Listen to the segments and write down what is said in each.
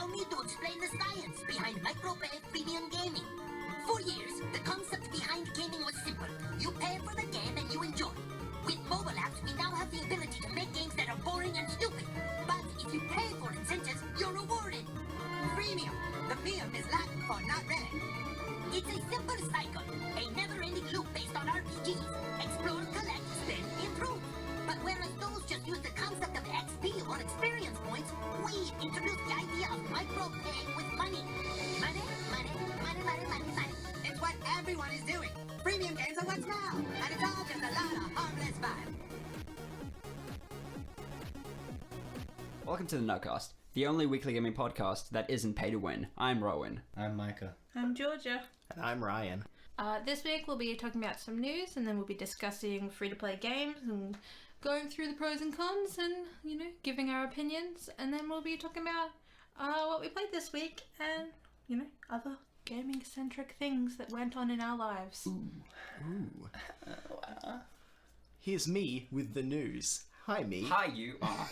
allow me to explain the science behind micropay premium gaming. For years, the concept behind gaming was simple. You pay for the game and you enjoy. With mobile apps, we now have the ability to make games that are boring and stupid. But if you pay for incentives, you're rewarded. Premium. The PM is Latin for not ready. It's a simple cycle, a never-ending loop based on RPGs. Explore, collect, spend, improve. But whereas those just use the concept of XP or experience points, we introduced the idea of micro-paying with money. Money, money, money, money, money, money. It's what everyone is doing. Premium games are what's now, and it's all just a lot of harmless fun. Welcome to the Nuggcast, the only weekly gaming podcast that isn't pay to win. I'm Rowan. I'm Micah. I'm Georgia. And I'm Ryan. This week we'll be talking about some news, and then we'll be discussing free-to-play games and going through the pros and cons and, giving our opinions. And then we'll be talking about what we played this week and, other gaming-centric things that went on in our lives. Ooh. Here's me with the news. Hi, me. Hi, you are.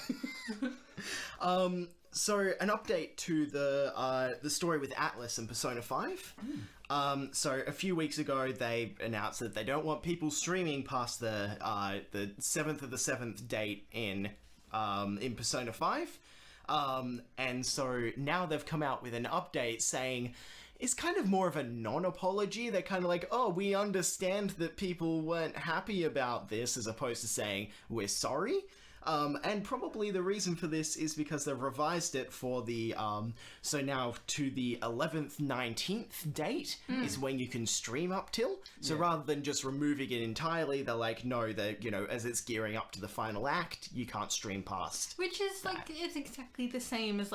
So an update to the story with Atlas and Persona 5. So a few weeks ago, they announced that they don't want people streaming past the 7th of the 7th date in Persona 5. And so now they've come out with an update saying it's kind of more of a non-apology. They're kind of like, oh, we understand that people weren't happy about this, as opposed to saying, we're sorry. And probably the reason for this is because they've revised it for the, so now to the 11th, 19th date is when you can stream up till. So rather than just removing it entirely, they're like, no, that, as it's gearing up to the final act, you can't stream past. Which is that. it's exactly the same as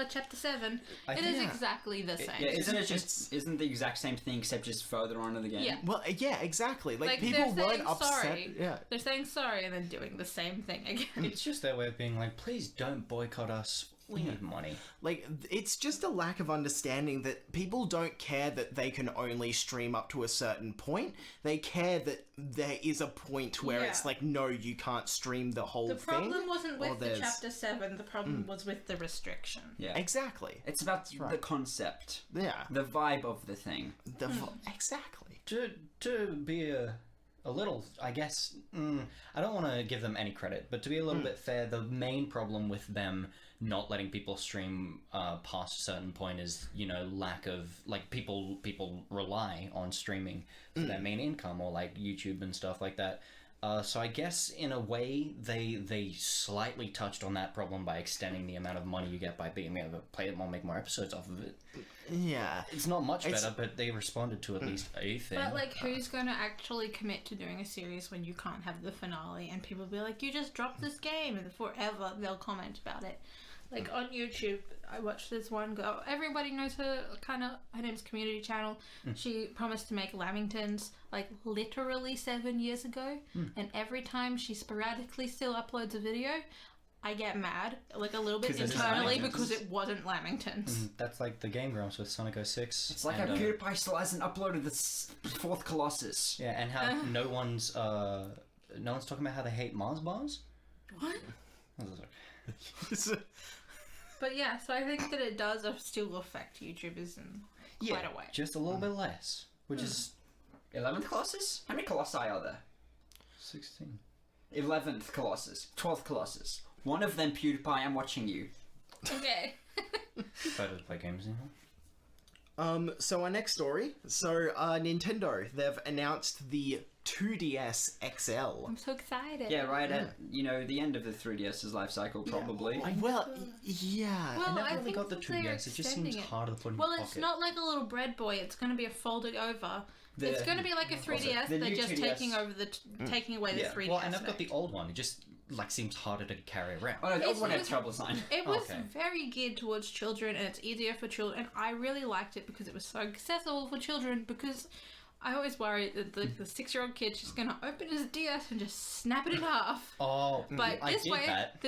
chapter 7. It is exactly the same. Yeah, isn't the exact same thing except just further on in the game? Yeah. Well, yeah, exactly. Like people people weren't upset. Sorry. Yeah. They're saying sorry and then doing the same thing again. It's just their way of being like, please don't boycott us. We need money. Like, it's just a lack of understanding that people don't care that they can only stream up to a certain point. They care that there is a point where it's like, no, you can't stream the whole thing. The problem wasn't with the chapter 7, the problem was with the restriction. Yeah. Exactly. It's about the concept. Yeah. The vibe of the thing. Exactly. To be a little, I guess, I don't want to give them any credit, but to be a little bit fair, the main problem with them not letting people stream past a certain point is, lack of, like, people rely on streaming for their main income, or like YouTube and stuff like that. So I guess in a way they slightly touched on that problem by extending the amount of money you get by being able to play it more, make more episodes off of it. Yeah. It's not much better, but they responded to at least a thing. But, like, who's going to actually commit to doing a series when you can't have the finale? And people will be like, you just dropped this game, and forever they'll comment about it. Like, on YouTube, I watched this one girl. Everybody knows her, her name's Community Channel. She promised to make Lamingtons, like, literally 7 years ago. And every time she sporadically still uploads a video, I get mad, like, a little bit internally, because it wasn't Lamingtons. That's like the Game Grumps with Sonic 06. It's like how PewDiePie still hasn't uploaded the fourth Colossus. Yeah, and how no one's talking about how they hate Mars bars. What? I was like, But yeah, so I think that it does still affect YouTubers in quite a way. Just a little bit less, which is 11th Colossus? How many Colossi are there? 16. 11th Colossus. 12th Colossus. One of them, PewDiePie, I'm watching you. Okay. Better to play games anymore. So our next story. So Nintendo, they've announced the 2DS XL. I'm so excited. Yeah, right at, the end of the 3DS's life cycle, probably. Well, yeah. Well, I never I really think got the that they're 2DS. It just seems extending it. harder to put in Well, your it's pocket. not like a little bread boy. It's going to be a folded over. It's going to be like a 3DS. the They're new just 2DS. taking away the 3DS. Well, and I've got back. the old one. It just seems harder to carry around. Oh, no, the old one had was- trouble sign. It was Okay. very geared towards children, and it's easier for children. And I really liked it because it was so accessible for children. Because I always worry that the 6-year-old kid's just gonna open his DS and just snap it in half. Oh, But I this did way, that.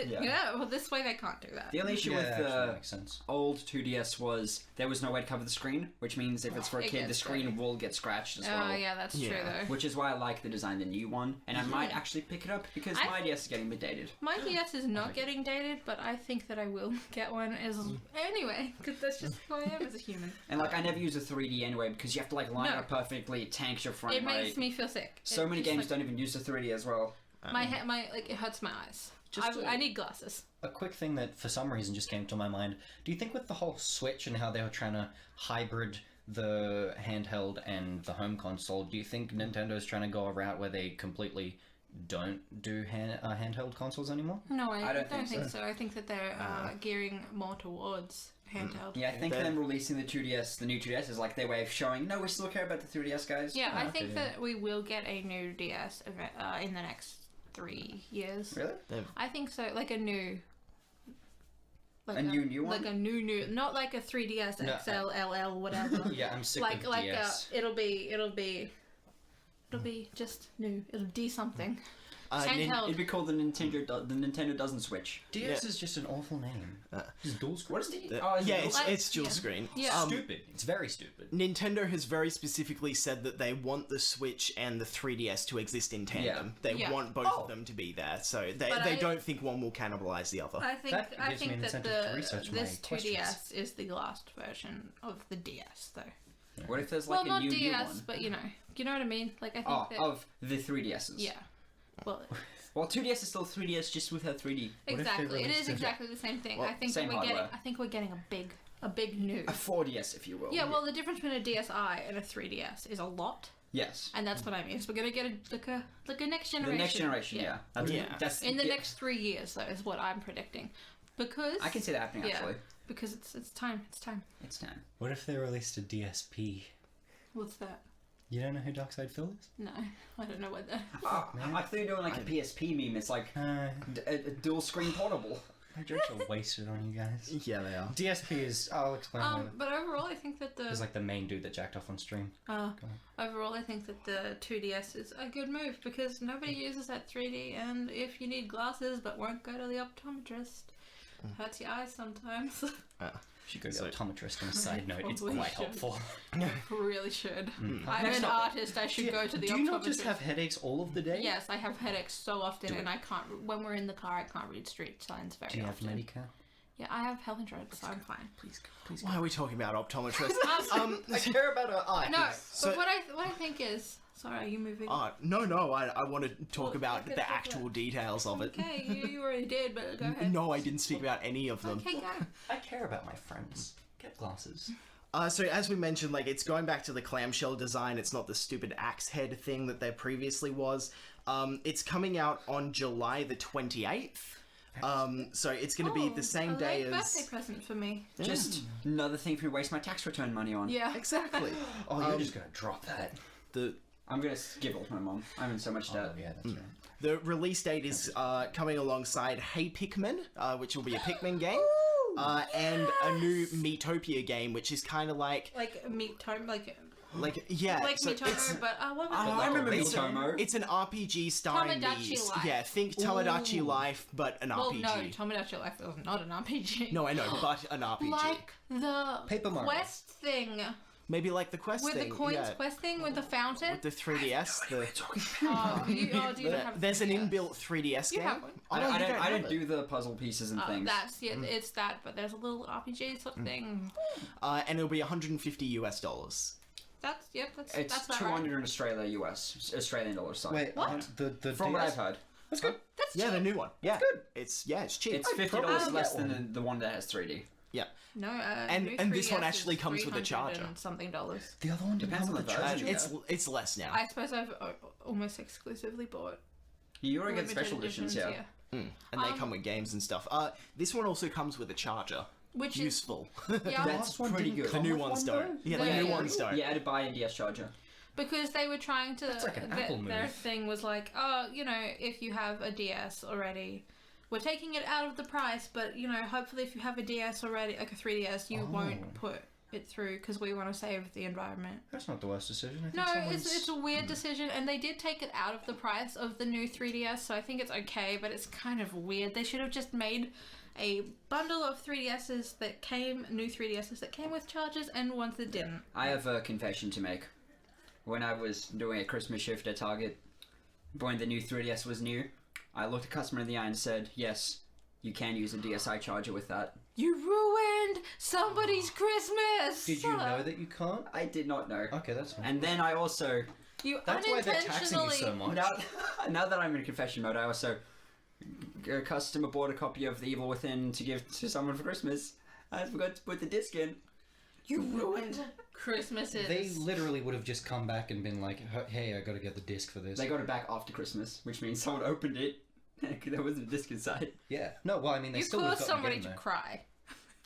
well, this way they can't do that. The only issue Yeah, with actually, the that makes sense. old 2DS was there was no way to cover the screen, which means if it's for a It kid, the gets screen dirty. will get scratched as Oh, well. yeah, that's true, Yeah. though. Which is why I like the design of the new one, and I might actually pick it up because my DS is getting a bit dated. My DS is not getting dated, but I think that I will get one anyway, because that's just who I am as a human. And like I never use a 3D anyway because you have to like line No. it up perfectly, it tanks your frame It rate. makes me feel sick. So It many just, games like, don't even use the 3D as well. it hurts my eyes. Just I need glasses. A quick thing that for some reason just came to my mind. Do you think with the whole Switch and how they were trying to hybrid the handheld and the home console, do you think Nintendo's trying to go a route where they completely don't do handheld consoles anymore? No, I don't don't think think so. I think that they're gearing more towards handheld. Yeah, I think Then- them releasing the 2DS, the new 2DS, is like their way of showing, no, we still care about the 3DS, guys. Yeah, I okay, think yeah. that we will get a new DS in the next 3 years. Really? I think so. Like a new. Like A new one? Like a new, not like a 3DS No, XL, LL, whatever. Yeah, I'm sick like of like DS. it'll be just new. It'll be something. Handheld. It'd be called the Nintendo Doesn't Switch. DS is just an awful name. It's dual screen. What is the... Yeah, it's... it's dual yeah. screen. Yeah. Stupid. It's very stupid. Nintendo has very specifically said that they want the Switch and the 3DS to exist in tandem. They Yeah. want both of them to be there, so they I- don't think one will cannibalize the other. I think That gives me an that incentive to research my this 2DS questions. is the last version of the DS though. What if there's like Well, a not new DS, one? but you know what I mean. Like I think Oh, that of the 3DSs. yeah. Well, Well, 2DS is still 3DS just without 3D. if they exactly. It is released a- exactly the same thing. Well, I think same that hardware. I think we're getting a big new. A 4DS, if you will. Yeah, well, the difference between a DSi and a 3DS is a lot, Yes. and that's what I mean. So we're gonna get a next The generation. next generation, yeah. That's, Yeah. That's, In the yeah, next 3 years, though, is what I'm predicting, because I can see that happening, yeah, actually. because it's time. It's time. It's time. What if they released a DSP? What's that? You don't know who Darkside Phil is? No, I don't know what that. Oh, I thought you were doing like a PSP meme. It's like a dual screen portable. My jokes are wasted on you guys. Yeah, they are. DSP is... I'll explain later. But overall, I think that He's like the main dude that jacked off on stream. overall, I think that the 2DS is a good move because nobody uses that 3D, and if you need glasses but won't go to the optometrist, hurts your eyes sometimes. You should go to So- the optometrist on a side note. It's Probably quite should. helpful. Really should. I'm Next an up- artist. I should go to the Do optometrist. you not just have headaches all of the day? Yes, I have headaches so often, and I can't. When we're in the car, I can't read street signs very Do you have often. Medicare? Yeah, I have health insurance, so I'm fine. Please, please. Why are we talking about optometrists? I care about our eyes. No, So- but what I think is, sorry, are you moving? No, I want to talk Well, about okay, the talk actual about- details of it. Okay, you already did, but go ahead. No, I didn't speak about any of them. Okay, go. I care about my friends. Get glasses. So as we mentioned, like it's going back to the clamshell design. It's not the stupid axe head thing that there previously was. It's coming out on July the 28th. So it's going to be the same a day late as. birthday present for me. Just another thing for me to waste my tax return money on. Yeah. Exactly. Oh, you're just gonna drop that. the I'm gonna give it to my mom. I'm in so much debt. Oh, yeah, that's right. The release date is coming alongside Hey Pikmin, which will be a Pikmin game, and a new Miitopia game, which is kind of like Miitomo, yeah. like so Miitomo, but what was I remember it's, Miitomo. it's an RPG starring Tomodachi these. Life. Yeah, think Tomodachi Ooh. Life, but an Well, RPG. no, Tomodachi Life was not an RPG. No, I know, but an RPG. Like the Paper Mario. quest thing Maybe like the quest with thing. the coins yeah. quest thing with the fountain. With the 3DS. The, Do you don't have? there's an 3DS? inbuilt 3DS You game. have one. I you don't have it. do the puzzle pieces and things. That's it's that, but there's a little RPG sort of thing. And it'll be $150 US. That's that's It's that's about 200 right. in Australian dollars. Sorry. Wait, What? The From what DS I've heard, That's good. That's Yeah, cheap. the new one. Yeah, good. It's cheap. it's $50 probably less get than the one that has 3D. yeah. No, And new this one 3DS actually is comes with a charger. $300 and something dollars. The other one Depends on the version. It's less now. I suppose I've almost exclusively bought You already get limited special editions, editions, yeah. And they come with games and stuff. This one also comes with a charger. Which is Useful. yeah, That's pretty good. The new ones don't. Yeah, the Yeah, new yeah. ones don't. You had to buy a DS charger. because they were trying to. like an Apple their move. thing was like, oh, if you have a DS already, we're taking it out of the price, but hopefully if you have a DS already, like a 3DS, you won't put it through because we want to save the environment. That's not the worst decision. I think No, someone's... it's a weird decision, and they did take it out of the price of the new 3DS, so I think it's okay, but it's kind of weird. They should have just made a bundle of 3DSs that came, new 3DSs that came with chargers, and ones that didn't. I have a confession to make. When I was doing a Christmas shift at Target, when the new 3DS was new, I looked a customer in the eye and said, yes, you can use a DSi charger with that. You ruined somebody's Christmas! Did you know that you can't? I did not know. Okay, that's fine. And then I also, You That's why they're taxing you unintentionally... so much. now that I'm in confession mode, I also, a customer bought a copy of The Evil Within to give to someone for Christmas. I forgot to put the disc in. You ruined Christmases. They literally would have just come back and been like, hey, I gotta get the disc for this. They got it back after Christmas, which means someone opened it and there wasn't a disc inside. Yeah. No, well, I mean, they You still would have caused got the somebody game to there. cry.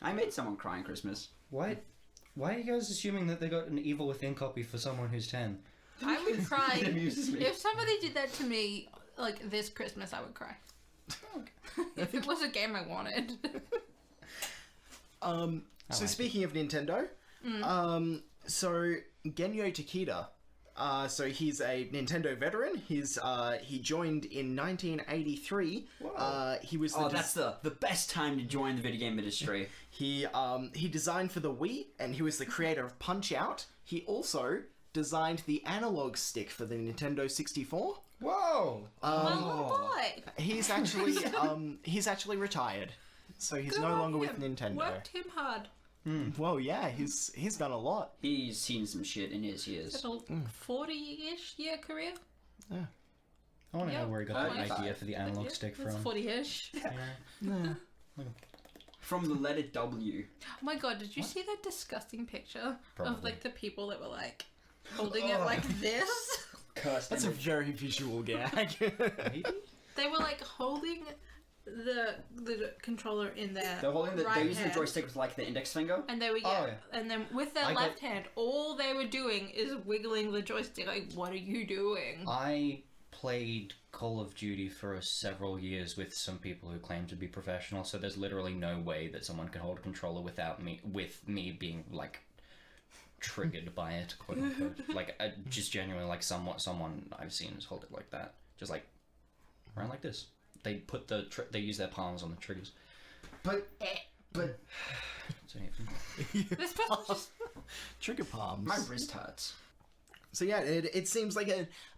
I made someone cry on Christmas. Why are you guys assuming that they got an Evil Within copy for someone who's 10? I would cry. It amuses me. If somebody did that to me, like, this Christmas, I would cry. If it was a game I wanted. So like speaking of Nintendo, so Genyo Takeda, so he's a Nintendo veteran. He joined in 1983. He was Oh, that's the best time to join the video game industry. he designed for the Wii, and he was the creator of Punch-Out. He also designed the analog stick for the Nintendo 64. Whoa! Oh boy! He's actually retired, so he's Good no on longer with him. Nintendo. Worked him hard. Well, yeah, he's done a lot. He's seen some shit in his years. Had a 40-ish year career. I want to Yeah. know where he got the 35. idea for the analog stick That's from. 40-ish. From the letter W. Oh my god, did you see that disgusting picture of Probably. like the people that were like holding it like this? Cursed That's a image. very visual gag. Maybe? They were like holding the controller in their They're holding the. right They're using hand. the joystick with like the index finger. And they were Oh, yeah. and then with their I got- left hand, all they were doing is wiggling the joystick. Like, what are you doing? I played Call of Duty for several years with some people who claim to be professional, so there's literally no way that someone can hold a controller without me, with me being like triggered by it, quote unquote. Like, just genuinely, like someone I've seen has hold it like that, just like around like this. They put they use their palms on the triggers. But So, yeah. This person just Trigger palms. my wrist hurts. So yeah, it seems like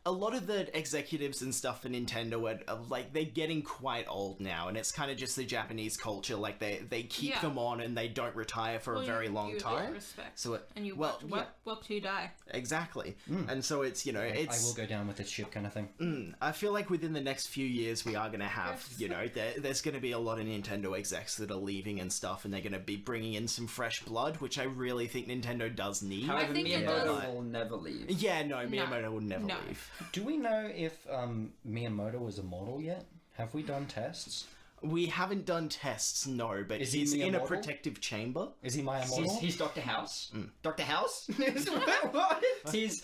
a lot of the executives and stuff for Nintendo are like, they're getting quite old now, and it's kind of just the Japanese culture. Like they keep Yeah. them on and they don't retire for well, a very you- long you get time. Respect. So and you well, work till you die. exactly. And so it's I it's will go down with this ship kind of thing. I feel like within the next few years we are going to have, there's going to be a lot of Nintendo execs that are leaving and stuff, and they're going to be bringing in some fresh blood, which I really think Nintendo does need. However, think it Miyamoto does. will never leave. Yeah, no, Miyamoto will never No. leave. Do we know if Miyamoto was immortal yet? Have we done tests? We haven't done tests, no, but Is he he's in a Miyamoto? protective chamber. Is he my immortal? He's Dr. House. Dr. House? What? He's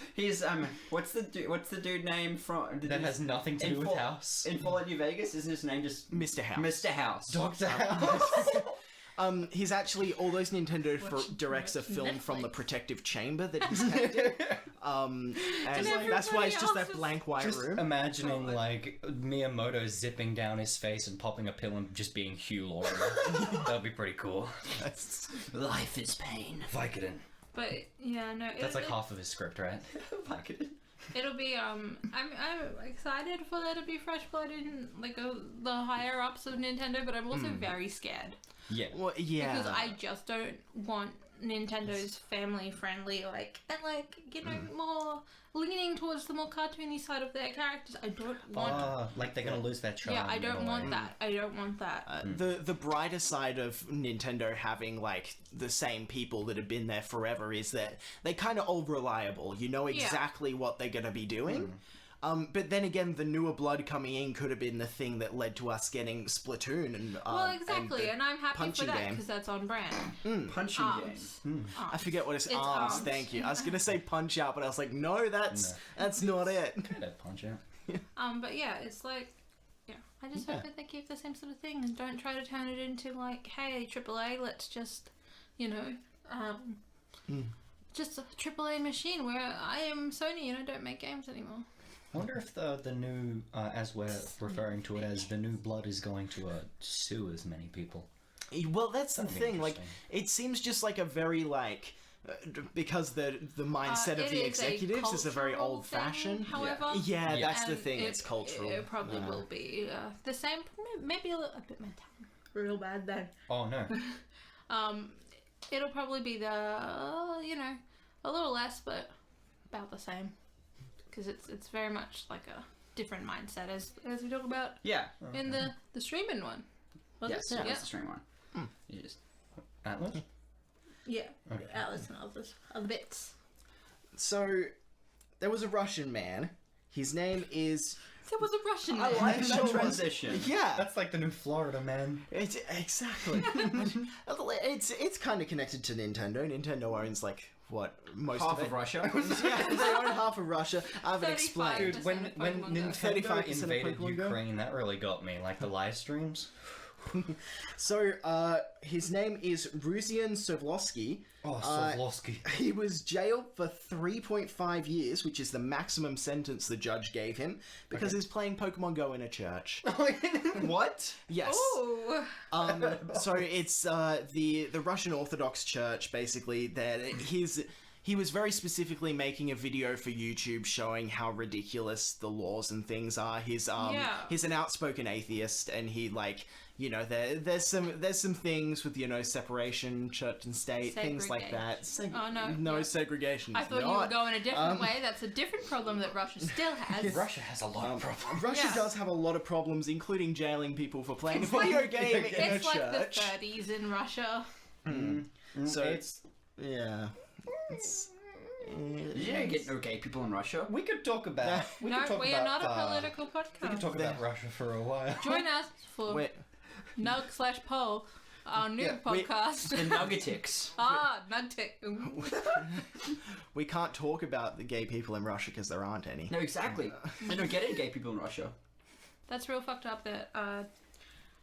what's the dude name from That has nothing to in do with Fall- House. In Fallout New Vegas, isn't his name just Mr. House. Mr. House? Dr. House. He's actually, all those Nintendo directs are filmed from the protective chamber that he's kept in. And that's why it's just that blank white Just room. imagining like Miyamoto zipping down his face and popping a pill and just being Hugh Laurie. That'd be pretty cool. Life is pain. Vicodin. But yeah, no. That's like half of his script, right? It'll be I'm excited for there to be fresh blood in like the higher ups of Nintendo, but I'm also very scared Yeah. Well, yeah. because I just don't want Nintendo's family friendly more leaning towards the more cartoony side of their characters. I don't want. Like they're gonna lose their charm. Yeah, I in don't a want way. that. I don't want that. The brighter side of Nintendo having like the same people that have been there forever is that they're kind of all reliable. You know exactly what they're going to be doing. But then again, the newer blood coming in could have been the thing that led to us getting Splatoon and Well, exactly, and I'm happy for punching that game. because that's on brand. Punching Arms. game. I forget what it's It's arms. arms. Thank you. I was gonna say Punch Out, but I was like, no, that's not it. That punch out. But yeah, it's like, yeah, I just hope that they keep the same sort of thing and don't try to turn it into like, hey, AAA, let's just, just a AAA machine where I am Sony and I don't make games anymore. I wonder if the new, as we're referring to it as the new blood, is going to sue as many people. Well, that's the That'd be thing. Like, interesting. it seems just like a very like. Because the mindset of It the is a executives is a very cultural old-fashioned. thing, however. Yeah, Yeah. that's the And thing. It's cultural. It probably will be the same, maybe a bit more real bad then. Oh no. It'll probably be a little less, but about the same, because it's very much like a different mindset as we talk about Yeah. in the streaming one. Was Yes, it? that's Yeah. the stream one. You just... Atlas? Yeah. Alice and other bits. So, there was a Russian man. His name is. There was a Russian I man. like Sure that was. transition. Yeah, That's like the new Florida man. it's exactly. it's kind of connected to Nintendo. Nintendo owns like what most Half of of it. Russia. Yeah, they own half of Russia. I haven't 35. explained. Dude, when Pokemon Go. Nintendo 35% of invaded Pokemon Go? Ukraine, that really got me. Like the live streams. So, his name is Rusian Sovlosky. Oh, Sovlosky. He was jailed for 3.5 years, which is the maximum sentence the judge gave him, because he's playing Pokemon Go in a church. What? Yes. Ooh. So it's the Russian Orthodox Church, basically. That he was very specifically making a video for YouTube showing how ridiculous the laws and things are. He's an outspoken atheist, and he there's some things with separation, church and state, things like that. Oh, no. No Yeah. segregation. I thought you were going a different way. That's a different problem that Russia still has. Russia has a lot of problems. Russia Yeah. does have a lot of problems, including jailing people for playing a video game in a It's like church. the 30s in Russia. So it's It's You don't get no gay people in Russia. we could talk about. We No, could talk we about, are not a political We could podcast. talk about Russia for a while. Join us for wait. Nug/Poll, our new Yeah, podcast. The Nuggetics. Nugtick. We can't talk about the gay people in Russia because there aren't any. No, exactly. They don't get any gay people in Russia. That's real fucked up that,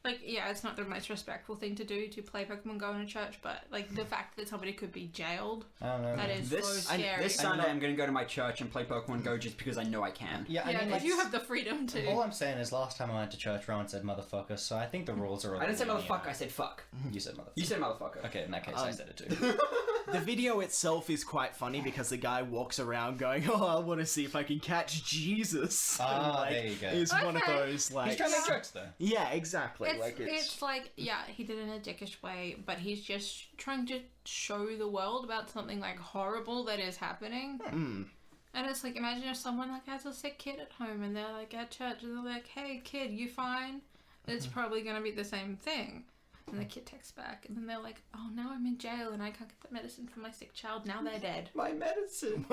it's not the most respectful thing to do to play Pokemon Go in a church, but, the fact that somebody could be jailed, I don't know. that is so scary. This Sunday, I'm going to go to my church and play Pokemon Go just because I know I can. Yeah, Yeah, I mean, because you have the freedom to. all I'm saying is last time I went to church, Rowan said motherfucker, so I think the rules are. I didn't say motherfucker, I said fuck. You said motherfucker. You said motherfucker. Okay, in that case, I said it too. The video itself is quite funny because the guy walks around going, "Oh, I want to see if I can catch Jesus." Ah, And, there you go. Is one of Okay. those like. He's trying to make jokes though. Yeah, exactly. It's like, yeah, he did it in a dickish way, but he's just trying to show the world about something horrible that is happening. And it's like, imagine if someone has a sick kid at home and they're at church and they're like, "Hey kid, you fine?" It's probably gonna be the same thing. And the kid texts back, and then they're like, "Oh, now I'm in jail and I can't get the medicine for my sick child. Now they're dead." My medicine.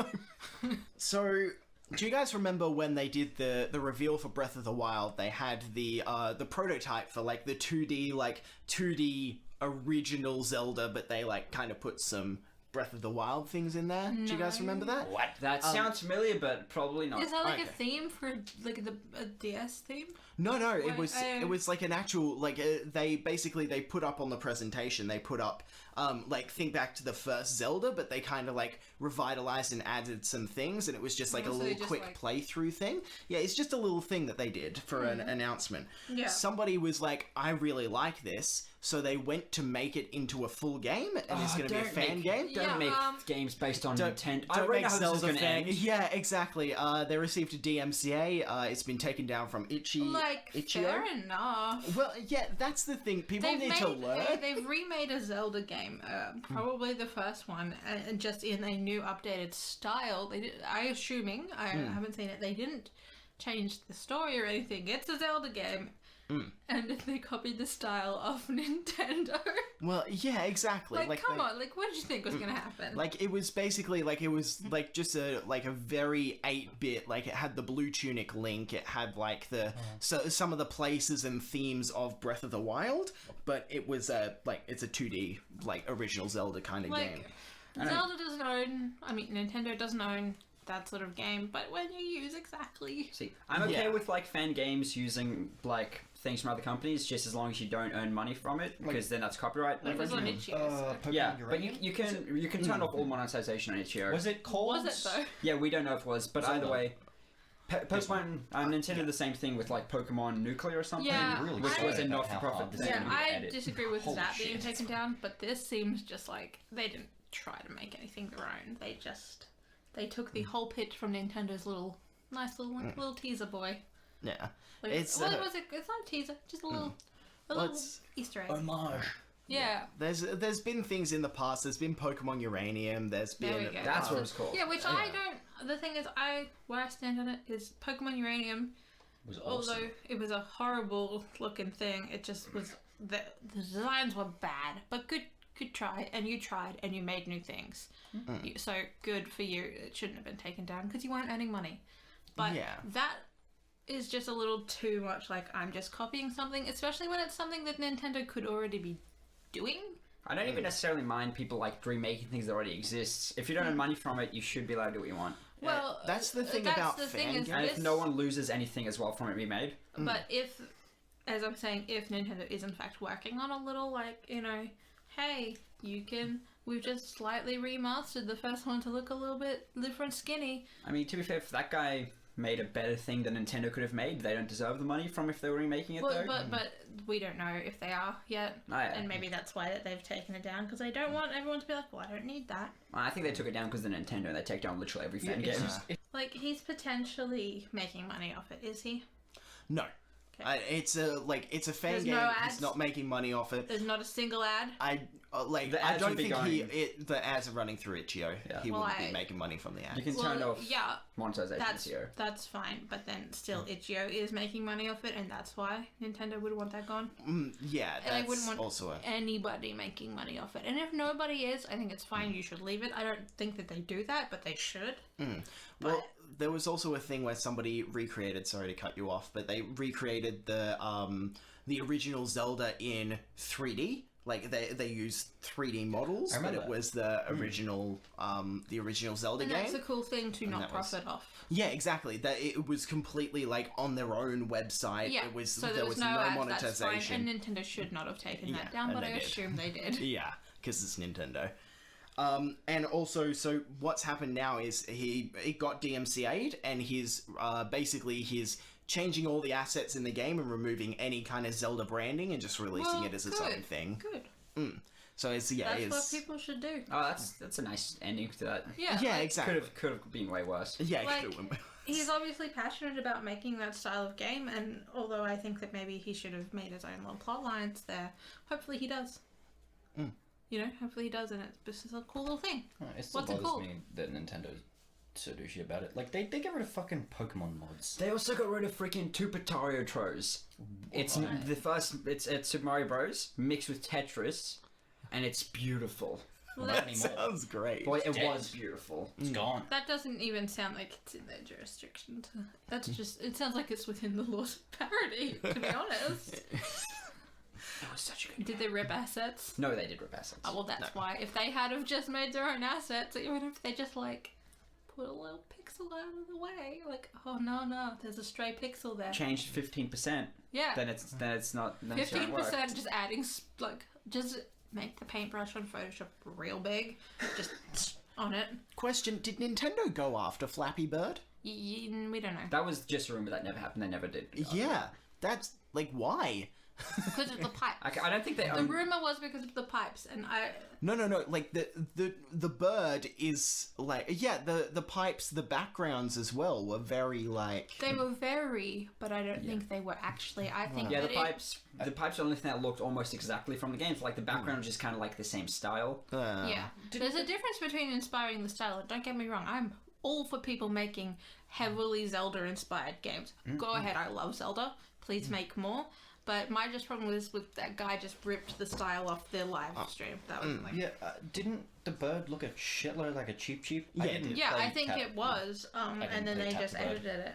So, do you guys remember when they did the reveal for Breath of the Wild? They had the prototype for the 2D original Zelda, but they kind of put some Breath of the Wild things in there. Do you guys remember that? What? That sounds familiar, but probably not. Is that okay. a theme for a DS theme? No, it was I- it was an actual they put up on the presentation. They put up think back to the first Zelda, but they kind of revitalized and added some things, and it was just a so little they just, quick playthrough thing. Yeah, it's just a little thing that they did for an announcement. Yeah. Somebody was like, "I really like this," so they went to make it into a full game, and it's going to be a fan game. Don't Yeah, make games based on Nintendo. I already know how this is going to end. Yeah, exactly. They received a DMCA. It's been taken down from Itch.io. Fair enough. Well, yeah, that's the thing. People need to learn. They've remade a Zelda game, probably the first one, and just in a new updated style. They did, I haven't seen it. They didn't change the story or anything. It's a Zelda game. And they copied the style of Nintendo. Well, yeah, exactly. Come on, what did you think was gonna happen? It was basically just a very 8-bit. It had the blue tunic Link. It had some of the places and themes of Breath of the Wild, but it was it's a 2D original Zelda kind of game. Zelda doesn't own. Nintendo doesn't own that sort of game, but when you use exactly. See, I'm okay with fan games using things from other companies, just as long as you don't earn money from it, because then that's copyright It was on infringement. Itch.io. So. Pokemon Yeah, but Uranium? you can turn off all monetization on Itch.io. Was it called? Was it though? Yeah, we don't know if it was, but Zelda. either way, Pokemon Nintendo did the same thing with like Pokemon Nuclear or something, Yeah, Really which sorry was a about how not-for-profit hard this thing. is Yeah, gonna be to I edit. disagree with Holy that being shit. taken down, but this seems just like they didn't try to make anything their own. They took the whole pitch from Nintendo's nice little teaser boy. Yeah. Like, It's, what was it? It's not a teaser, just a little it's- Easter egg. Homage. Yeah. There's been things in the past. There's been Pokemon Uranium. There's There been we go. That's what it was called. Yeah, which I don't. The thing is, where I stand on it is Pokemon Uranium. Was awesome. Although it was a horrible looking thing, it just was the designs were bad, but good try, and you tried and you made new things. So good for you. It shouldn't have been taken down because you weren't earning money. But Yeah. that is just a little too much. Like I'm just copying something, especially when it's something that Nintendo could already be doing. I don't even necessarily mind people like remaking things that already exist. If you don't earn money from it, you should be allowed to do what you want. Well, that's the thing that's about the thing fan is games. And if this- no one loses anything as well from it being made, But if, as I'm saying, if Nintendo is in fact working on a little, like, hey, we've just slightly remastered the first one to look a little bit different skinny. I mean, to be fair, if that guy made a better thing than Nintendo could have made, they don't deserve the money from if they were remaking it, though. But we don't know if they are yet. Oh, yeah. And maybe that's why that they've taken it down, because they don't want everyone to be like, well, I don't need that. I think they took it down because they're Nintendo and they take down literally every fan game. Like, he's potentially making money off it, is he? No. Okay. It's a fan There's game. no He's ads? not making money off it. There's not a single ad? The I ads don't would be think going- the ads are running through Itch.io. Yeah. He Well, wouldn't be I- making money from the ads. You can turn off yeah, monetization this year. that's fine, but then still Itch.io is making money off it, and that's why Nintendo would want that gone. Yeah, And I that's wouldn't want also a... anybody making money off it. And if nobody is, I think it's fine. You should leave it. I don't think that they do that, but they should. Well, there was also a thing where somebody recreated. Sorry to cut you off, but they recreated the original Zelda in 3D. Like they used 3D models, I but remember it was the original Zelda And game. that's a cool thing to not that was- profit off. Yeah, exactly. That it was completely like on their own website. Yeah, It was so there was no ads, monetization. That's fine, and Nintendo should not have taken Yeah, that down, and but they I did. assume they did. Yeah, because it's Nintendo. And also, so what's happened now is it got DMCA'd, and he's changing all the assets in the game and removing any kind of Zelda branding and just releasing Well, it as its good, own thing. Good. So it's That's what people should do. Oh, that's a nice ending to that. Yeah. yeah, like, exactly. Could have been way worse. Yeah, Like, it could've- He's obviously passionate about making that style of game, and although I think that maybe he should have made his own little plot lines there, hopefully he does. Hopefully he does, and it's just a cool little thing. It still What's it bothers called? me that Nintendo's so douchey about it. Like, they get rid of fucking Pokemon mods. They also got rid of freaking Tupacario Tros. It's the first. It's Super Mario Bros. Mixed with Tetris, and it's beautiful. Well, Not that, anymore. sounds great. Boy, it dead. was beautiful. It's gone. that doesn't even sound like it's in their jurisdiction. That's just. It sounds like it's within the laws of parody. To be honest, That was such a good. did they rip assets? No, they did rip assets. Oh, well, that's why. If they had have just made their own assets, even if they just like put a little pixel out of the way, like, oh no, there's a stray pixel there. Changed 15%. Yeah, Then it's not. Then it's not 15% just adding just make the paintbrush on Photoshop real big, just on it. Question: did Nintendo go after Flappy Bird? We don't know That was just a rumor that never happened. They never did. Yeah, that's like why? because of the pipes. I don't think they The own. rumor was because of the pipes, and No. Like the bird is like the pipes, the backgrounds as well were very like. they were very, but I don't think they were actually. I think Yeah, that the pipes are the only thing that looked almost exactly from the game. So, like the background was just kind of like the same style. Yeah, there's a difference between inspiring the style. And don't get me wrong, I'm all for people making heavily Zelda-inspired games. Go ahead, I love Zelda. Please make more. But my problem was with that guy just ripped the style off the live stream. That was like, Yeah, didn't the bird look a shitload like a Cheep? Yeah, I think it was. And then play they Tap just the Bird. edited it.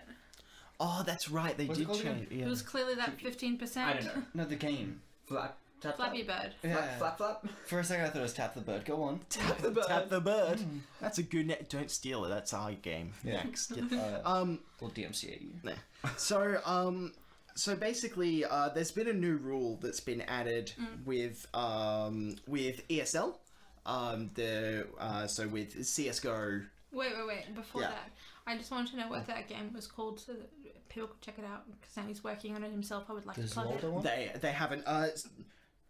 Oh, that's right. They What's it did called again? change. Yeah. It was clearly that 15%. I don't know. No, the game. Flap, tap, Flappy flap. Bird. Yeah. Flap, flap. For a second, I thought it was Tap the Bird. Go on. Tap the bird. Tap the bird. That's a good. Don't steal it. That's our game. Yeah. Next. We'll DMCA you. So So basically, there's been a new rule that's been added with ESL. So with CS:GO. Wait. Before Yeah. that, I just wanted to know what that game was called so that people could check it out. Because now he's working on it himself. I would like to plug it. one? They haven't.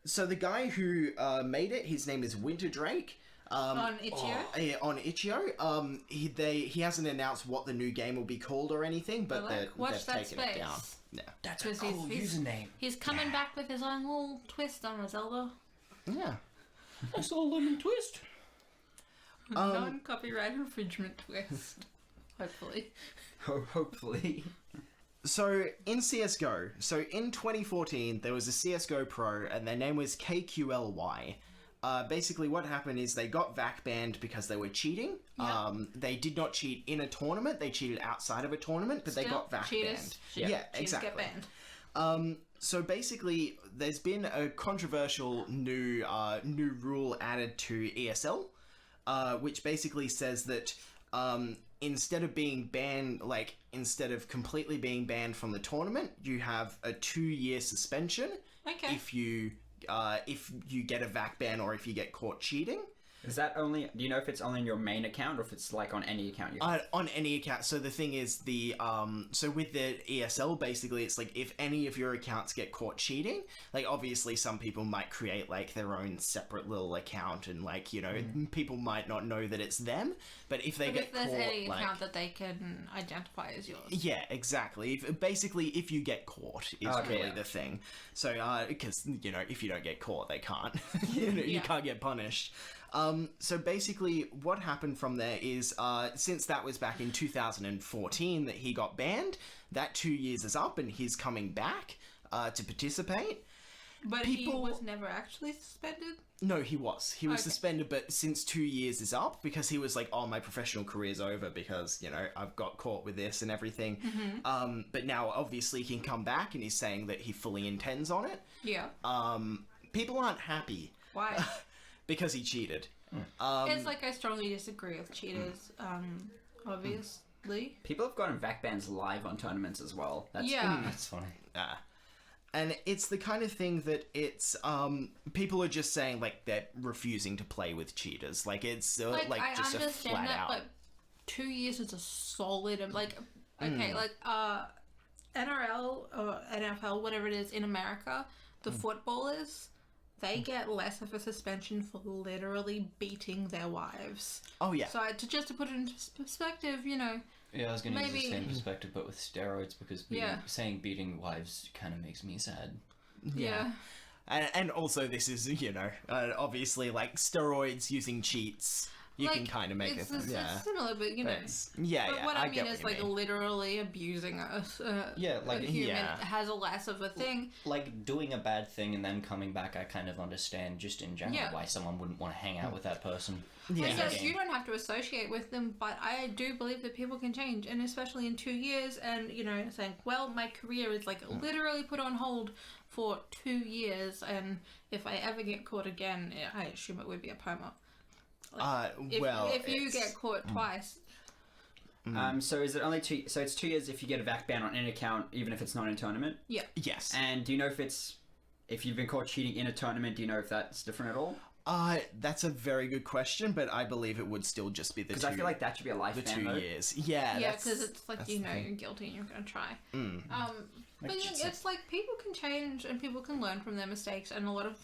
So the guy who made it, his name is Winter Drake. On Itch.io? Yeah, on Itch.io. He hasn't announced what the new game will be called or anything, but watch they've that taken space. it down. Yeah. That's Because a cool username. He's coming back with his own little twist on a Zelda. Yeah. That's a lemon twist. Non-copyright infringement twist. Hopefully. Hopefully. So in CS:GO, in 2014, there was a CS:GO pro, and their name was KQLY. Basically, what happened is they got VAC banned because they were cheating. Yep. They did not cheat in a tournament; they cheated outside of a tournament, but they got VAC banned. Yeah, exactly. Get banned. So basically, there's been a controversial new rule added to ESL, which basically says that instead of being banned, instead of completely being banned from the tournament, you have a 2-year suspension Okay. if you get a VAC ban or if you get caught cheating. Is that only? Do you know if it's only on your main account or if it's like on any account you have? On any account. So the thing is, so with the ESL, basically, it's like if any of your accounts get caught cheating, obviously some people might create their own separate little account, and people might not know that it's them. But if they get if there's caught, any account that they can identify as yours. yeah, exactly. If you get caught is really the thing. So because if you don't get caught, they can't. You can't get punished. So basically what happened from there is, since that was back in 2014 that he got banned, that 2 years is up and he's coming back, to participate. But he was never actually suspended? No, he was. He was Okay. suspended, but since 2 years is up, because he was like, oh, my professional career's over because, I've got caught with this and everything. But now obviously he can come back and he's saying that he fully intends on it. Yeah. People aren't happy. Why? Because he cheated. It's I strongly disagree with cheaters, obviously. People have gotten VAC bans live on tournaments as well. That's That's funny. And it's the kind of thing that it's, people are just saying, they're refusing to play with cheaters. It's, I just a understand flat that, out. but 2 years is a solid, NRL or NFL, whatever it is, in America, the footballers, they get less of a suspension for literally beating their wives. Oh, yeah. So to put it into perspective, Yeah, I was going to use Maybe- the same perspective, but with steroids, because saying beating wives kind of makes me sad. yeah. And also this is, obviously, steroids using cheats. You can kind of make it. It's Yeah. similar, but Yeah, But what I mean get is what you mean. literally abusing us. A human yeah. has a less of a thing. Doing a bad thing and then coming back, I kind of understand just in general Yeah. why someone wouldn't want to hang out with that person. Yeah. Because you don't have to associate with them, but I do believe that people can change, and especially in 2 years, and saying, well, my career is literally put on hold for 2 years, and if I ever get caught again, I assume it would be a POMA. If you get caught twice, So is it only 2? So it's 2 years if you get a VAC ban on any account, even if it's not in a tournament. yeah. Yes. And do you know if you've been caught cheating in a tournament? Do you know if that's different at all? That's a very good question, but I believe it would still just be the 2 Because I feel like that should be a life the ban. 2 though. years. Yeah, Yeah, that's- because it's that's the you're thing. guilty and you're going to try. But Like, it's people can change and people can learn from their mistakes, and a lot of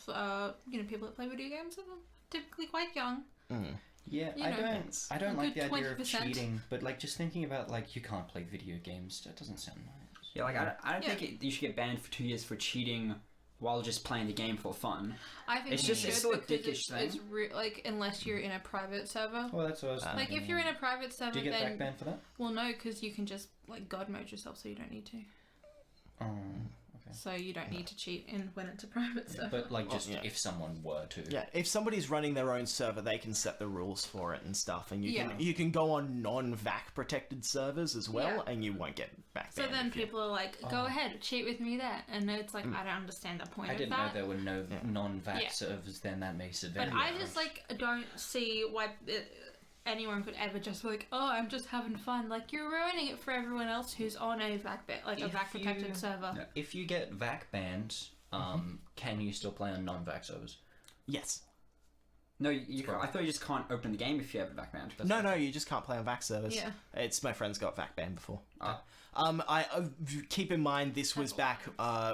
people that play video games are typically quite young. Yeah, You I know, don't a like the good idea of 20%. cheating, but just thinking about you can't play video games, that doesn't sound nice. Yeah, I don't Yeah. think you should get banned for 2 years for cheating while just playing the game for fun. I think It's you just- it's should still a because dickish thing. It's unless you're in a private server. Well, that's what I was thinking. If you're in a private server, Do you get then back banned for that? well, no, because you can just God mode yourself, so you don't need to. Oh, okay. So you don't need to cheat in when it's a private server. But just yeah. if someone were to. Yeah, if somebody's running their own server, they can set the rules for it and stuff, and Yeah. you can go on non-VAC protected servers as well, Yeah. and you won't get back So banned then if you- people are like, go ahead, cheat with me there. And it's I don't understand the point I of didn't know that. there were no non-VAT Yeah. servers, then that makes it very But I different. just don't see why anyone could ever just be like, oh, I'm just having fun. Like, you're ruining it for everyone else who's on a VAC a VAC protected server. Yeah. If you get VAC banned, can you still play on non-VAC servers? Yes. No, you can't. I thought you just can't open the game if you have a VAC banned. No, you just can't play on VAC servers. Yeah. It's my friend's got VAC banned before. Oh. I keep in mind this was back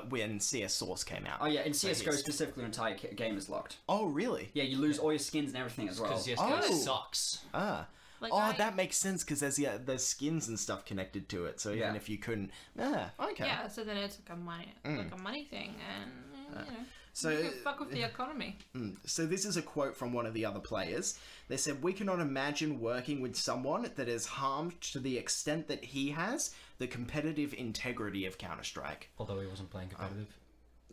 when CS Source came out. Oh yeah, in CS:GO specifically, the entire game is locked. Oh really? Yeah, you lose all your skins and everything as well. Because CS:GO sucks. Like, That makes sense because there's skins and stuff connected to it. So even if you couldn't, okay. Yeah, so then it's like a money thing, and you know. So you can fuck with the economy. So this is a quote from one of the other players. They said, "We cannot imagine working with someone that has harmed to the extent that he has the competitive integrity of Counter-Strike." Although he wasn't playing competitive.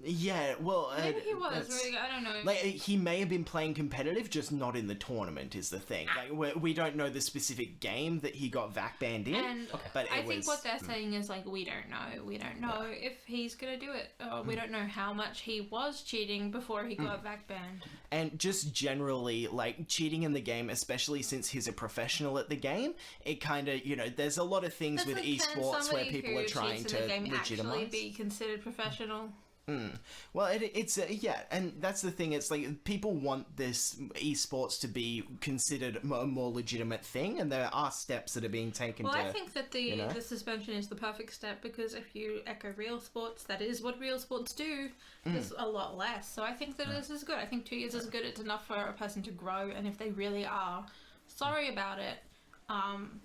Yeah, well... Maybe he was, really, I don't know. Like, he may have been playing competitive, just not in the tournament, is the thing. Like, we don't know the specific game that he got VAC banned in, And but I think what they're saying is, like, we don't know. We don't know if he's gonna do it. We don't know how much he was cheating before he got VAC banned. And just generally, like, cheating in the game, especially since he's a professional at the game, it kind of, there's a lot of things with esports where people are trying to legitimize. Actually be considered professional. Well, it's and that's the thing. It's like people want this esports to be considered a more legitimate thing, and there are steps that are being taken. Well, to, I think that the suspension is the perfect step because if you echo real sports, that is what real sports do. There's a lot less. So I think that this is good. I think 2 years is good. It's enough for a person to grow, and if they really are sorry about it,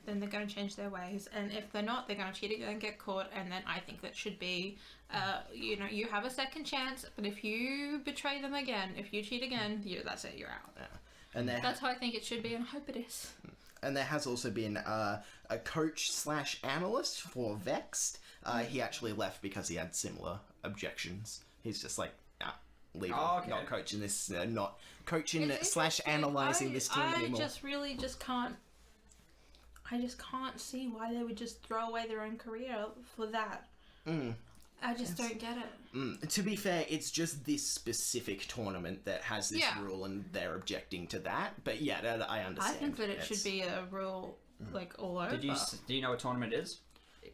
then they're going to change their ways, and if they're not, they're going to cheat again and get caught, and then I think that should be, you have a second chance, but if you betray them again, if you cheat again, that's it, you're out. Yeah. And that's how I think it should be, and I hope it is. And there has also been a coach/analyst for Vexed. He actually left because he had similar objections. He's just like, leaving, not coaching this, not coaching / analyzing this team anymore. I just can't see why they would just throw away their own career for that. I just don't get it. To be fair, it's just this specific tournament that has this rule, and they're objecting to that. But yeah, I understand. I think that it should be a rule like all over. Do you know what tournament it is?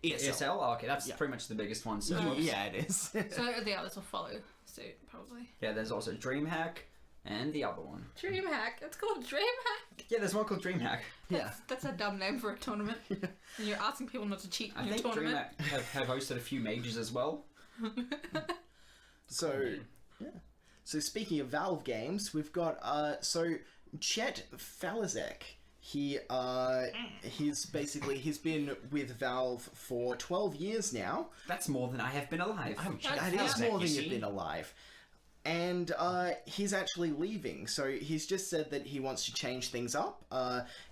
ESL? Oh, okay, that's pretty much the biggest one. So yeah, it is. So the others will follow suit, probably. Yeah, there's also DreamHack and the other one. DreamHack. It's called DreamHack. Yeah, there's one called DreamHack. That's a dumb name for a tournament. And you're asking people not to cheat in your tournament. I think DreamHack have hosted a few majors as well. So So speaking of Valve games, we've got Chet Falazek. He's been with Valve for 12 years now. That's more than I have been alive. That is more than you've been alive. And he's actually leaving, so he's just said that he wants to change things up.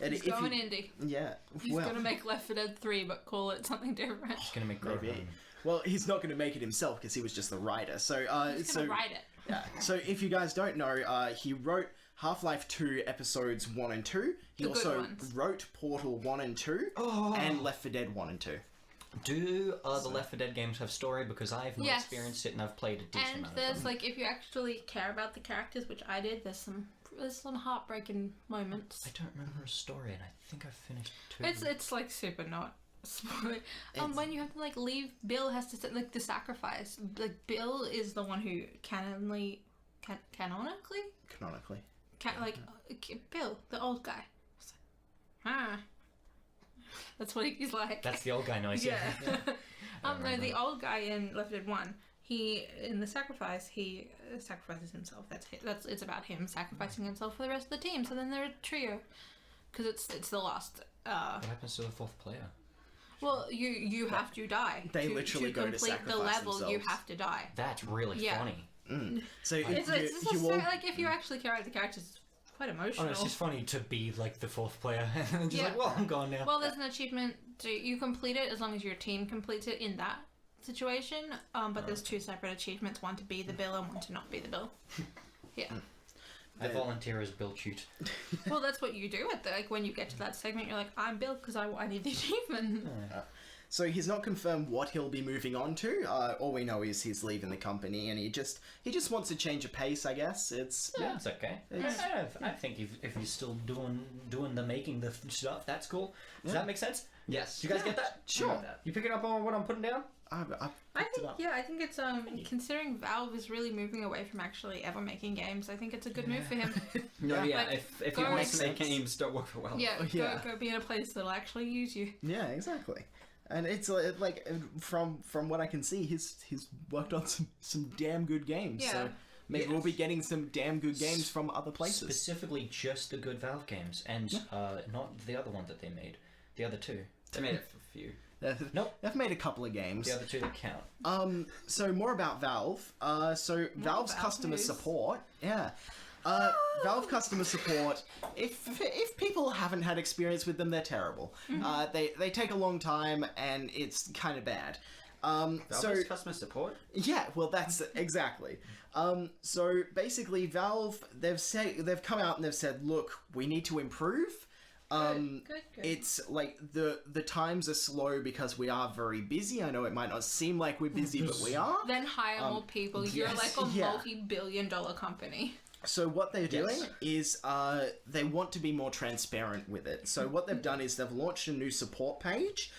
He's going indie. Yeah. He's going to make Left 4 Dead 3, but call it something different. He's going to make maybe. Well, he's not going to make it himself because he was just the writer. So he's going to write it. Yeah. So if you guys don't know, he wrote Half-Life 2 episodes 1 and 2. He also wrote Portal 1 and 2 and Left 4 Dead 1 and 2. Do the Left 4 Dead games have story? Because I've not experienced it and I've played a decent amount of them. And there's, if you actually care about the characters, which I did, there's some heartbreaking moments. I don't remember a story, and I think I've finished 2. It's super not spoiler. When you have to, leave, Bill has to, the sacrifice. Bill is the one who canonically? Bill, the old guy. That's what he's like. That's the old guy noise. Yeah. No, the old guy in Left 4 Dead 1. In the sacrifice, he sacrifices himself. It's about him sacrificing himself for the rest of the team. So then they're a trio, because it's the last. What happens to the fourth player? Well, you have to die. They literally go to sacrifice the level. themselves. You have to die. That's really funny. So if you actually care about the characters, it's quite emotional. Oh, it's just funny to be the fourth player and just well, I'm gone now. Well, there's an achievement. You complete it as long as your team completes it in that situation. But there's 2 separate achievements: one to be the Bill and one to not be the Bill. Yeah. I volunteer as Bill Chute. Well, that's what you do when you get to that segment. You're like, I'm Bill because I need the achievement. So he's not confirmed what he'll be moving on to. All we know is he's leaving the company, and he just wants to change a pace. I guess it's Yeah, it's okay. I think if he's still doing the making the stuff, that's cool. Does that make sense? Yes. Do you guys get that? Sure. You picking up on what I'm putting down? I picked it up. I think it's considering Valve is really moving away from actually ever making games. I think it's a good move for him. No, yeah. Like, if go you want to make make sense. games, don't work for Valve. Yeah, Yeah. Go be in a place that'll actually use you. Yeah, exactly. And it's like from what I can see, he's worked on some damn good games. Yeah. So maybe we'll be getting some damn good games from other places. Specifically, just the good Valve games, and not the other one that they made. The other two. They made it for a few. Nope. They've made a couple of games. The other two that count. So more about Valve. So Valve's Valve customer news. support. Yeah. Valve customer support. If people haven't had experience with them, they're terrible. They take a long time, and it's kind of bad. Valve's customer support? Yeah, well, that's exactly. So basically, Valve they've come out and they've said, look, we need to improve. Good. It's like the times are slow because we are very busy. I know it might not seem like we're busy, but we are. Then hire more people. You're yes, like a yeah. multi-billion-dollar company. So what they're doing is they want to be more transparent with it. So what they've done is they've launched a new support page,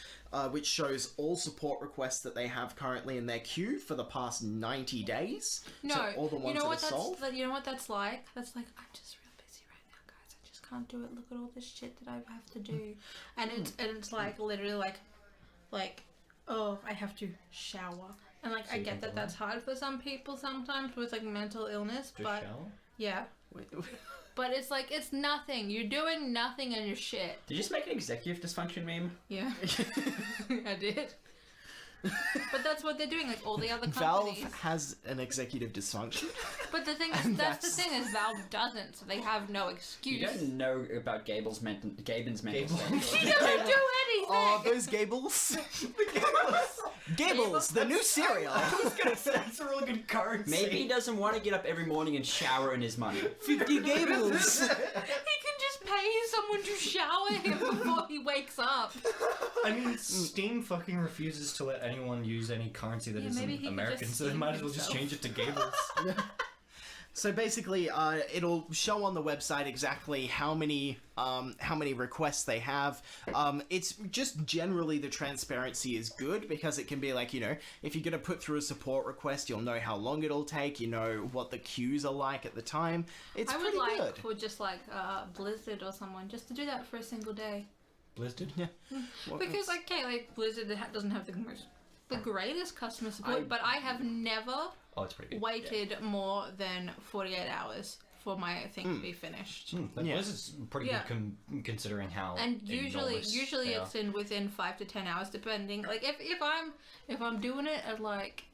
which shows all support requests that they have currently in their queue for the past 90 days. No, so all the ones you know what that are solved. you know what that's like? That's like, I'm just real busy right now, guys. I just can't do it. Look at all this shit that I have to do, and it's like literally like, oh, I have to shower, and like I get that that's hard for some people sometimes with like mental illness, but yeah. But it's like, it's nothing. You're doing nothing and you're shit. Did you just make an executive dysfunction meme? Yeah. I did. But that's what they're doing, like all the other Valve companies. has an executive dysfunction. But the thing is, that's the thing is Valve doesn't, so they have no excuse. You don't know about Gaben's mental state. She doesn't do anything! Oh, those Gables. Gables, the new cereal. I was gonna say that's a really good currency. Maybe he doesn't want to get up every morning and shower in his money. 50 Gables. He can just pay someone to shower him before he wakes up. I mean, Steam fucking refuses to let anyone use any currency that maybe he isn't could American, just so they Steam might as well just himself. change it to Gables. So basically, it'll show on the website exactly how many requests they have. It's just generally the transparency is good because it can be like, you know, if you're gonna put through a support request, you'll know how long it'll take. You know what the queues are like at the time. It's I would pretty like good. for just like Blizzard or someone just to do that for a single day. Blizzard? Yeah. Because like Blizzard doesn't have the greatest customer support, but I have never Oh, it's pretty good. waited more than 48 hours for my thing to be finished. But Yeah. Blizzard's pretty Yeah. good considering how And usually they it's within 5 to 10 hours, depending. Like if I'm doing it at like,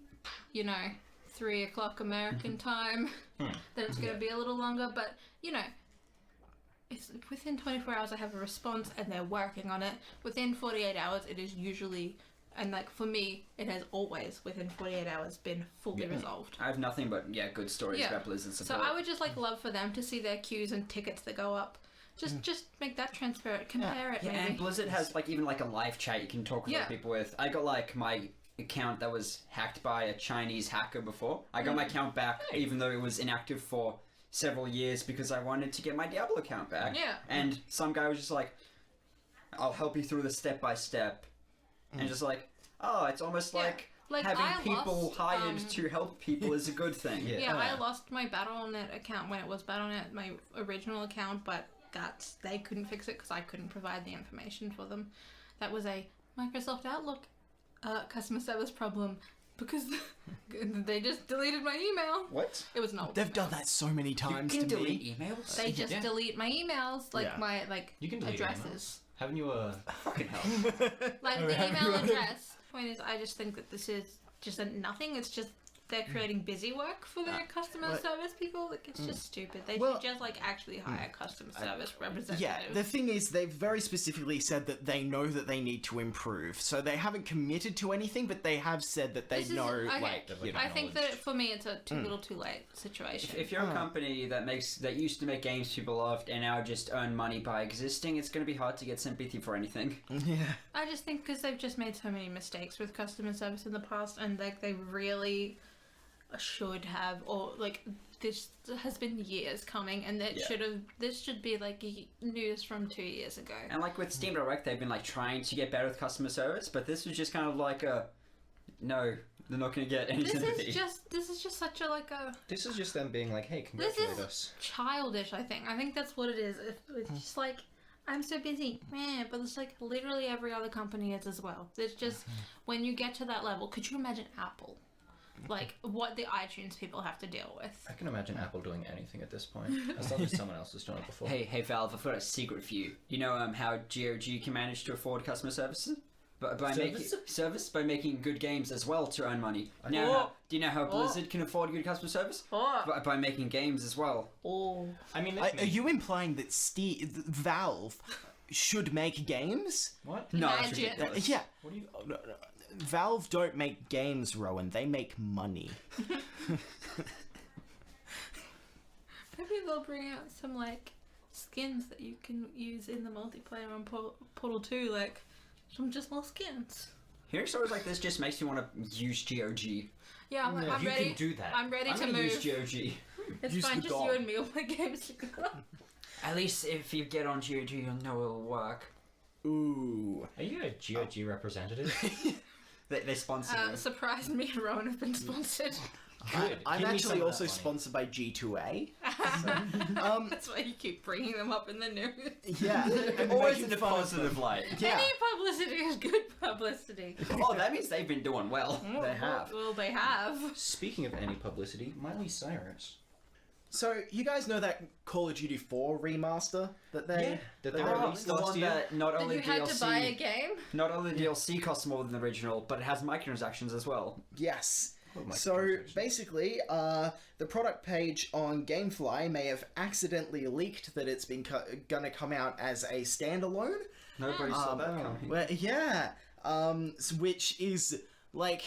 you know, 3 o'clock American time, then it's gonna be a little longer. But you know, it's within 24 hours I have a response and they're working on it. Within 48 hours, it is usually. And like for me, it has always within 48 hours been fully resolved. I have nothing but good stories Yeah. about Blizzard So support. I would just like love for them to see their queues and tickets that go up. Just make that transparent. Compare it, Yeah, maybe. and Blizzard has like even like a live chat you can talk with Yeah. other people with. I got like my account that was hacked by a Chinese hacker before. I got my account back even though it was inactive for several years because I wanted to get my Diablo account back. Yeah. And some guy was just like, I'll help you through the step by step. And just like, oh, it's almost like Like, having I people lost, hired to help people is a good thing. Yeah, I lost my Battle.net account when it was Battle.net, my original account, but they couldn't fix it because I couldn't provide the information for them. That was a Microsoft Outlook customer service problem because they just deleted my email. What? It was an old They've email. done that so many times You can to me. delete emails? They just delete my emails, like Yeah. my You can delete addresses. Haven't you Fucking hell. Like the email address. Point is, I just think that this is just nothing. It's just they're creating busy work for their customer service people. Like, it's just stupid. They Well- should just, like, actually hire customer service representatives. Yeah, the thing is, they've very specifically said that they know that they need to improve. So they haven't committed to anything, but they have said that they This is- know, okay, like, you know. I think that for me it's a too little too late situation. If you're a company that used to make games people loved and now just earn money by existing, it's going to be hard to get sympathy for anything. Yeah. I just think because they've just made so many mistakes with customer service in the past, and like they really should have, or like this has been years coming, and that this should be like news from 2 years ago. And like with Steam Direct, they've been like trying to get better with customer service, but this was just kind of like no, they're not going to get any sympathy. This is just such a like a. This is just them being like, hey, This congratulate is us. childish. I think that's what it is. It's just like. I'm so busy, man, but it's like literally every other company is as well. It's just when you get to that level, could you imagine Apple? Like what the iTunes people have to deal with. I can imagine Apple doing anything at this point, as long as someone else has done it before. Hey Valve, I've got a secret for you. You know how GOG can manage to afford customer services? But by making good games as well to earn money. Do you know how Blizzard can afford good customer service? By making games as well. I mean, Are you implying that Valve should make games? what? No, it's Imagine. ridiculous. Yeah. What do you? Valve don't make games, Rowan. They make money. Maybe they'll bring out some like skins that you can use in the multiplayer on Portal 2, like some just more skins. Hearing stories like this just makes me want to use GOG. Yeah, I'm You ready. can do that. I'm ready I'm to gonna move. use GOG. It's Use fine, the just dog. you and me will play games together. At least if you get on GOG, you'll know it'll work. Ooh. Are you a GOG representative? They sponsor me. Surprise, me and Rowan have been sponsored. Good. I'm Give me some actually of also that money. sponsored by G2A. That's why you keep bringing them up in the news. Yeah. and Always making in a fun of positive light. Yeah. Any publicity is good publicity. Oh, that means they've been doing well. They have. Well, they have. Speaking of any publicity, Miley Cyrus. So, you guys know that Call of Duty 4 remaster that they that they they released? The last one year? that not That only you had DLC, to buy a game? not only DLC costs more than the original, but it has microtransactions as well. Yes. Oh my So goodness. basically, the product page on GameFly may have accidentally leaked that it's been gonna come out as a standalone. Nobody saw that coming. Well, yeah. Which is like,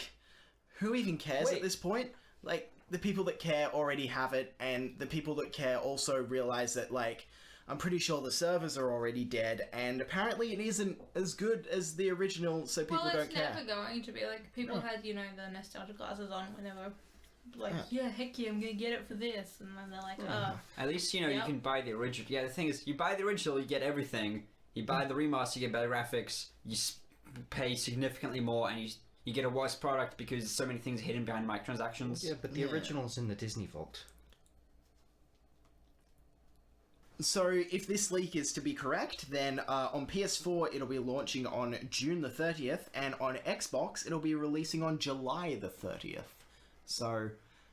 who even cares Wait. at this point? Like, the people that care already have it, and the people that care also realize that, like, I'm pretty sure the servers are already dead, and apparently it isn't as good as the original, so people Well, don't it's care. never going to be. Like, people had, you know, the nostalgia glasses on whenever, like, yeah, heck yeah, I'm gonna get it for this. And then they're like, At least, you know, you Yep. can buy the original. Yeah, the thing is, you buy the original, you get everything. You buy the remaster, you get better graphics. You pay significantly more, and you get a worse product because so many things are hidden behind microtransactions. Yeah, but the original's in the Disney Vault. So, if this leak is to be correct, then on PS4 it'll be launching on June the 30th, and on Xbox it'll be releasing on July the 30th. So,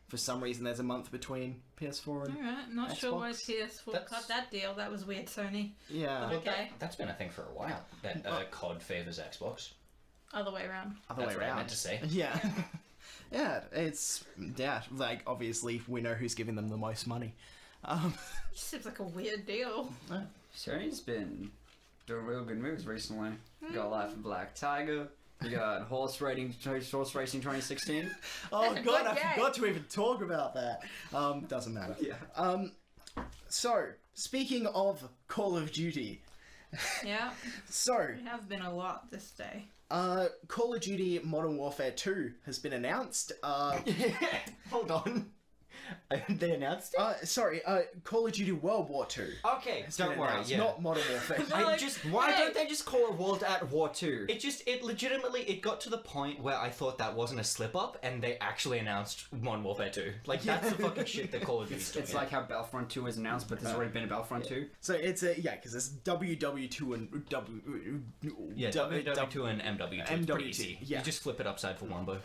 for some reason there's a month between PS4 and... alright, not sure why Xbox. PS4 That's- cut that deal. That was weird, Sony. Yeah, Well, Okay. That's been a thing for a while. That COD favors Xbox. Other way around. other That's way what I around. meant to say. Yeah. Yeah, it's... Yeah, like, obviously we know who's giving them the most money. Just seems like a weird deal. Sony's been doing real good moves recently. You got Life of Black Tiger. You got Horse Racing 2016. Oh That's a god, good I game. forgot to even talk about that. Doesn't matter. Yeah. So, speaking of Call of Duty, Yeah, so, there have been a lot this day. Call of Duty Modern Warfare 2 has been announced. Hold on. They announced it? Call of Duty World War 2. Okay, has been don't worry. announced, Yeah. not Modern Warfare. They're like, Why hey. don't they just call it World at War 2? It legitimately, it got to the point where I thought that wasn't a slip up, and they actually announced Modern Warfare 2. Like, that's the fucking shit that Call of Duty's doing. It's like how Battlefront 2 was announced, but there's already been a Battlefront 2. So it's because it's WW2 and W. yeah, WW2 and MW2. It's pretty MW2, easy. yeah. You just flip it upside for Wombo.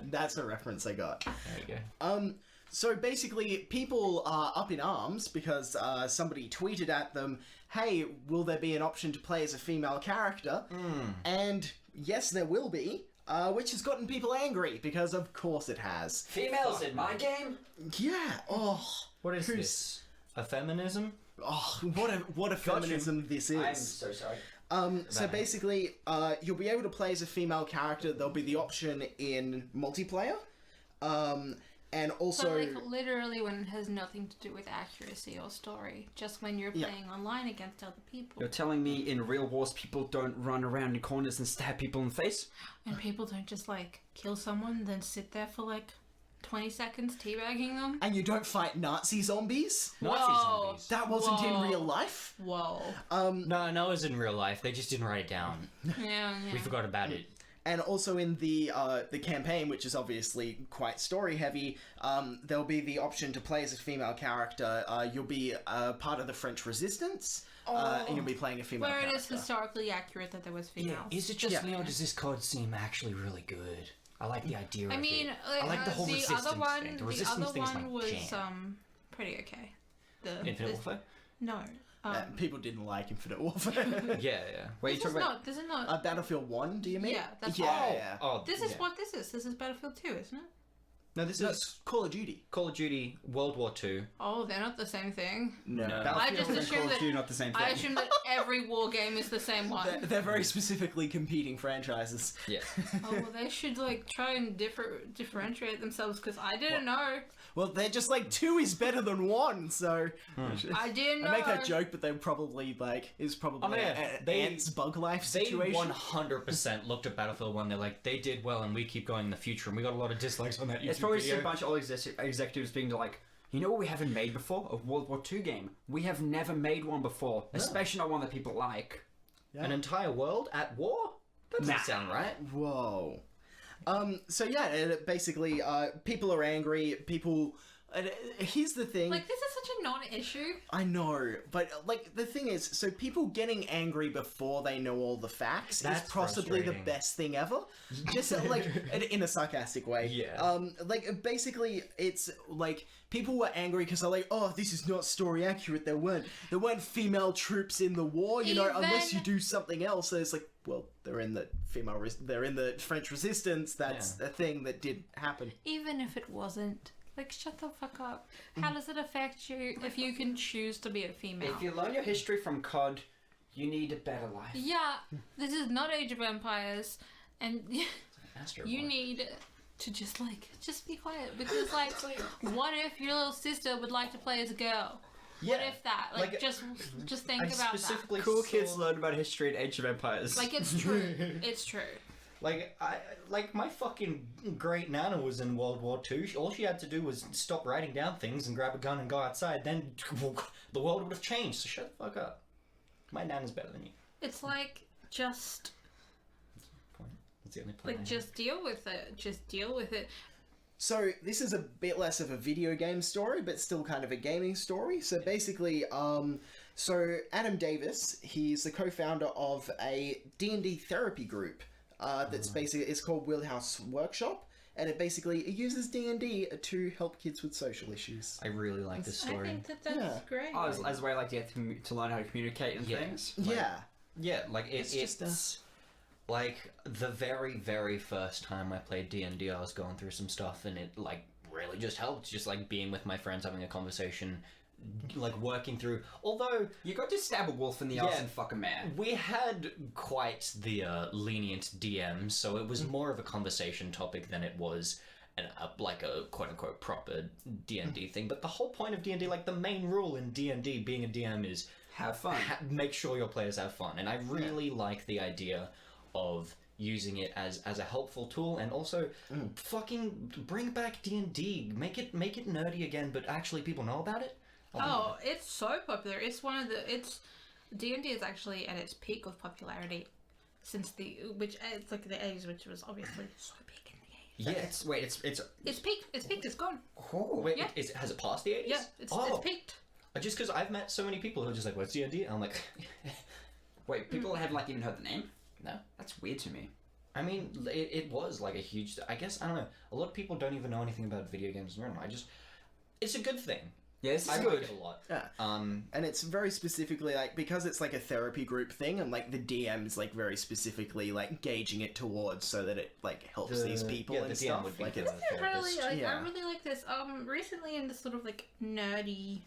That's the reference I got. There you go. So basically, people are up in arms because somebody tweeted at them, hey, will there be an option to play as a female character? And yes, there will be. which has gotten people angry because of course it has. Females in my game? Yeah. Oh, What is who's- this? A feminism? Oh, what a feminism this is. I'm so sorry. So basically, you'll be able to play as a female character. There'll be the option in multiplayer, and also So, like, literally when it has nothing to do with accuracy or story, just when you're Yeah. playing online against other people. You're telling me in real wars people don't run around in corners and stab people in the face? And people don't just, like, kill someone, then sit there for, like, 20 seconds teabagging them. and you don't fight Nazi zombies. Nazi Whoa. zombies. That wasn't Whoa. in real life. Whoa. No, it was in real life. They just didn't write it down. Yeah. We forgot about it. And also in the campaign, which is obviously quite story heavy, there'll be the option to play as a female character. You'll be part of the French Resistance, and you'll be playing a female Where it character. is historically accurate that there was females. Is it just Yeah. me, or does this code seem actually really good? I like the idea I of mean, it. I like the whole resistance other one, thing. The the resistance other thing's one my was jam. pretty okay. The Infinite this- Warfare? No. People didn't like Infinite Warfare. Yeah. Wait, you This is talking about... not. This is not. Battlefield 1, do you mean? Yeah, that's yeah, all. yeah. Oh, This is yeah. what this is. This is Battlefield 2, isn't it? No, this No, is it's Call of Duty. Call of Duty World War II. Oh, they're not the same thing. No. No. Battlefield I just and assumed Call of that- Duty not the same thing. I assume that every war game is the same one. They're very specifically competing franchises. Yeah. Oh, well, they should like try and differentiate themselves because I didn't know. Well, they're just like 2 is better than 1, so... I didn't know. I make that joke, but they're probably like... Is probably yeah, an Ant's bug life They situation. 100% looked at Battlefield 1, they're like, they did well and we keep going in the future, and we got a lot of dislikes on that YouTube It's probably just video. a bunch of old executives being like, you know what we haven't made before? A World War II game. We have never made one before, especially not one that people like. An entire world at war? That doesn't Nah. sound right. Whoa. So yeah, basically, people are angry. People. Here's the thing. Like, this is such a non-issue. I know, but like the thing is, so people getting angry before they know all the facts That's is possibly the frustrating. best thing ever. Just like in a sarcastic way. Yeah. Like basically, it's like people were angry because they're like, oh, this is not story accurate. There weren't female troops in the war, you know, unless you Even- do something else. So it's like, well, they're in the they're in the French Resistance. That's a thing that did happen. Even if it wasn't. Like, shut the fuck up. How does it affect you if you can choose to be a female? If you learn your history from COD, you need a better life. Yeah, this is not Age of Empires, and you need to just be quiet because what if your little sister would like to play as a girl? What if that? Like just think I about that. specifically Cool saw- kids learn about history in Age of Empires. Like, it's true. It's true. Like my fucking great nana was in World War II. All she had to do was stop writing down things and grab a gun and go outside. Then the world would have changed. So shut the fuck up. My nana's better than you. It's like, just That's the only point. just deal with it. Just deal with it. So this is a bit less of a video game story, but still kind of a gaming story. So basically, so Adam Davis, he's the co-founder of a D&D therapy group that's basically, it's called Wheelhouse Workshop, and it uses D&D to help kids with social issues. I really like this I story. think that's Yeah. great. Oh, as a way like to get to learn how to communicate and Yeah. things. Yeah. Yeah, like It's it's just like the very, very first time I played D&D, I was going through some stuff, and it like really just helped. Just like being with my friends, having a conversation, like working through. Although You got to stab a wolf in the ass and fuck a man. we had quite the lenient DM, so it was more of a conversation topic than it was like a quote-unquote proper D&D thing. But the whole point of D&D, like the main rule in D&D being a DM is Have fun. make sure your players have fun. And I really like the idea of using it as a helpful tool, and also fucking bring back D&D. Make it nerdy again, but actually people know about it. Oh, it's so popular. It's one of the. D&D is actually at its peak of popularity since it's like the 80s, which was obviously so big in the 80s. Yeah. It's It's peaked. It's peaked. It's gone. cool. Wait, Yeah. has it passed the 80s? Yeah, it's peaked. Just because I've met so many people who are just like, what's D&D? And I'm like, Wait, people haven't like even heard the name? no. That's weird to me. I mean, it was like a huge... I guess, I don't know, a lot of people don't even know anything about video games. I don't know, it's a good thing. Yeah, this is I good. like it a lot. Yeah. And it's very specifically like, because it's like a therapy group thing, and like the DM's like very specifically like gauging it towards so that it like helps these people the and DM stuff. would be Like the it's therapist. I Yeah. really like this. Recently in this sort of like nerdy,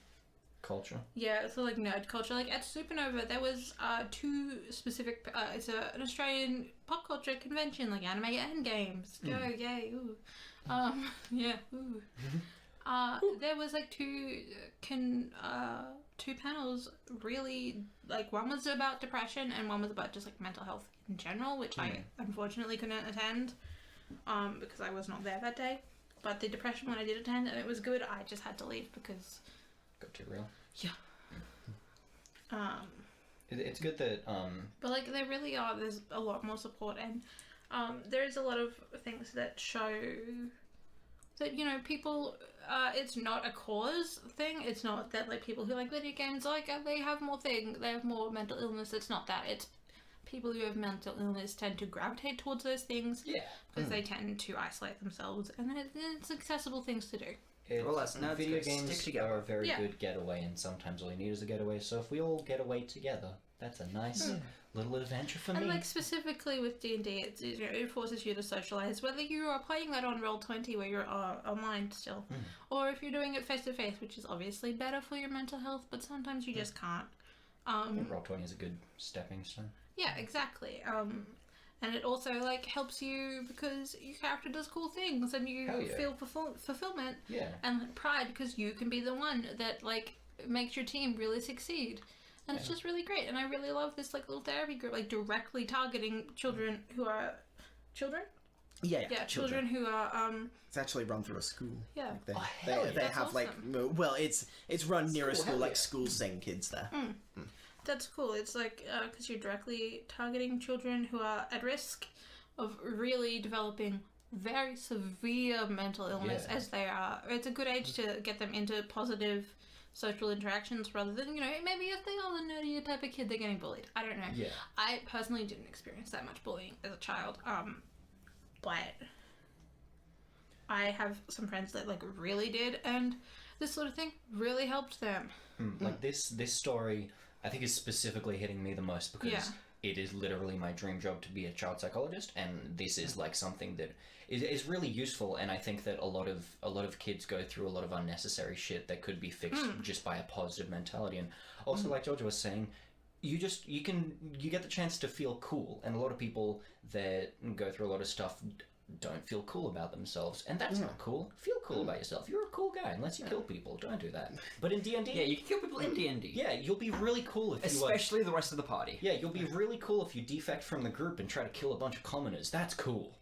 Culture. yeah, it's like nerd culture. Like at Supernova, there was two specific. It's an Australian pop culture convention, like anime and games. Go yay! Ooh. Yeah. Ooh. There was like two panels. Really, like one was about depression and one was about just like mental health in general, which I unfortunately couldn't attend, because I was not there that day. But the depression one I did attend, and it was good. I just had to leave because. Got too real. Yeah. It's good that But like there really are. There's a lot more support, and there's a lot of things that show that people. It's not a cause thing. It's not that like people who like video games like they have more mental illness. It's not that. It's people who have mental illness tend to gravitate towards those things. Yeah. Because they tend to isolate themselves, and it's accessible things to do. Well, that's nerds video that stick games together. are a very Yeah. good getaway, and sometimes all you need is a getaway. So if we all get away together, that's a nice little adventure for And me. like specifically with D&D, it's it forces you to socialize, whether you are playing that on Roll20 where you're online still, or if you're doing it face to face, which is obviously better for your mental health, but sometimes you just can't. I think Roll20 is a good stepping stone. Yeah, exactly. And it also like helps you because your character does cool things and you Hell yeah. feel fulfillment Yeah. and like, pride because you can be the one that like makes your team really succeed. And it's just really great. And I really love this like little therapy group, like directly targeting children who are children. Yeah, Children who are It's actually run through a school. yeah. Like they, hell they yeah. have That's like well, it's run near a School, school, hell like yeah. schools send kids there. That's cool. It's like because you're directly targeting children who are at risk of really developing very severe mental illness Yeah. as they are. It's a good age to get them into positive social interactions rather than maybe if they are the nerdy type of kid they're getting bullied. I don't know. Yeah. I personally didn't experience that much bullying as a child. But I have some friends that like really did, and this sort of thing really helped them. Like this story, I think is specifically hitting me the most because Yeah. it is literally my dream job to be a child psychologist, and this is like something that is really useful. And I think that a lot of kids go through a lot of unnecessary shit that could be fixed just by a positive mentality. And also, like Georgia was saying, you get the chance to feel cool, and a lot of people that go through a lot of stuff don't feel cool about themselves, and that's not cool. Feel cool about yourself. You're a cool guy unless you kill people. Don't do that. But in D&D, Yeah, you can kill people in D&D. yeah, you'll be really cool if you Especially the rest of the party. yeah, you'll be really cool if you defect from the group and try to kill a bunch of commoners. That's cool.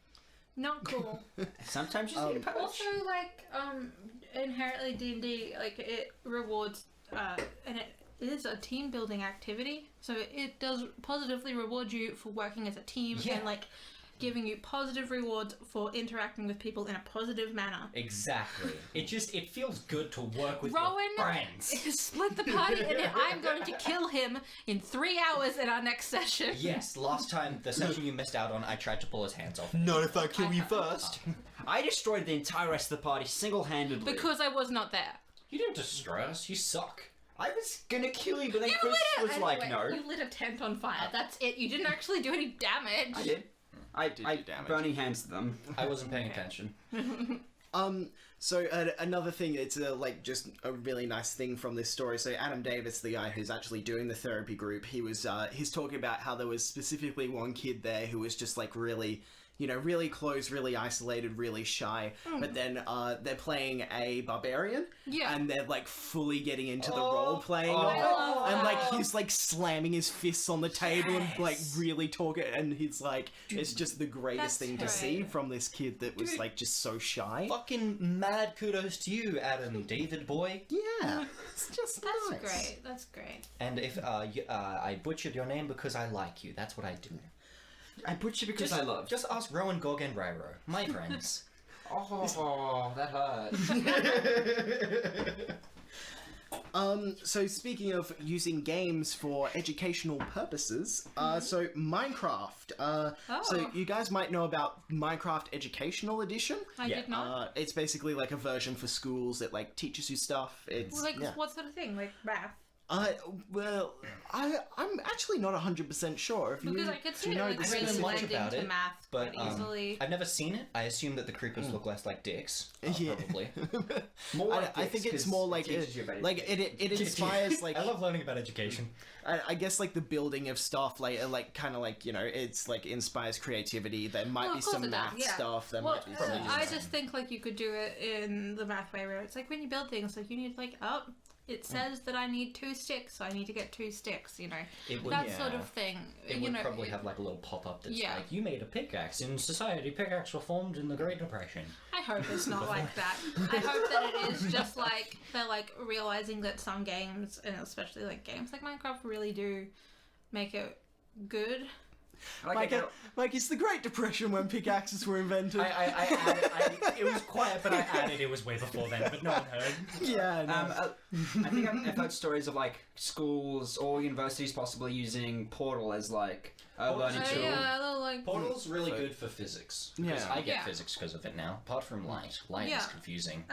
Not cool. Sometimes you just need a punch. Also, like, inherently D&D, like, it rewards, and it is a team building activity, so it does positively reward you for working as a team Yeah. and, like, giving you positive rewards for interacting with people in a positive manner. Exactly. It feels good to work with Rowan your friends. split the party, and I'm going to kill him in 3 hours in our next session. Yes, last time, the session you missed out on, I tried to pull his hands off. Not if I kill you first. I destroyed the entire rest of the party single-handedly. Because I was not there. You didn't destroy us, you suck. I was gonna kill you, but then You Chris lit was a, like, anyway, no. You lit a tent on fire. That's it. You didn't actually do any damage. I did. I do damage. burning hands to them. I wasn't paying attention. So another thing, it's like just a really nice thing from this story. So Adam Davis, the guy who's actually doing the therapy group, he's talking about how there was specifically one kid there who was just like really, really close, really isolated, really shy. But then they're playing a barbarian, Yeah. and they're like fully getting into the role playing of it, love and like that. he's like slamming his fists on the table and like really talking, and he's like, it's just the greatest That's thing to see great. from this kid that was like just so shy. Fucking mad kudos to you, Adam David boy. Yeah, it's just That's nice. great. That's great. And if I butchered your name because I like you, that's what I do. I put you because I love. Just ask Rowan, Gog, and Ryro, my friends. Oh, that hurt. So speaking of using games for educational purposes, so Minecraft. So you guys might know about Minecraft Educational Edition. I did not. It's basically like a version for schools that like teaches you stuff. It's What sort of thing? Like math? Well, I'm actually not 100% sure. If Because you, I could do see you it know like the I don't know really much specific- blend about into it, math but quite easily. I've never seen it. I assume that the creepers look less like dicks. Yeah. Probably. More like I think dicks, it's 'cause more like teaches you about it inspires like I love learning about education. I guess like the building of stuff like kind of like, you know, it's like inspires creativity. There might Well, be of course some it does, math yeah. stuff. There Well, might be I some just think like you could do it in the math way where it's like when you build things, like you need like it says that I need 2 sticks, so I need to get 2 sticks, you know. It would, That sort of thing. It you would know, probably have like a little pop-up that's Yeah. like, you made a pickaxe. In society, pickaxe were formed in the Great Depression. I hope it's not like that. I hope that it is just like they're like realizing that some games, and especially like games like Minecraft, really do make it good. Like it's the Great Depression when pickaxes were invented. I added, it was quiet, but I added it was way before then, but no one heard. Yeah, no. I think I've heard stories of like schools or universities possibly using Portal as like a learning tool. Yeah, they'll like Portal's really good for physics. Yeah. Because I get Yeah. physics because of it now. Apart from light. Light Yeah. is confusing.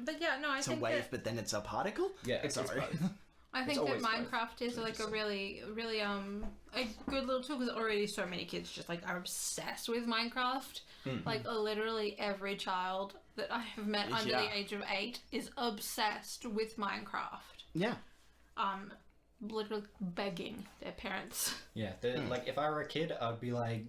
but yeah, no, I It's a think wave, that but then it's a particle. Yeah, It's Sorry. both. I think that always both. Minecraft is like a really a good little tool because already so many kids just like are obsessed with Minecraft. Like literally every child that I have met under Yeah. the age of 8 is obsessed with Minecraft. Yeah. Literally begging their parents. Yeah, like if I were a kid, I'd be like,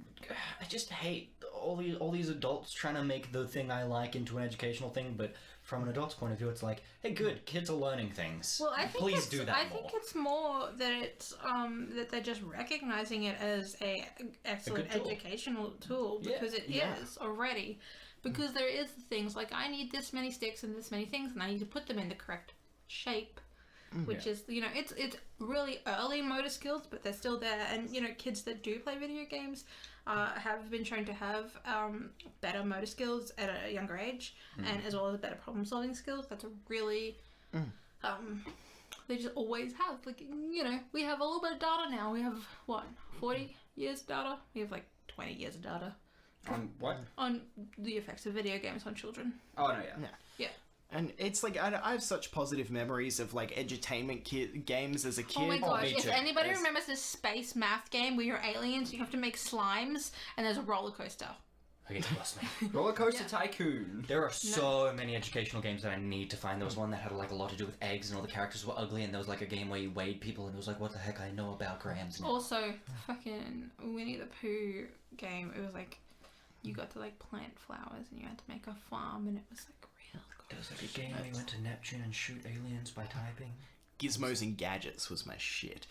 I just hate all these adults trying to make the thing I like into an educational thing, but from an adult's point of view, it's like, hey, good, kids are learning things. Well, I think Please it's, do that I more. think it's more that it's that they're just recognizing it as a excellent good tool. educational tool Yeah. because it is already. Because there is things like I need this many sticks and this many things, and I need to put them in the correct shape. Which is, you know, it's really early motor skills, but they're still there. And, you know, kids that do play video games have been shown to have better motor skills at a younger age, and as well as better problem-solving skills. That's a really... they just always have. Like, you know, we have a little bit of data now. We have, 40 years of data? We have, 20 years of data On what? on the effects of video games on children. Oh no, yeah. Yeah. And it's like I have such positive memories of like edutainment games as a kid. Oh my gosh, me if too. anybody Yes. remembers this space math game where you're aliens, you have to make slimes, and there's a roller coaster. Okay, trust me. Roller Coaster Yeah. Tycoon. There are so many educational games that I need to find. There was one that had like a lot to do with eggs, and all the characters were ugly, and there was like a game where you weighed people, and it was like, what the heck, I know about grams now. Also, fucking Winnie the Pooh game, it was like, you got to like plant flowers, and you had to make a farm, and it was like real cool. There was like a game where you went to Neptune and shoot aliens by typing. Gizmos and Gadgets was my shit.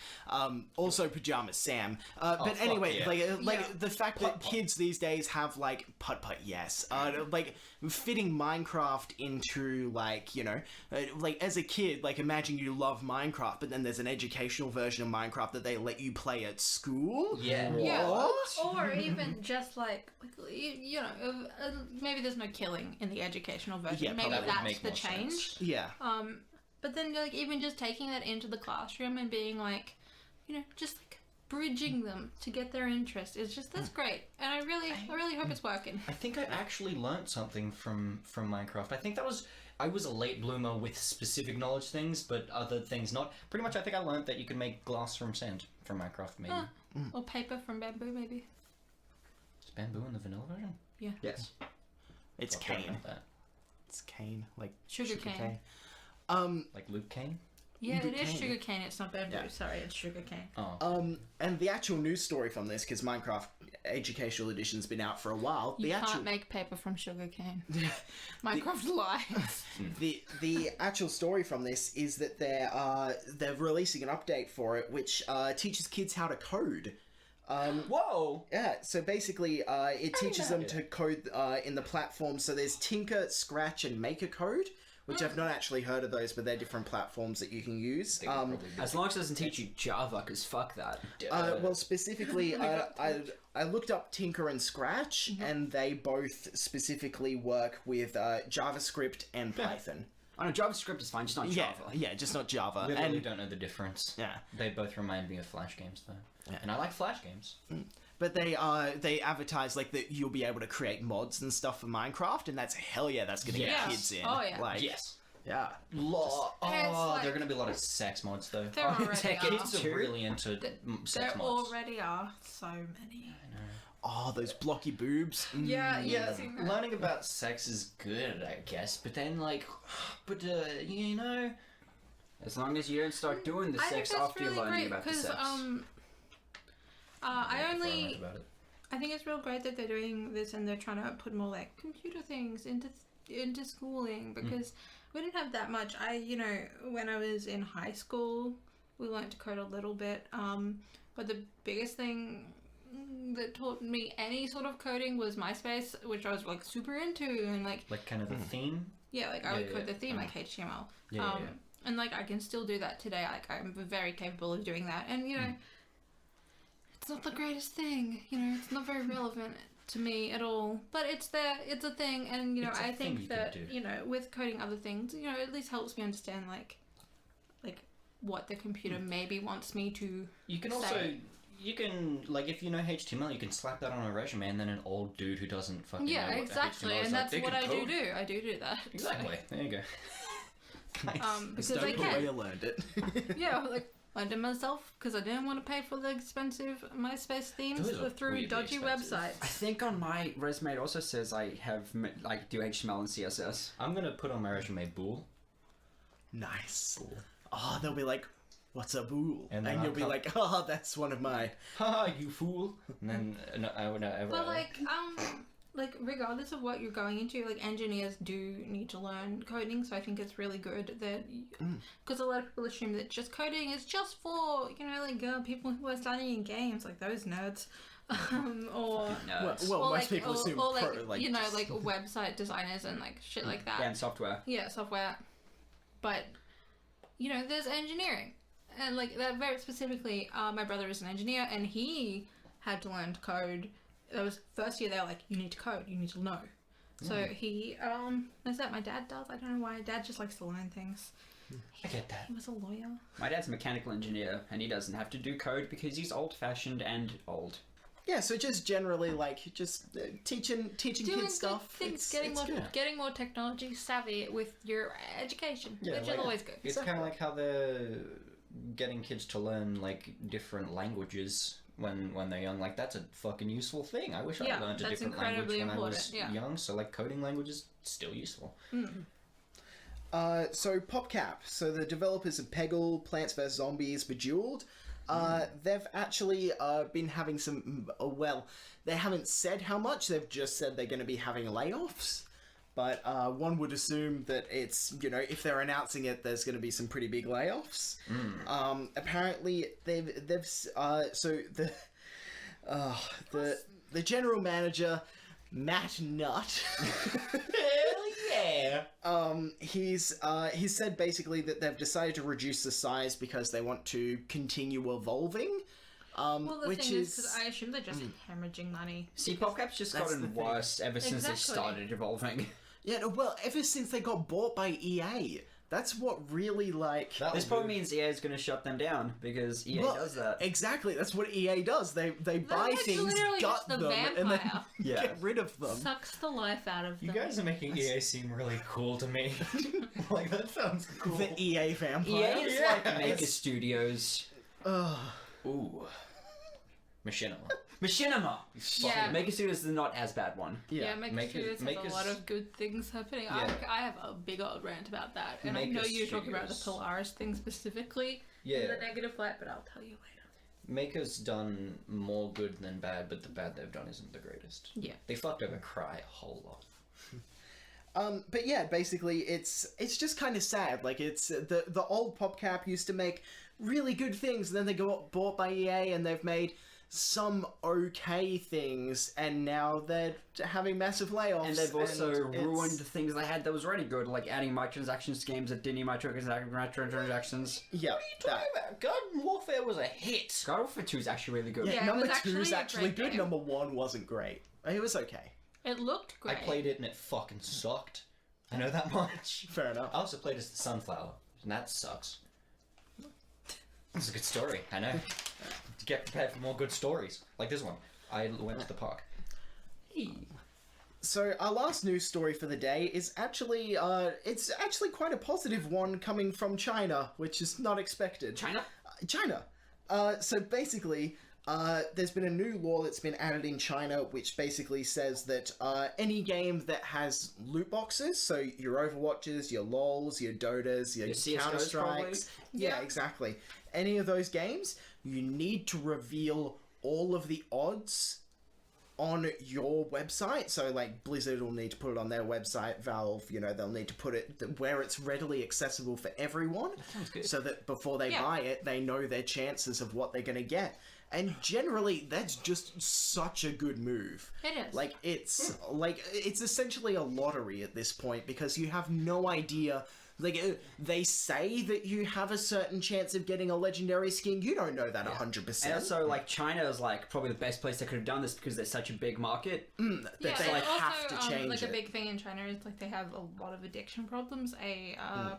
Also Pajama Sam. But fuck anyway, yeah. Yeah. the fact that kids these days have like putt-putt, yes. Like fitting Minecraft into like, you know, like as a kid, like imagine you love Minecraft, but then there's an educational version of Minecraft that they let you play at school. Yeah. Yeah, What? or even just like you know, maybe there's no killing in the educational version. Yeah, maybe that would that's make the more change. sense. Yeah. But then like even just taking that into the classroom and being like, you know, just like bridging them to get their interest is just that's great. And I really hope it's working. I think I actually learnt something from Minecraft. I think I was a late bloomer with specific knowledge things, but other things not. Pretty much I think I learnt that you can make glass from sand from Minecraft, maybe. Or paper from bamboo, maybe. Is bamboo in the vanilla version? Yes. It's I'll learn cane. about that. It's cane. Like Sugar cane. Like Luke Kane? Yeah, it is cane. sugar cane. It's not bamboo. Yeah. Sorry, it's sugar cane. Oh. And the actual news story from this, because Minecraft Educational Edition's been out for a while. You The can't actual make paper from sugar cane. Minecraft lies. the actual story from this is that they're releasing an update for it, which teaches kids how to code. Whoa! Yeah, so basically, it teaches them to code in the platform. So there's Tinker, Scratch, and Maker Code, which I've not actually heard of those, but they're different platforms that you can use. As long as it doesn't teach you Java, because fuck that. Well, specifically, I looked up Tinker and Scratch, and they both specifically work with JavaScript and Python. Oh no, JavaScript is fine, just not Java. Yeah, just not Java. We really And don't know the difference. yeah, They both remind me of Flash games, though. Yeah. And I like Flash games. but they advertise like that you'll be able to create mods and stuff for Minecraft, and that's hell yeah, that's gonna Yes. get kids in. Oh, yeah. Like, Yes. yeah. And it's like- There are going to be a lot of sex mods, though. There already take are. it Kids are really into sex There mods. already are so many. Oh, those blocky boobs. Mm. Yeah, Yeah, seen that. learning about sex is good, I guess. But then, like, you know, As long as you don't start doing the I think sex that's after you're really learning great about the because sex. I think it's real great that they're doing this and they're trying to put more like computer things into schooling because we didn't have that much. When I was in high school, we learned to code a little bit. But the biggest thing that taught me any sort of coding was MySpace, which I was like super into and like kind of the theme. yeah, like I would code the theme like HTML. Yeah. And like I can still do that today. Like I'm very capable of doing that. And it's not the greatest thing. It's not very relevant to me at all. But it's there. It's a thing. And It's a I thing think you can that do. with coding other things, it at least helps me understand like what the computer maybe wants me to. You can say. also, like, if you know HTML, you can slap that on a resume, and then an old dude who doesn't fucking know Yeah, what exactly. HTML is And like, that's they what can I code. do. I do that. Exactly. There you go. Nice. Because Don't I know where can. you learned it. Yeah, like I did myself because I didn't want to pay for the expensive MySpace themes Those are through weirdly dodgy expensive. I websites. think on my resume it also says I have do HTML and CSS. I'm gonna put on my resume bool. Nice. Oh, they'll be like, "What's a bool?" And And, then you'll I'll be come- like, "Oh, that's one of my." Haha, you fool. And then I would never. But like regardless of what you're going into, like engineers do need to learn coding. So I think it's really good that because a lot of people assume that just coding is just for people who are studying games, like those nerds, or Nerds. Well, or most like, people or, assume or like pro, like like just- website designers and like shit like that. Yeah, and software. Yeah, software. But there's engineering, and like that very specifically. My brother is an engineer, and he had to learn to code. That was first year. They were like, "You need to code. You need to know." So he is that my dad does. I don't know why. Dad just likes to learn things. I get that. He was a lawyer. My dad's a mechanical engineer, and he doesn't have to do code because he's old-fashioned and old. Yeah, so just generally like just teaching Doing kids good stuff. things, It's good. getting more technology savvy with your education, Yeah, which like- is always good. It's kind of like how they're getting kids to learn like different languages when they're young. Like that's a fucking useful thing. I wish I Yeah, learned a that's different language incredibly when I was important, yeah. young. So like coding language is still useful. So PopCap, so the developers of Peggle, Plants vs Zombies, Bejeweled, they've actually been having some. They haven't said how much. They've just said they're going to be having layoffs. But one would assume that it's if they're announcing it, there's going to be some pretty big layoffs. Apparently, the general manager, Matt Nutt. Hell yeah! He's said basically that they've decided to reduce the size because they want to continue evolving. Well, the which thing is, is because I assume they're just hemorrhaging money. See, PopCap's just That's the gotten thing. worse ever since they Exactly. started evolving. yeah, no, well, ever since they got bought by EA, that's what really like. That This was probably good. means EA is going to shut them down because EA Well, does that. Exactly, that's what EA does. They buy like things, literally gut just the them, and then vampire. Yeah. get rid of them. Sucks the life out of You them. guys are making EA seem really cool to me. Like that sounds cool. The EA vampire. EA is Yeah, like Maker it's- Studios. Ugh. Ooh. Machinima. Machinima! Yeah. Maker Studios is the not as bad one. Yeah, Make Maker Studios it- has a lot of good things happening. Yeah. I have a big old rant about that, and I Maker know you're talking about the Studios. Polaris thing specifically in Yeah. the negative light, but I'll tell you later. Maker's done more good than bad, but the bad they've done isn't the greatest. Yeah. They fucked over Cry a whole lot. But yeah, basically, it's just kind of sad. Like it's the old PopCap used to make really good things, and then they got bought by EA, and they've made some okay things, and now they're having massive layoffs. And they've also it's- ruined things they had that was already good, like adding microtransactions to games that didn't need microtransactions. Yeah, that. Garden Warfare was a hit. God of War 2 is actually really good. Yeah, Yeah, it number was 2 is actually a actually great good. game. Number 1 wasn't great. It was okay. It looked great. I played it and it fucking sucked. I know that much. Fair enough. I also played as the Sunflower, and that sucks. It's a good story, I know. Get prepared for more good stories, like this one. I went to the park. So our last news story for the day is actually, it's actually quite a positive one coming from China, which is not expected. China? China. So basically, there's been a new law that's been added in China, which basically says that any game that has loot boxes, so your Overwatches, your LoLs, your Dotas, your CS:GOs Counter-Strikes, yeah, exactly. Any of those games, you need to reveal all of the odds on your website. So like Blizzard will need to put it on their website, Valve, they'll need to put it where it's readily accessible for everyone. That sounds good. So that before they buy it, they know their chances of what they're going to get. And generally, that's just such a good move. It is. It's essentially a lottery at this point, because you have no idea. They say that you have a certain chance of getting a legendary skin. You don't know that 100%. And also, China is, probably the best place they could have done this because they're such a big market. That they and have to also, change a it. big thing in China is, they have a lot of addiction problems,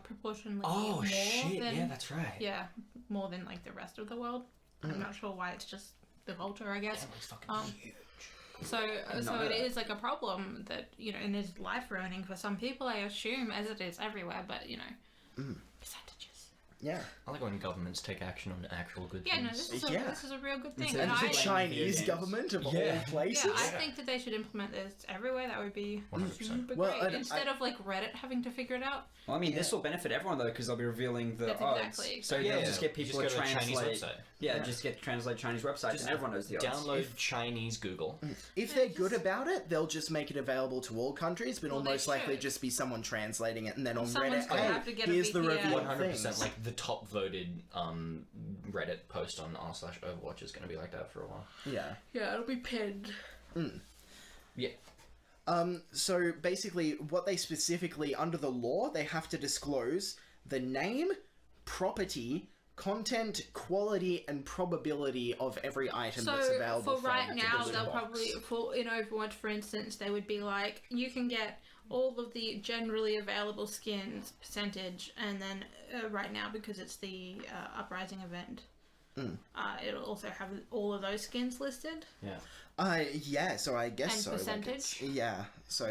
proportionally Oh, more shit, than... yeah, that's right. Yeah, more than, the rest of the world. I'm not sure why, it's just the culture, I guess. That was fucking huge. So it is a problem that, and is life ruining for some people, I assume, as it is everywhere, but, percentages. Yeah. I like when governments take action on actual good Yeah, no, things. this is a real good thing. Instead And of The just Chinese games. government of Yeah. all places. yeah, I think that they should implement this everywhere. That would be 100%. super Well, great. Instead of Reddit having to figure it out. Well, I mean, this will benefit everyone, though, because they'll be revealing the That's odds. exactly- So Yeah, they'll just get people just to go to a Chinese translate. website. Yeah, just get to translate Chinese websites, and everyone knows the odds. Download Chinese Google. If they're good about it, they'll just make it available to all countries, but Well, it'll they most likely should. just be someone translating it, and then on Someone's Reddit, gonna hey, have to get a here's the VPN. revealed 100%. things. The top voted Reddit post on r/Overwatch is going to be like that for a while. Yeah. Yeah, it'll be pinned. Yeah. So basically, what they specifically, under the law, they have to disclose the name, property, content, quality, and probability of every item that's So available for right the now, loot they'll box. probably, in Overwatch, for instance, they would be like, you can get all of the generally available skins percentage, and then right now, because it's the Uprising event, it'll also have all of those skins listed. Yeah. Yeah, so I guess And so. percentage? So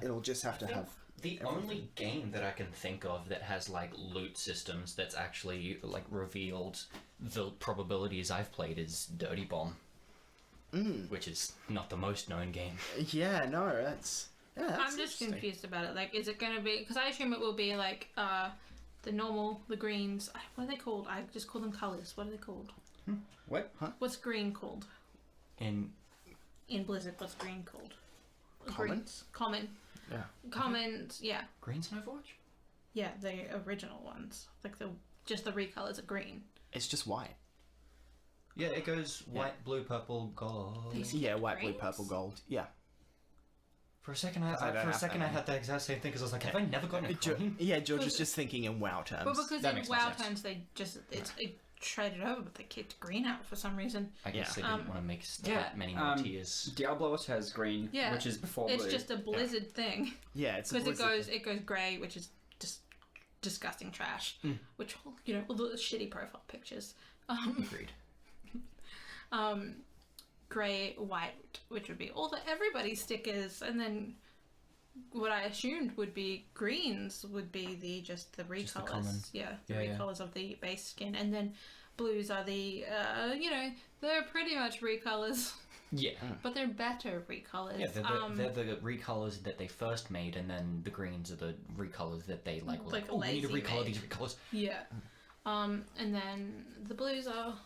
it'll just have to have. The only game that I can think of that has loot systems that's actually revealed the probabilities I've played is Dirty Bomb, which is not the most known game. Yeah, no, that's. Yeah, that's I'm just interesting. confused about it. Is it going to be... Because I assume it will be, the normal, the greens... What are they called? I just call them colours. What are they called? What? Huh? What's green called? In Blizzard, what's green called? Common? Greens. Common. Yeah. Commons, yeah. Greens in Overwatch? Yeah, the original ones. Just the recolors are green. It's just white. Yeah, it goes white, blue, purple, gold. These- Yeah, white, blue, Greens? purple, gold. Yeah. For a second, I that had the exact same thing because I was like, have I never gotten a green? Yeah, George is just thinking in WoW terms. But because that in makes more WoW sense. times they just it traded over, but they kicked green out for some reason. I guess they Yeah. didn't want to make Yeah, that many more tiers. Diablo has green, Yeah, which is before It's blue. just a Blizzard thing Yeah, it's a because Blizzard it goes grey, which is just disgusting trash. Which all the shitty profile pictures. Agreed. Grey, white, which would be all the everybody stickers, and then what I assumed would be greens would be the recolors. the common. Yeah, the Yeah, yeah. recolors of the base skin, and then blues are the they're pretty much recolors, Yeah. but they're better recolors. Yeah, they're the recolors that they first made, and then the greens are the recolors that they were Like oh, we need to lazy recolor made. these recolors. Yeah. And then the blues are...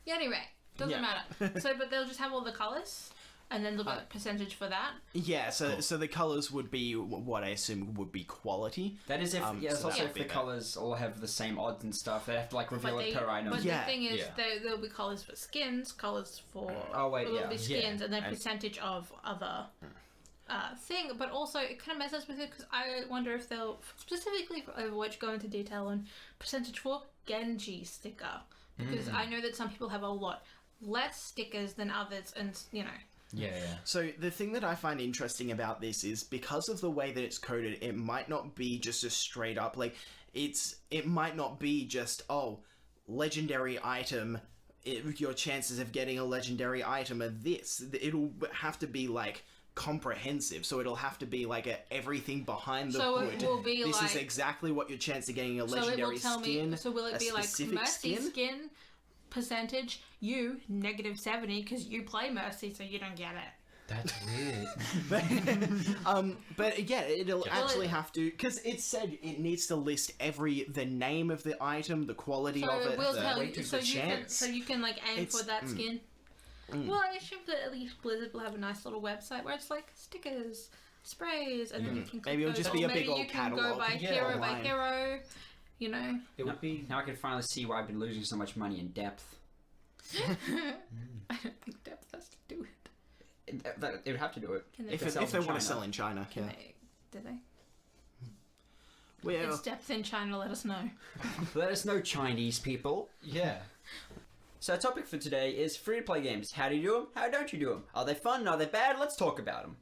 Yeah, anyway, doesn't Yeah. matter. So, but they'll just have all the colours, and then they'll get a percentage for that. Yeah, so the colours would be what I assume would be quality. That is if it's so also that if would be the that. colours all have the same odds and stuff. They have to reveal it per item. But Yeah. the thing is, Yeah. there'll be colours for skins, colours for... Oh, wait, there'll yeah. be skins, Yeah. and then And- percentage of other... thing, but also it kind of messes with it because I wonder if they'll specifically for Overwatch go into detail on percentage for Genji sticker because I know that some people have a lot less stickers than others, and Yeah. So the thing that I find interesting about this is because of the way that it's coded, it might not be just a straight up like it might not be just legendary item. Your chances of getting a legendary item are this. It'll have to be like comprehensive, so it'll have to be like everything behind the So hood. it will be this like, is exactly what your chance of getting a so it legendary will tell skin. me. So will it a be like specific Mercy skin percentage? You -70 because you play Mercy, so you don't get it. That's weird. But yeah, it'll actually have to, because it said it needs to list the name of the item, the quality So of it it, will the, tell you. the So you can. chance. So you can like aim It's- for that skin. Well, I assume that at least Blizzard will have a nice little website where it's like stickers, sprays, and then you can. Maybe it'll click just those. be a Or big maybe old you can go catalog. by Yeah, hero by online. hero. You know. It would be. Now I can finally see why I've been losing so much money in depth. I don't think depth has to do it. It would have to do it. Can If It sells they in want to China. sell in China, Can yeah. Did they? Well, It's depth in China. Let us know. Let us know, Chinese people. Yeah. So our topic for today is free-to-play games. How do you do them? How don't you do them? Are they fun? Are they bad? Let's talk about them.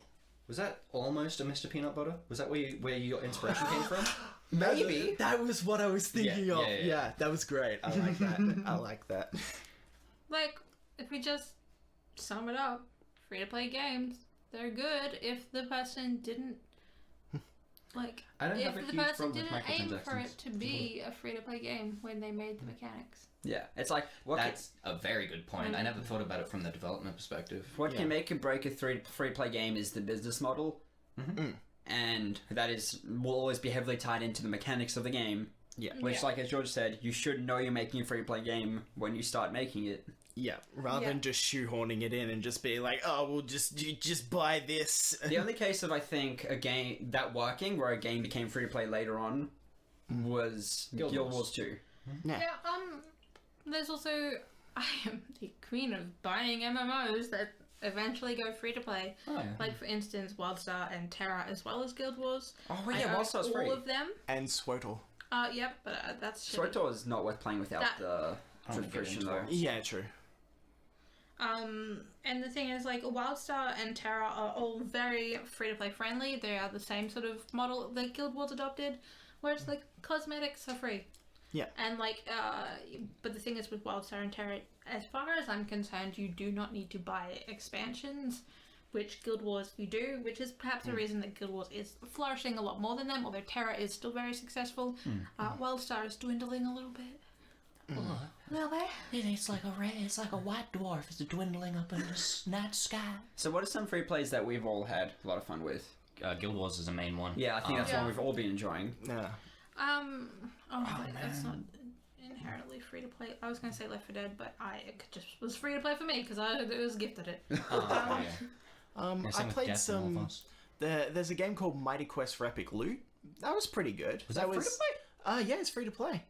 Was that almost a Mr. Peanut Butter? Was that where your inspiration came from? Maybe. that was what I was thinking Yeah, of. yeah, Yeah, yeah. that was great. I like that. I like that. Like, if we just sum it up, free to play games, they're good if the person didn't. Like, I don't if have a the huge person problem with didn't aim for microtransactions. it to be a free to play game when they made the mechanics. Yeah, it's like what That's a very good point. I never thought about it from the development perspective. can, can make or break a free-to-play game is the business model, and that will always be heavily tied into the mechanics of the game. Yeah. Which, Yeah. like as George said, you should know you're making a free-to-play game when you start making it. Yeah, rather Yeah. than just shoehorning it in and just be like, oh, well, you just buy this. The only case of I think a game that working where a game became free-to-play later on was Guild Guild Wars. Wars 2. Yeah. Yeah, there's also, I am the queen of buying MMOs that eventually go free to play. Oh, yeah. Like, for instance, WildStar and Terra, as well as Guild Wars. Oh I yeah, own WildStar's free. all of them. And Swotle. Yep, but that's shitty. Swotor is not worth playing without That- the I won't get subscription into though. it. Yeah, true. And the thing is, like, WildStar and Terra are all very free-to-play friendly. They are the same sort of model that Guild Wars adopted, where it's like, cosmetics are free. Yeah. And, like, but the thing is with WildStar and Terra, as far as I'm concerned, you do not need to buy expansions, which Guild Wars you do, which is perhaps the reason that Guild Wars is flourishing a lot more than them, although Terra is still very successful. WildStar is dwindling a little bit. Well, It's like a white dwarf. It's dwindling up in the night sky. So what are some free plays that we've all had a lot of fun with? Guild Wars is a main one. Yeah, I think that's Yeah. one we've all been enjoying. Yeah. but that's not inherently free to play. I was gonna say Left 4 Dead, but it just was free to play for me because I was gifted it. Oh, yeah. I Same with played Death and all some. of us. There's a game called Mighty Quest for Epic Loot. That was pretty good. Was that free to play? Yeah, it's free to play.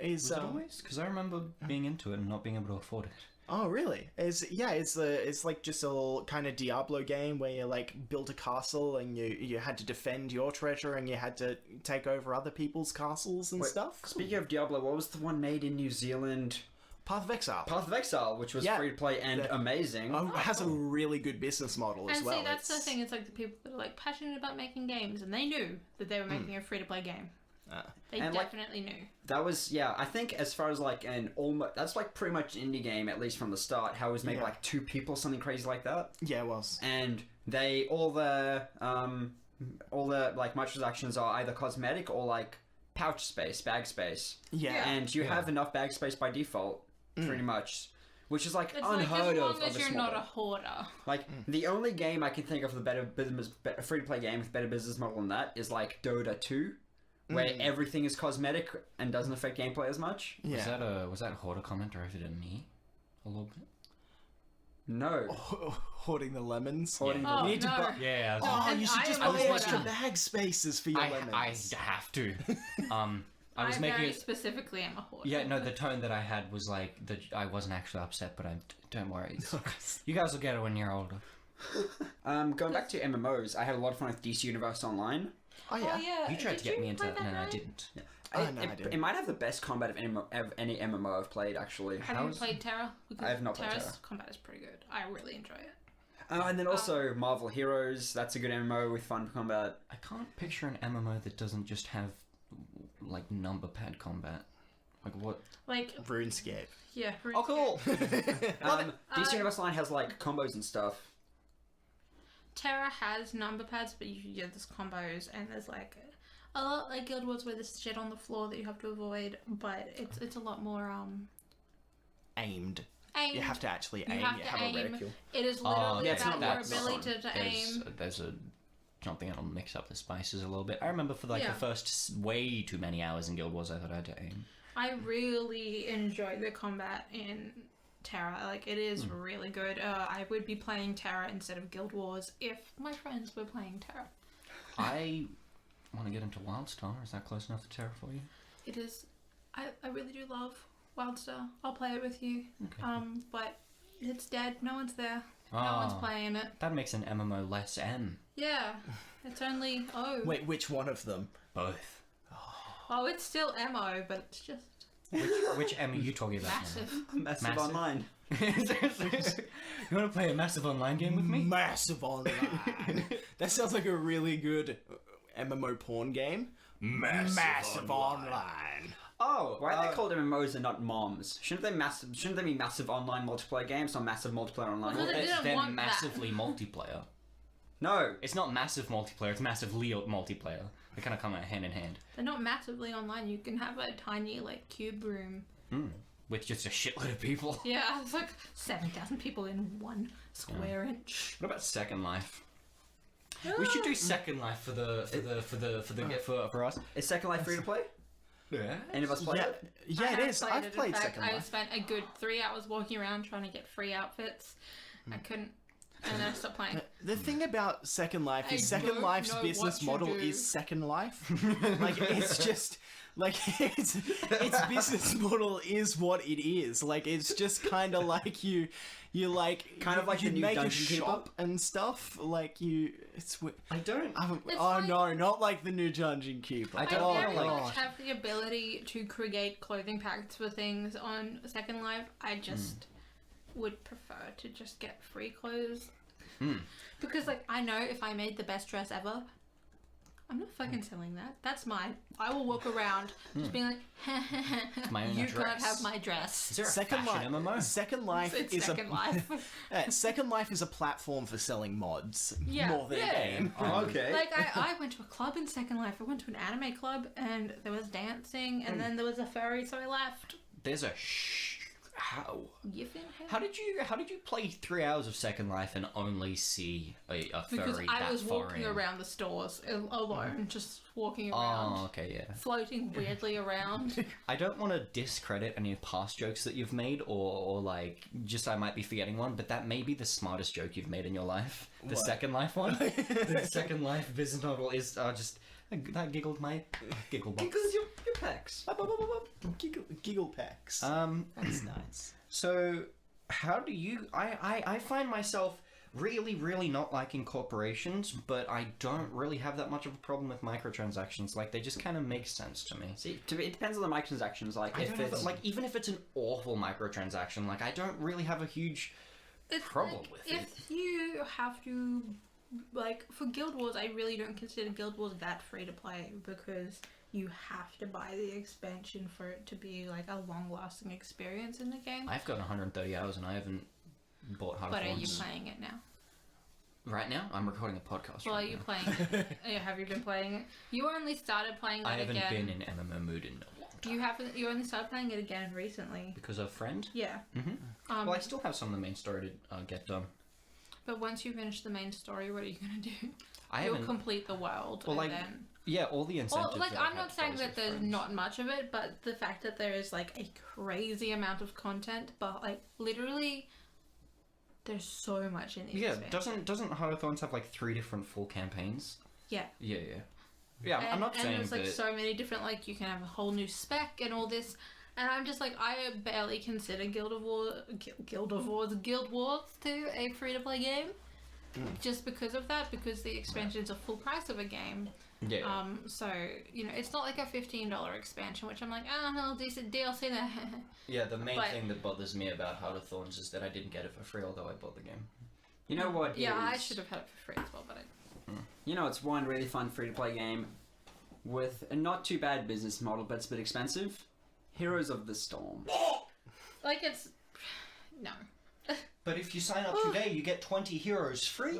Was it always? Because I remember being into it and not being able to afford it. Oh really? It's like just a little kind of Diablo game where you like built a castle and you had to defend your treasure and you had to take over other people's castles and Wait, stuff. Speaking of Diablo, what was the one made in New Zealand? Path of Exile. Path of Exile, which was Yeah. free to play and amazing. Oh, it has a really good business model as And well. see, that's the It's- thing. It's like the people that are like passionate about making games, and they knew that they were making a free to play game. They And, like, definitely knew. That was, yeah, I think as far as like an almost, that's like pretty much an indie game, at least from the start, how it was made by like 2 people, something crazy like that. Yeah, it was. And they, all the like microtransactions are either cosmetic or like pouch space, bag space. Yeah. And you have enough bag space by default, pretty much. Which is like It's unheard like as long of as a you're small not a game. hoarder. Like, the only game I can think of with a free-to-play game with better business model than that is, like, Dota 2, where everything is cosmetic and doesn't affect gameplay as much. Yeah. Was that a hoarder comment directed at me? A little bit? No. Hoarding the lemons. Hoarding Oh, You need to no. buy- Yeah. Oh, And you should I just am buy a extra hoarder. bag spaces for your I lemons. have to. I was making very it. specifically am a hoarder. Yeah, no, the tone that I had was like I wasn't actually upset, but don't worry. You guys will get it when you're older. Going back to MMOs, I had a lot of fun with DC Universe Online. Oh, yeah. Oh yeah. You tried Did to get you me into play that, and I Ryan? didn't. Oh, no, I didn't. It might have the best combat of any MMO I've played, actually. Have you played Terra? Because I have not played Terra's Terra. combat is pretty good. I really enjoy it. And then also Marvel Heroes. That's a good MMO with fun combat. I can't picture an MMO that doesn't just have like number pad combat. Like what? Like, RuneScape. yeah. Oh, cool. Love it. DC Universe Online has like combos and stuff. Terra has number pads, but you get this combos, and there's like a lot like Guild Wars where there's shit on the floor that you have to avoid, but it's a lot more Aimed. aimed. You have to actually aim. have You to have aim. a reticule. It is literally yeah, it's about not your that ability to aim. There's something that'll mix up the spices a little bit. I remember for like Yeah. the first way too many hours in Guild Wars, I thought I had to aim. I really enjoy the combat in Terra. Like, it is really good. I would be playing Terra instead of Guild Wars if my friends were playing Terra. I want to get into WildStar. Is that close enough to Terra for you? It is. I really do love Wildstar. I'll play it with you. Okay. But it's dead. No one's there. No Ah. one's playing it. That makes an MMO less M. Yeah. It's only Wait, which one of them? Both. Oh, it's still MO, but it's just Which M are you talking about? massive. Massive Online. You want to play a massive online game with me? Massive Online. That sounds like a really good MMO porn game. Massive Online. Oh, why are they called MMOs and not MOMs? Shouldn't they be massive online multiplayer games or massive multiplayer online? Well, they didn't They're want that. massively multiplayer. No. It's not massive multiplayer, it's massively multiplayer. They kind of come out hand in hand. They're not massively online. You can have a tiny, like, cube room. With just a shitload of people. Yeah, it's like 7,000 people in one square inch. What about Second Life? We should do Second Life for us. Is Second Life free to play? Yeah. Any of us play Yeah, it? yeah, it is. I've In played fact, Second I Life. spent a good 3 hours walking around trying to get free outfits. I couldn't, and then I stopped playing. The thing about Second Life I is Second don't Life's know business what to model do. is Second Life. Like, it's just like its business model is what it is. Like, it's just kind of like you like Kind of like you the new make a Dungeon Keeper? shop and stuff. Like it's I don't. It's oh like- no, not like the new Dungeon Keeper. I I don't very like- much have the ability to create clothing packs for things on Second Life. I just would prefer to just get free clothes. Because, like, I know if I made the best dress ever, I'm not fucking selling that. That's mine. I will walk around just being like, My own you can't dress. have my dress. Is there a Second fashion Life. MMO? Second Life It's is Second Life. Second Life is a platform for selling mods Yeah, more than yeah. a game. Okay. Like, I went to a club in Second Life. I went to an anime club, and there was dancing, and then there was a furry, so I left. There's a how? You think? How did you play 3 hours of Second Life and only see a furry Because I that was far walking in? around the stores alone, just walking around. Oh, okay, yeah. Floating weirdly around. I don't want to discredit any past jokes that you've made, or like, just I might be forgetting one, but that may be the smartest joke you've made in your life. The What? Second Life one. The Second Life business model is just that giggled my giggle box. Giggles your pecs. Giggle packs. That's nice. So, how do you? I find myself really not liking corporations, but I don't really have that much of a problem with microtransactions. Like, they just kind of make sense to me. See, it depends on the microtransactions. Like, I if don't have, it's like, even if it's an awful microtransaction, like, I don't really have a huge It's problem like, with it. if you have to, like, for Guild Wars, I really don't consider Guild Wars that free to play because you have to buy the expansion for it to be, like, a long-lasting experience in the game. I've got 130 hours and I haven't bought Heart of But are you Thorns. playing it now? Right now, I'm recording a podcast. Well, are right you now. playing it? Have you been playing it? You only started playing that I haven't again. been in MMO mood in a long time. You haven't. You only started playing it again recently. Because of friend? Yeah. Well, I still have some of the main story to get done. But once you finish the main story, what are you gonna do? I You'll haven't. complete the world, Well, and like, then. Yeah, all the incentives. Well, like, that I've I'm had not to saying close that with there's friends. not much of it, but the fact that there is, like, a crazy amount of content, but, like, literally, there's so much in the Yeah, expansion. doesn't Heart of Thorns have like 3 different full campaigns? Yeah. Yeah. Yeah, I'm not saying there's, like, that. so many different, like, you can have a whole new spec and all this, and I'm just like, I barely consider Guild Wars to a free-to-play game. Just because of that, because the expansions are full price of a game. Yeah. So, you know, it's not like a $15 expansion, which I'm like, no, decent DLC there. Yeah, the main but- thing that bothers me about Heart of Thorns is that I didn't get it for free, although I bought the game. You know what? Yeah, I is- should have had it for free as well, but You know, it's one really fun free-to-play game with a not too bad business model, but it's a bit expensive. Heroes of the Storm. like it's no. But if you sign up today, you get 20 heroes free.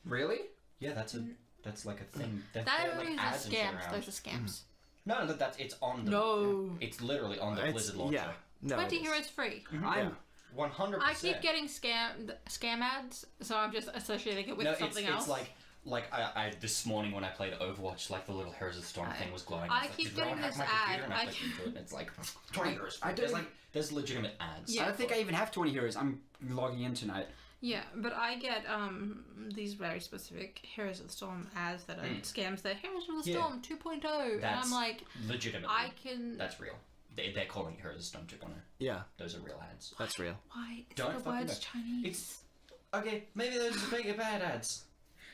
Really? Yeah, that's like a thing. That like is ads a and shit scam. around. Those are scams. No, that's it's on the. No. It's literally on the It's- Blizzard launcher. Yeah. No. 20 it is. heroes free. I'm 100%. I keep getting scam ads, so I'm just associating it with something else. It's like I this morning when I played Overwatch, like the little Heroes of the Storm thing was glowing. I It's like, keep "Did getting hack this my computer?" ad, And I clicked into it, and it's like 20 heroes. I don't- There's legitimate ads. Yeah. I don't think I even have 20 heroes. I'm logging in tonight. Yeah, but I get these very specific Heroes of the Storm ads that are scams. They're Heroes of the Yeah. Storm 2.0, and That's I'm like, legitimately. I can. That's real. They're calling it Heroes of the Storm 2.0. Yeah, Those are real ads. that's real. Why? Is Don't the fucking words know. Chinese? It's okay. Maybe those are big bad ads.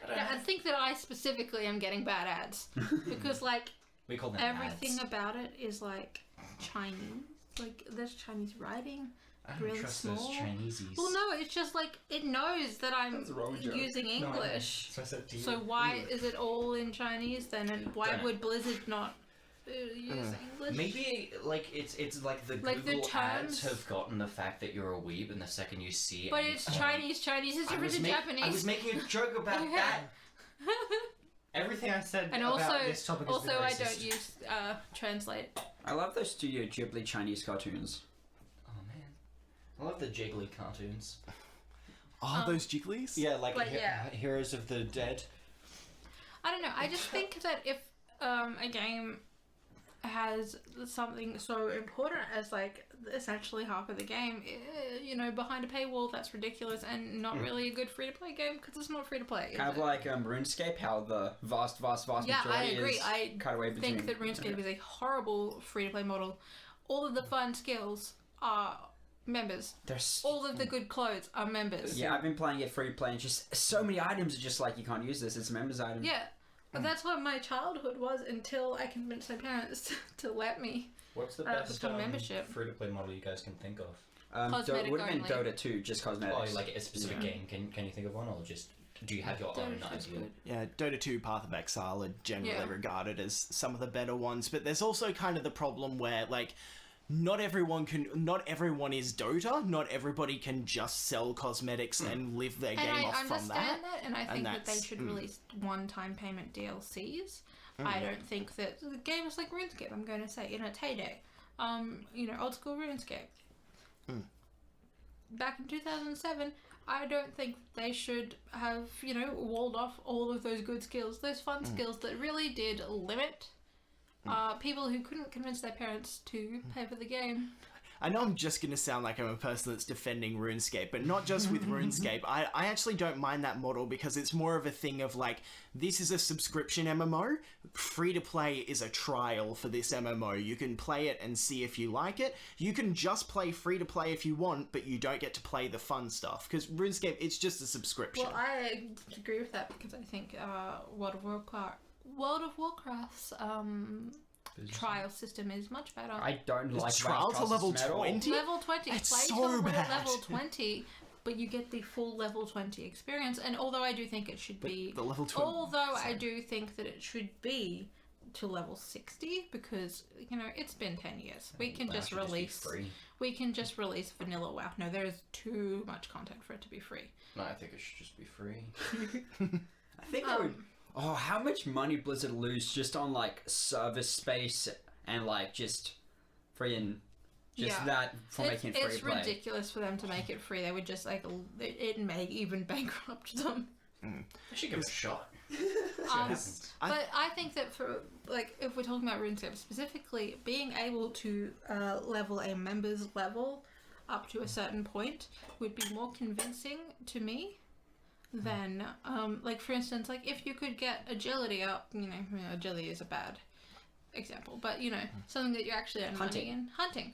I don't Yeah, know. I think that I specifically am getting bad ads because like We call them everything ads. about it is like Chinese. Like there's Chinese writing. I don't really trust small. those Chinesies. Well, no, it's just like it knows that I'm That's a wrong joke. using No, I know. English. So I said to you. So why is it all in Chinese then? And why Dunno. would Blizzard not use English? Maybe like it's like the Like the Google ads terms- have gotten the fact that you're a weeb, and the second you see But any- it's Chinese. Chinese is I different was, to I Japanese. was making a joke about Yeah. that. Everything I said And about also, this topic is also I don't use translate. I love those Studio Ghibli Chinese cartoons. Oh man, I love the Jiggly cartoons. Are those Jigglies? Yeah, like But yeah. Heroes of the Dead. I don't know. I just think that if a game has something so important as like essentially half of the game, you know, behind a paywall, that's ridiculous and not really a good free to play game because it's not free to play. Kind of like RuneScape, how the vast Yeah, I majority agree. is I cut away between. think that RuneScape is a horrible free to play model. All of the fun skills are members. There's All of the good clothes are members. yeah, I've been playing it free to play, and just so many items are just like you can't use this. It's a members item. Yeah. But that's what my childhood was until I convinced my parents to let me. What's the best, best membership. free to play model you guys can think of? Cosmetic would have been only. Dota 2, just cosmetics. Oh, like a specific game. Can you think of one, or just do you have your own Dota's idea? good. Yeah, Dota 2 Path of Exile are generally Yeah. regarded as some of the better ones, but there's also kind of the problem where, like, not everyone is Dota. Not everybody can just sell cosmetics and live their And game I off from understand that. that, and I think that they that's- should release one-time payment DLCs. I don't think that the game is like RuneScape. I'm going to say in its heyday, you know, old school RuneScape. Back in 2007, I don't think they should have, you know, walled off all of those good skills, those fun skills that really did limit people who couldn't convince their parents to pay for the game. I know I'm just going to sound like I'm a person that's defending RuneScape, but not just with RuneScape. I actually don't mind that model because it's more of a thing of like, this is a subscription MMO. Free to play is a trial for this MMO. You can play it and see if you like it. You can just play free to play if you want, but you don't get to play the fun stuff because RuneScape, it's just a subscription. Well, I agree with that because I think World of Warcraft's trial system is much better. I don't like trial to Vast level Metal. 20? Level 20. It's Play so till bad. level 20, but you get the full level 20 experience. And although I do think it should be... the level 20 Although I do think that it should be to level 60 because, you know, it's been 10 years. We can WoW just should be release... free. We can just release vanilla WoW. No, there is too much content for it to be free. No, I think it should just be free. I think I would. Oh, how much money Blizzard lose just on like server space and like just freaking Yeah. that for making it free It's to play. ridiculous for them to make it free. They would just like it may even bankrupt them. I should give it a shot. But I think that for like if we're talking about RuneScape specifically, being able to level a member's level up to a certain point would be more convincing to me than like for instance, like if you could get agility up, you know, agility is a bad example, but you know, something that you actually earn money in, hunting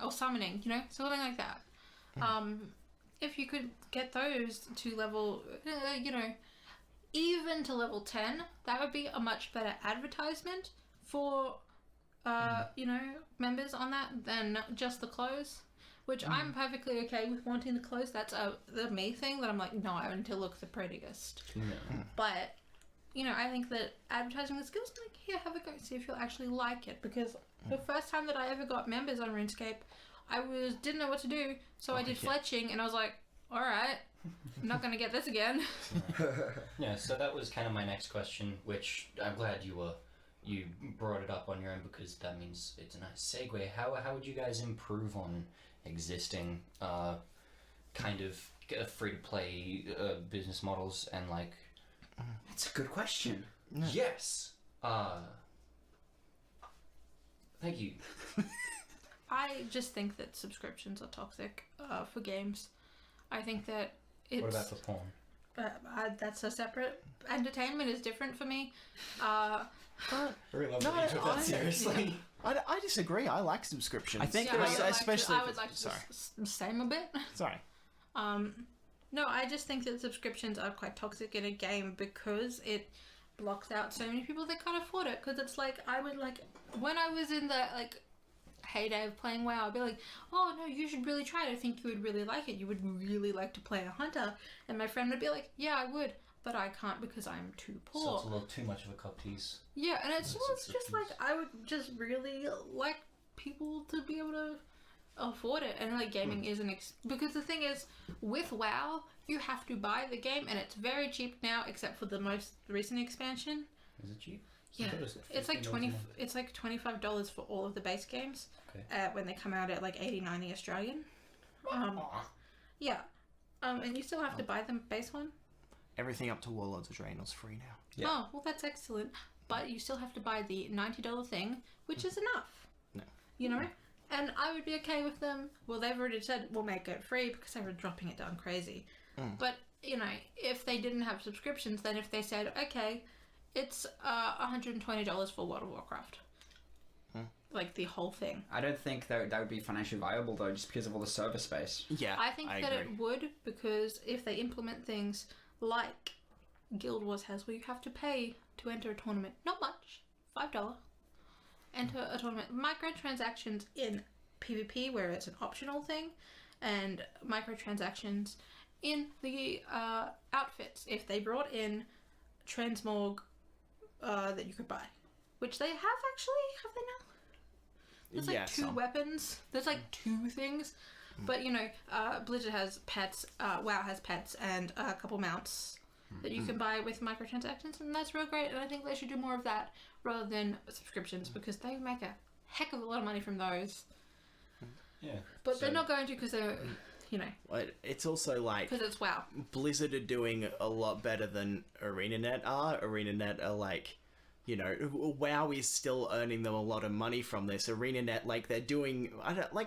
or summoning, you know, something like that. If you could get those to level, you know, even to level 10, that would be a much better advertisement for, you know, members on that than just the clothes. which I'm perfectly okay with wanting to close. That's the me thing that I'm like, no, I want to look the prettiest. But, you know, I think that advertising the skills, like, here, have a go, see if you'll actually like it. Because the first time that I ever got members on RuneScape, I didn't know what to do, so I did fletching, and I was like, alright, I'm not going to get this again. Yeah, so that was kind of my next question, which I'm glad you brought it up on your own, because that means it's a nice segue. How would you guys improve on existing kind of free-to-play business models and, like... That's a good question. Yes! Thank you. I just think that subscriptions are toxic for games. I think that it's... What about for porn? That's a separate... Entertainment is different for me. I really love that you took that seriously. I disagree. I like subscriptions. I think Yeah, especially I would like to same a bit. Sorry. No, I just think that subscriptions are quite toxic in a game because it blocks out so many people that can't afford it. Because it's like, I would like... When I was in the, like... heyday of playing WoW, I'd be like, oh no, you should really try it. I think you would really like it. You would really like to play a hunter. And my friend would be like, yeah, I would, but I can't because I'm too poor. So it's a little too much of a cup tease. Yeah, and it's just like, I would just really like people to be able to afford it. And like gaming isn't because the thing is, with WoW, you have to buy the game, and it's very cheap now, except for the most recent expansion. Is it cheap? Yeah, it's like It's like $25 for all of the base games. Okay. When they come out at like $80-90 Australian. Yeah. And you still have to buy the base one. Everything up to Warlords of Draenor is free now. Yeah. Oh, well, that's excellent. But you still have to buy the $90 thing, which is enough. No. You know? And I would be okay with them. Well, they've already said we'll make it free because they were dropping it down crazy. But, you know, if they didn't have subscriptions, then if they said, okay, it's $120 for World of Warcraft. Like the whole thing. I don't think that would be financially viable though, just because of all the server space. Yeah, I think that it would, because if they implement things like Guild Wars has, where you have to pay to enter a tournament, not much, $5, enter a tournament. Microtransactions in PvP, where it's an optional thing, and microtransactions in the outfits. If they brought in transmog that you could buy, which they have they now? There's like two weapons. There's like two things. But you know, Blizzard has pets, WoW has pets, and a couple mounts that you can buy with microtransactions, and that's real great. And I think they should do more of that rather than subscriptions, because they make a heck of a lot of money from those. Yeah. But they're not going to, because they're, you know. It's also like... Because it's WoW. Blizzard are doing a lot better than ArenaNet are. ArenaNet are like... You know, WoW is still earning them a lot of money from this. ArenaNet, like, they're doing...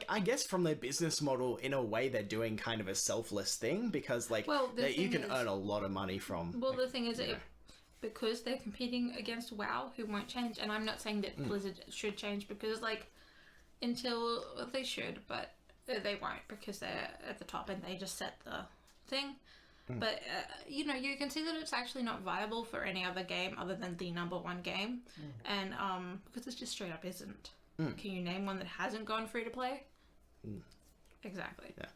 I guess from their business model, in a way, they're doing kind of a selfless thing, because, like, you can earn a lot of money from... Well, the thing is, because they're competing against WoW, who won't change, and I'm not saying that Blizzard should change, because, like, until... They should, but they won't, because they're at the top, and they just set the thing. But, you know, you can see that it's actually not viable for any other game other than the #1 game. And, because it just straight up isn't. Can you name one that hasn't gone free to play? Exactly. Yeah.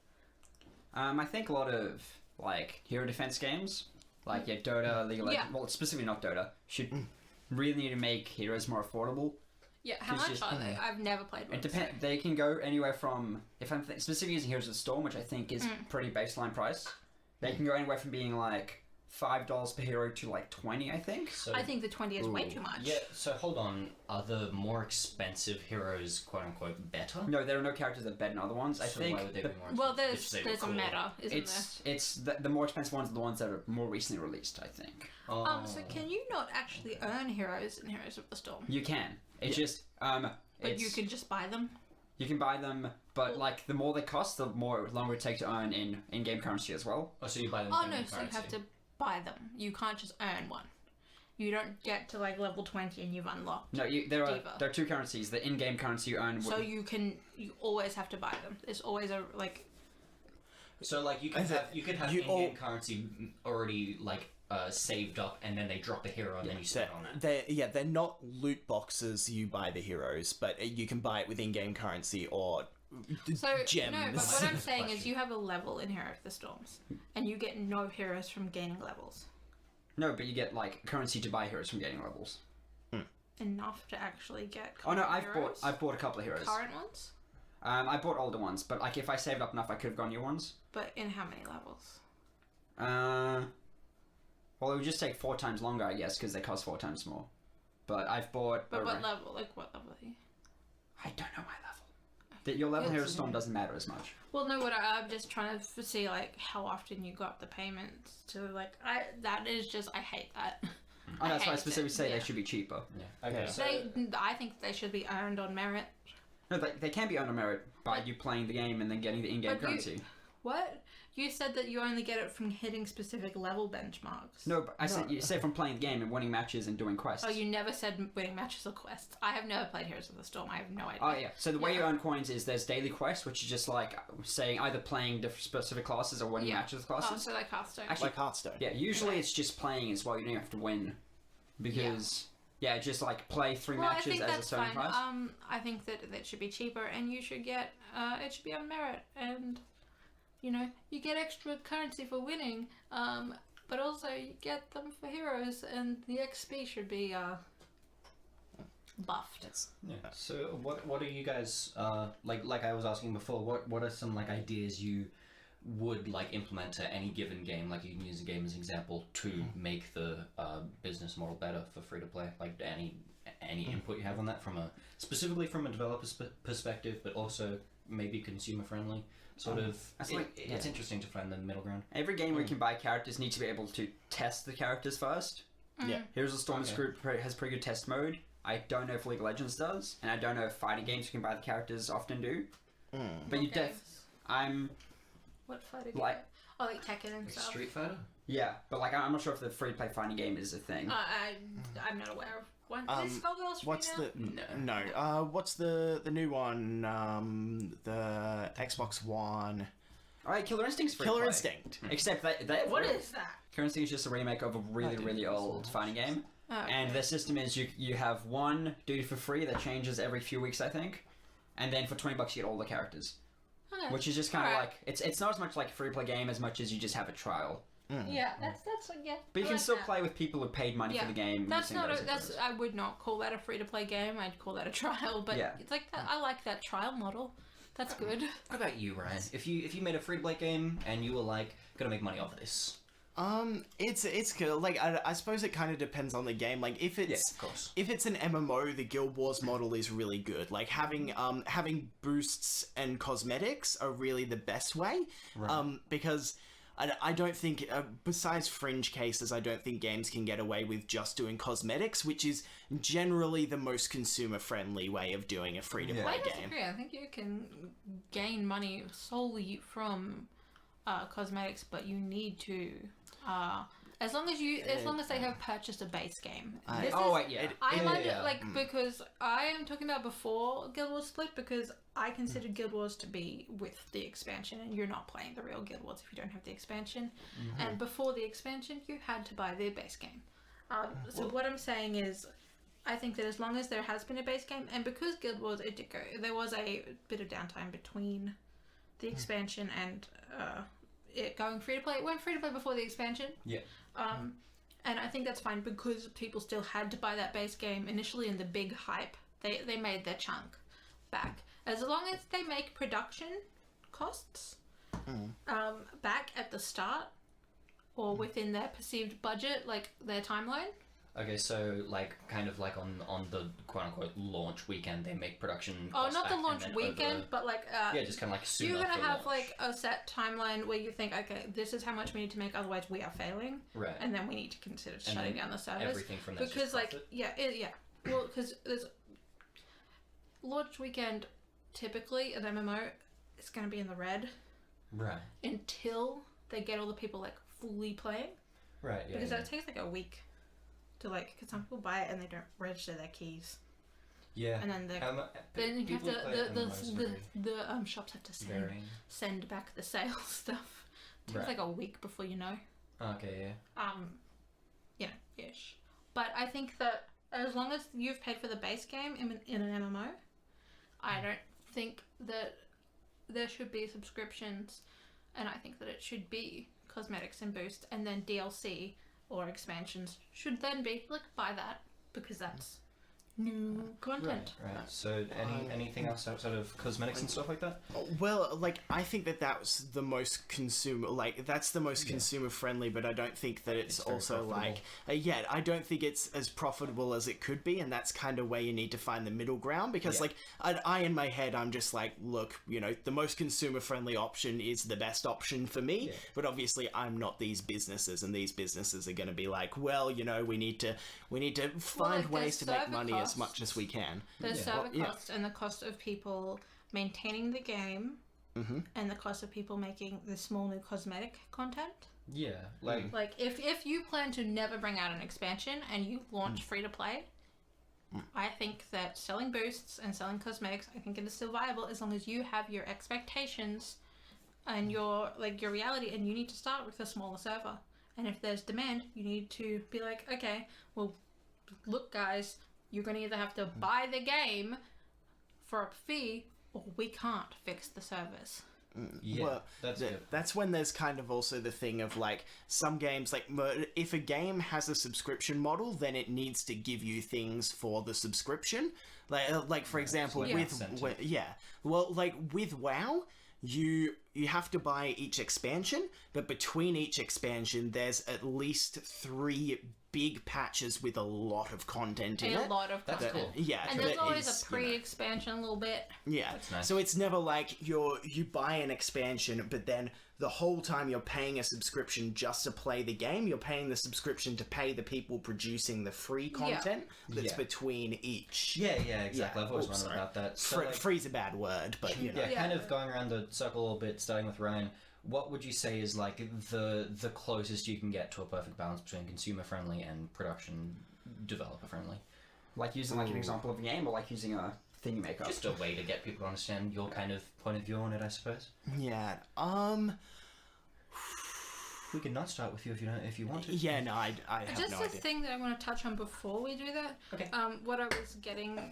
I think a lot of, like, hero defense games, like, Dota, League of Legends, well, specifically not Dota, should really need to make heroes more affordable. Yeah, how much are they? I've never played one. It depends. They can go anywhere from, if I'm specifically using Heroes of the Storm, which I think is pretty baseline price, they can go anywhere from being like $5 per hero to like 20, I think. So, I think the 20 is way too much. Yeah, so hold on. Are the more expensive heroes, quote unquote, better? No, there are no characters that are better than other ones. I think. Why would they be more expensive? Well, there's a meta, isn't there? It's the more expensive ones are the ones that are more recently released, I think. So can you not actually earn heroes in Heroes of the Storm? You can. It's just But you can just buy them. You can buy them, but like the more they cost, the more longer it takes to earn in-game currency as well. Oh, so you buy them. Oh no, so you have to buy them. You can't just earn one. You don't get to like level 20 and you've unlocked. No, there are two currencies. The in-game currency you earn. So you always have to buy them. There's always a like. So like you could have in-game currency already like saved up, and then they drop a hero, and then you spend on that. They're not loot boxes. You buy the heroes, but you can buy it with in-game currency or gems. No, but what I'm saying is you have a level in Hero of the Storms, and you get no heroes from gaining levels. No, but you get like currency to buy heroes from getting levels. Enough to actually get. Oh no, heroes? I've bought a couple of heroes. Current ones, I bought older ones, but like if I saved up enough, I could have gone new ones. but in how many levels? Well, it would just take 4 times longer, I guess, because they cost 4 times more. But I've bought. But what level? Like what level are you? I don't know my level. Your level in Hero Storm doesn't matter as much. Well, no. I'm just trying to see like how often you got the payments to like. That is just I hate that. Oh, that's why I hate specifically it, say yeah. they should be cheaper. Yeah. Okay. So I think they should be earned on merit. No, they can be on merit by you playing the game and then getting the in-game currency. What? You said that you only get it from hitting specific level benchmarks. No, but you said from playing the game and winning matches and doing quests. Oh, you never said winning matches or quests. I have never played Heroes of the Storm. I have no idea. Oh yeah. So the way you earn coins is there's daily quests, which is just like saying either playing different specific classes or winning matches with Oh, classes. so like Hearthstone. Actually, Like Hearthstone. Yeah, usually it's just playing as well. You don't have to win because just like play 3 well, I matches think as a that's certain fine. price. I think that should be cheaper, and you should get it should be on merit, and you get extra currency for winning, but also you get them for heroes, and the XP should be buffed. yeah. So what are you guys like I was asking before? What are some like ideas you would like implement to any given game? Like you can use a game as an example to make the business model better for free to play. Like any input you have on that specifically from a developer's perspective, but also maybe consumer friendly. Sort of. It's interesting to find the middle ground. Every game where you can buy characters needs to be able to test the characters first. Yeah. Heroes of the Storm has pretty good test mode. I don't know if League of Legends does, and I don't know if fighting games you can buy the characters often do. But you I'm What fighting? like like Tekken and stuff. Street Fighter. yeah, but like I'm not sure if the free to play fighting game is a thing. I'm not aware of one. Is Skullgirls free What's now? no? What's the new one? The Xbox One. Alright, Killer Instinct's free Killer to play. Instinct. Except they What is that? Killer Instinct is just a remake of a really old fighting game. Oh, okay. And their system is you have one dude for free that changes every few weeks, I think, and then for $20 you get all the characters, Okay. which is just kind of Alright. like it's not as much like a free play game as much as you just have a trial. Yeah, that's yeah. But you I can like still that. play with people who paid money for the game. That's using not those that's infos. I would not call that a free to play game. I'd call that a trial. But Yeah. it's like that. I like that trial model. That's good. What about you, Ryan? If you made a free to play game and you were like gonna make money off of this. It's good. Like I suppose it kind of depends on the game. Like if it's of course. if it's an MMO, the Guild Wars model is really good. Like having boosts and cosmetics are really the best way. Right. Because I don't think besides fringe cases, I don't think games can get away with just doing cosmetics, which is generally the most consumer friendly way of doing a free to play I game. disagree. I think you can gain money solely from cosmetics, but you need to as long as they have purchased a base game. I'm because I am talking about before Guild Wars split, because I considered Guild Wars to be with the expansion, and you're not playing the real Guild Wars if you don't have the expansion. And before the expansion, you had to buy the base game. So what I'm saying is, I think that as long as there has been a base game, and because Guild Wars there was a bit of downtime between the expansion and it going free to play. It went free to play before the expansion. Yeah. And I think that's fine because people still had to buy that base game initially in the big hype. They made their chunk back. As long as they make production costs back at the start or within their perceived budget, like their timeline. Okay, so like kind of like on the quote unquote launch weekend, they make production. Oh, costs not the back, launch and then weekend, over- but like just kind of like soon you're gonna after have launch. like a set timeline where you think, okay, this is how much we need to make, otherwise we are failing, Right. and then we need to consider And shutting then down the service. everything from that's because just like profit? well, because there's launch weekend typically an MMO is going to be in the red Right. until they get all the people like fully playing, Right. Yeah. because yeah. that takes like a week to like, because some people buy it and they don't register their keys, Yeah. and then then you have people to play MMOs very the shops have to varying. send back the sales stuff. It takes Right. like a week before you know. Okay. Yeah. Ish. But I think that as long as you've paid for the base game in an MMO, I don't think that there should be subscriptions, and I think that it should be cosmetics and boost, and then DLC or expansions should then be like buy that because that's new content. Right. So anything else outside of cosmetics and stuff like that? Well, like, I think that was the most consumer, like, that's the most consumer friendly, but I don't think that it's very also profitable. like, I don't think it's as profitable as it could be, and that's kind of where you need to find the middle ground, because like, I in my head, I'm just like, look, you know, the most consumer friendly option is the best option for me, but obviously I'm not these businesses, and these businesses are going to be like, well, you know, we need to find like, ways to there's make server money as costs. much as we can. The server Well, cost and the cost of people maintaining the game, and the cost of people making the small new cosmetic content. Yeah, like Like, if you plan to never bring out an expansion and you launch free to play, I think that selling boosts and selling cosmetics, I think it is still viable as long as you have your expectations and your reality, and you need to start with a smaller server. And if there's demand, you need to be like, okay, well, look, guys, you're going to either have to buy the game for a fee, or we can't fix the servers. Well, that's good. that's when there's kind of also the thing of like some games, like if a game has a subscription model, then it needs to give you things for the subscription. Like for example, like with incentive. like with WoW, you have to buy each expansion, but between each expansion, there's at least 3 big patches with a lot of content in A it. lot of That's content. cool. Yeah, And there's that always is, a pre-expansion a little bit. Yeah, nice. so it's never like you buy an expansion, but then the whole time you're paying a subscription just to play the game. You're paying the subscription to pay the people producing the free content that's Yeah. between each. yeah, exactly. I've always wondered sorry. about that. So, like, Free's a bad word, but you know. yeah, kind of going around the circle a little bit, starting with Ryan. What would you say is like the closest you can get to a perfect balance between consumer friendly and production developer friendly? Like using like an example of a game, or like using a thing you make up. Just a way to get people to understand your kind of point of view on it, I suppose. Yeah. We can not start with you if you want to. Yeah. No, I have Just no a idea. thing that I want to touch on before we do that. Okay. What I was getting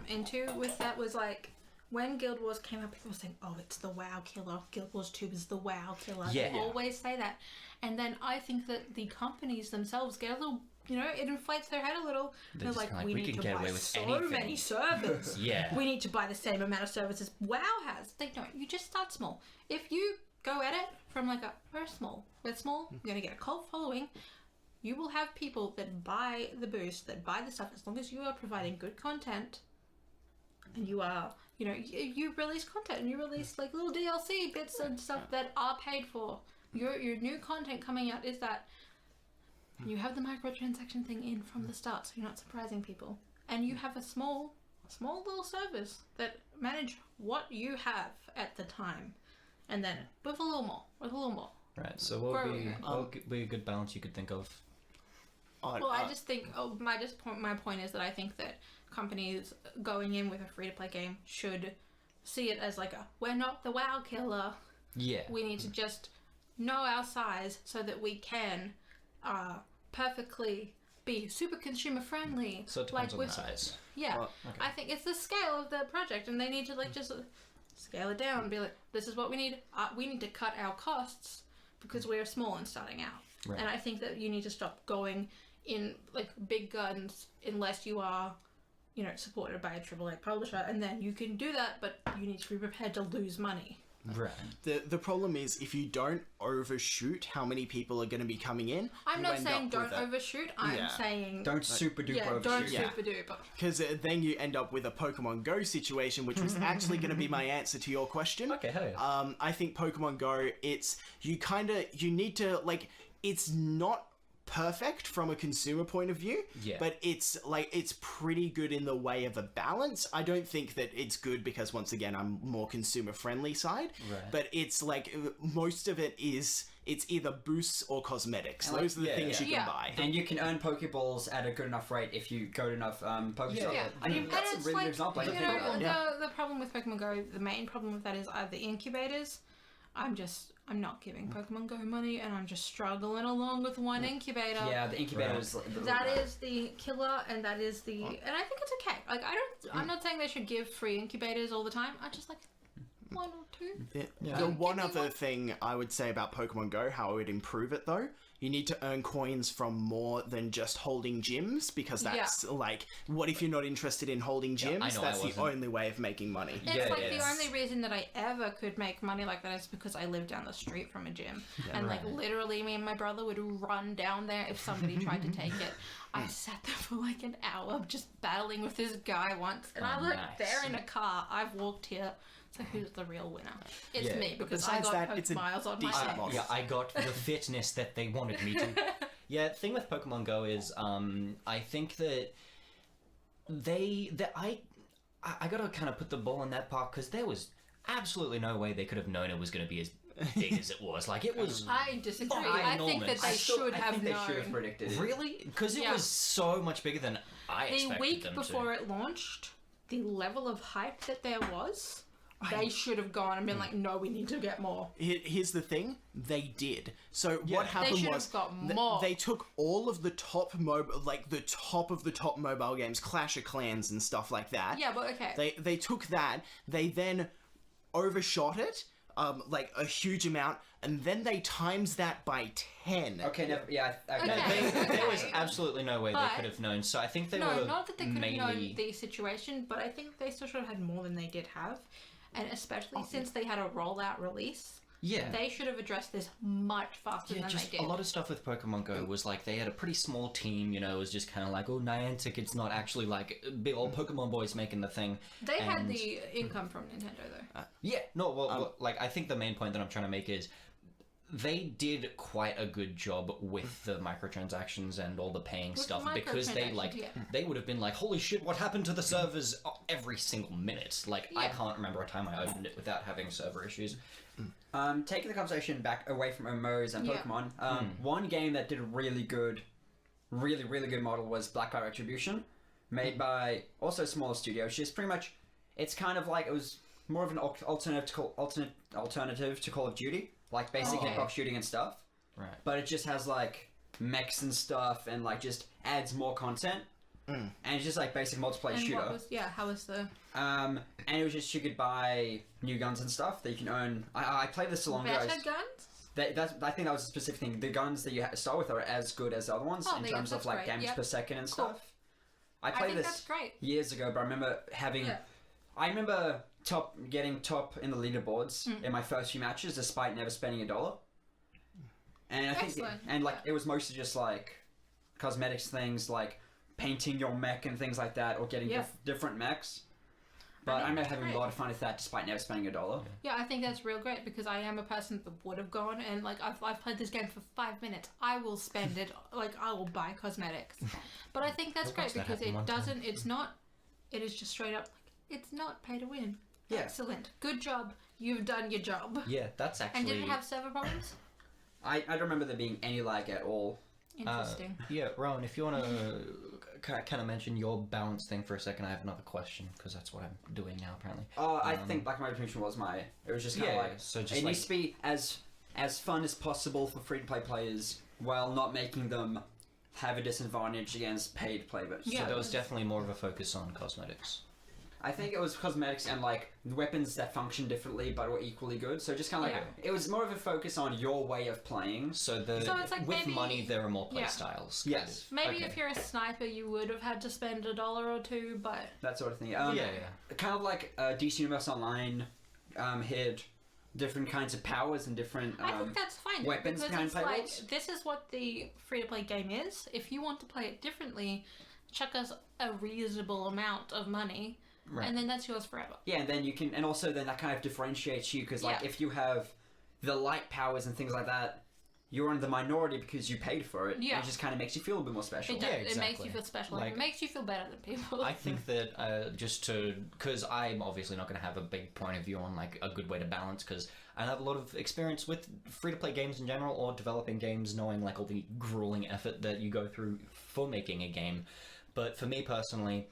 into with that was like when Guild Wars came up, people were saying, "Oh, it's the WoW killer. Guild Wars 2 is the WoW killer." Yeah. They always say that, and then I think that the companies themselves get a little. You know, it inflates their head a little. They're just like, kinda like, we we need can to get buy away with so anything." many servers. Yeah. We need to buy the same amount of servers as WoW has. They don't. You just start small. If you go at it from like we're small, you're going to get a cult following. You will have people that buy the boost, that buy the stuff, as long as you are providing good content. And you are, you know, you release content and you release like little DLC bits and stuff that are paid for. Your new content coming out is that you have the microtransaction thing in from the start, so you're not surprising people. And you have a small little servers that manage what you have at the time. And then with a little more. Right. So what would be a good balance you could think of? Well, I just think my point is that I think that companies going in with a free-to-play game should see it as like we're not the WoW killer. Yeah. We need to just know our size so that we can perfectly be super consumer friendly. So it depends on with, the size. Yeah, Well, I think it's the scale of the project, and they need to like just scale it down and be like, this is what we need. We need to cut our costs because we're small and starting out. Right. And I think that you need to stop going in like big guns unless you are, you know, supported by a AAA publisher, and then you can do that, but you need to be prepared to lose money. Right. The problem is if you don't overshoot how many people are going to be coming in. I'm not saying don't overshoot. I'm saying Don't super duper overshoot. don't Yeah. super duper. Because then you end up with a Pokemon Go situation, which was actually going to be my answer to your question. Okay, hell yeah. I think Pokemon Go, you need to, like, it's not perfect from a consumer point of view, Yeah. but it's pretty good in the way of a balance. I don't think that it's good because, once again, I'm more consumer friendly side, Right. but it's like most of it is it's either boosts or cosmetics. And, Those are the like, things yeah. you can Yeah. buy. And you can earn Pokeballs at a good enough rate if you go to enough Pokestops. Yeah, I mean, that's a it's really like, good example. I you didn't think about know, that. the problem with Pokemon Go, the main problem with that is the incubators. I'm not giving Pokemon Go money, and I'm just struggling along with one incubator. Yeah, the incubator is... That is the killer, and that is the, and I think it's okay. Like I'm not saying they should give free incubators all the time. I just like, one or two. The one other thing I would say about Pokemon Go, how I would improve it though, you need to earn coins from more than just holding gyms, because that's like, what if you're not interested in holding gyms? I know, That's I the only way of making money. It's the only reason that I ever could make money like that is because I live down the street from a gym. And like literally me and my brother would run down there if somebody tried to take it. I sat there for like an hour just battling with this guy once, and I was like, they're in a car, I've walked here. So who's the real winner? It's me, because I Besides got that, it's a miles on my decent head. model. Yeah, I got the fitness that they wanted me to. Yeah, the thing with Pokemon Go is, I think that I gotta kind of put the ball in that park, because there was absolutely no way they could have known it was going to be as big as it was. Like, it was... I disagree. I think that they should have They known. should have predicted it. Really? Because it Yeah. was so much bigger than I The expected week them before to. it launched, the level of hype that there was, they should have gone and been like, no, we need to get more. Here's the thing, they did. So what They happened should was have got more. they took all of the top the top of the top mobile games, Clash of Clans and stuff like that. Yeah, but okay. They took that, they then overshot it, like a huge amount, and then they times that by 10. Okay, never, yeah. Okay. Okay. There was absolutely no way But- they could have known. So I think they No, were not that they could mainly... have known the situation, but I think they still should have had more than they did have. And especially since they had a rollout release, Yeah. they should have addressed this much faster Yeah, than just they a did. lot of stuff with Pokemon Go was like they had a pretty small team, you know, it was just kind of like, oh, Niantic, it's not actually like big old Pokemon boys making the thing. They had And- the income from Nintendo, though. Yeah, no, well, like, I think the main point that I'm trying to make is they did quite a good job with the microtransactions and all the paying With stuff, the because they, microtransactions, like, yeah. they would have been like, holy shit, what happened to the servers every single minute? Like, I Yeah. can't remember a time I opened it without having server issues. Taking the conversation back away from MMOs and Yeah. Pokemon, one game that did a really good model was Blacklight Retribution, made by also a smaller studio. It's just pretty much, it's kind of like, it was more of an alternative to Call of Duty, like basic Okay. hitbox shooting and stuff. Right. But it just has like mechs and stuff, and like just adds more content. And it's just like basic multiplayer And shooter. how was the And it was just you could buy new guns and stuff that you can own. I played this so long ago. better guns? I think that was a specific thing. The guns that you start with are as good as the other ones in terms of that's like great. damage Yep. per second and Cool. stuff. I I played think this that's great. years ago, but I remember having. Yeah. I remember getting top in the leaderboards in my first few matches, despite never spending $1. And I think, Excellent. and like it was mostly just like cosmetics things, like painting your mech and things like that, or getting Yeah. different mechs. But I think remember that's having great. a lot of fun with that, despite never spending $1. Yeah, I think that's real great because I am a person that would have gone and like I've played this game for 5 minutes. I will spend it like I will buy cosmetics. But I think that's I've great watched that because happen it one doesn't. It's not. It is just straight up like it's not pay to win. Yeah. Excellent. Good job. You've done your job. Yeah, that's And actually... did it have server problems? I don't remember there being any lag at all. Interesting. Yeah, Rowan, if you want to kind of mention your balance thing for a second, I have another question, because that's what I'm doing now, apparently. I think Black Mirror Retribution was it was just kind of Yeah, like, so just it like- needs to be as fun as possible for free-to-play players, while not making them have a disadvantage against paid players. So Yeah. there was definitely more of a focus on cosmetics. I think it was cosmetics and like weapons that function differently but were equally good. So just kind of like it was more of a focus on your way of playing. So So it's like with maybe- money, there are more play Yeah. styles. Yes. Maybe okay. if you're a sniper, you would have had to spend $1 or $2, but That sort of thing. Yeah. Kind of like DC Universe Online had different kinds of powers and different. I think that's fine. weapons because behind it's like paywalls? this is what the free-to-play game is. If you want to play it differently, chuck us a reasonable amount of money, Right. and then that's yours forever. Yeah, and then you can, and also then that kind of differentiates you because like Yeah. if you have the light powers and things like that, you're in the minority because you paid for it. Yeah. It just kind of makes you feel a bit more special. It does. Yeah, It makes exactly. you feel special. Like- It makes you feel better than people. I think that because I'm obviously not going to have a big point of view on like a good way to balance, because I have a lot of experience with free-to-play games in general, or developing games, knowing like all the grueling effort that you go through for making a game. But for me personally,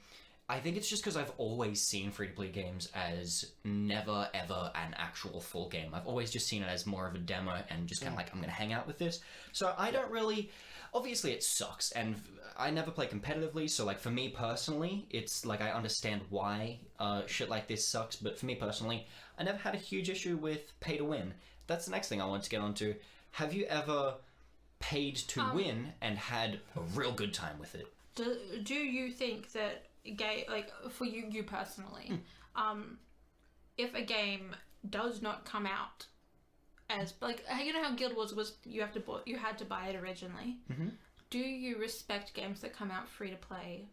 I think it's just because I've always seen free-to-play games as never, ever an actual full game. I've always just seen it as more of a demo and just kind of like, I'm going to hang out with this. So I don't really... Obviously, it sucks, and I never play competitively, so, like, for me personally, it's, like, I understand why shit like this sucks, but for me personally, I never had a huge issue with pay-to-win. That's the next thing I want to get onto. Have you ever paid to win and had a real good time with it? Do you think that like for you personally, if a game does not come out as like you know how Guild Wars was you had to buy it originally. Mm-hmm. Do you respect games that come out free to play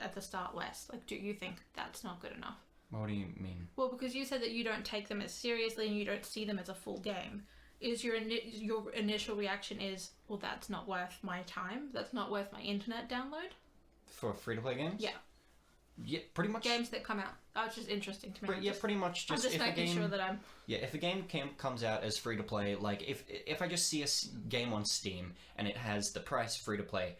at the start less? Like, do you think that's not good enough? What do you mean? Well, because you said that you don't take them as seriously and you don't see them as a full game. Is your initial reaction is, well, that's not worth my time. That's not worth my internet download. For free-to-play games? Yeah. Yeah, pretty much. Games that come out. Oh, it's just interesting to me. Pretty much. Just I'm just if making a game, sure that I'm... Yeah, if a game comes out as free-to-play, like, if I just see a game on Steam and it has the price free-to-play,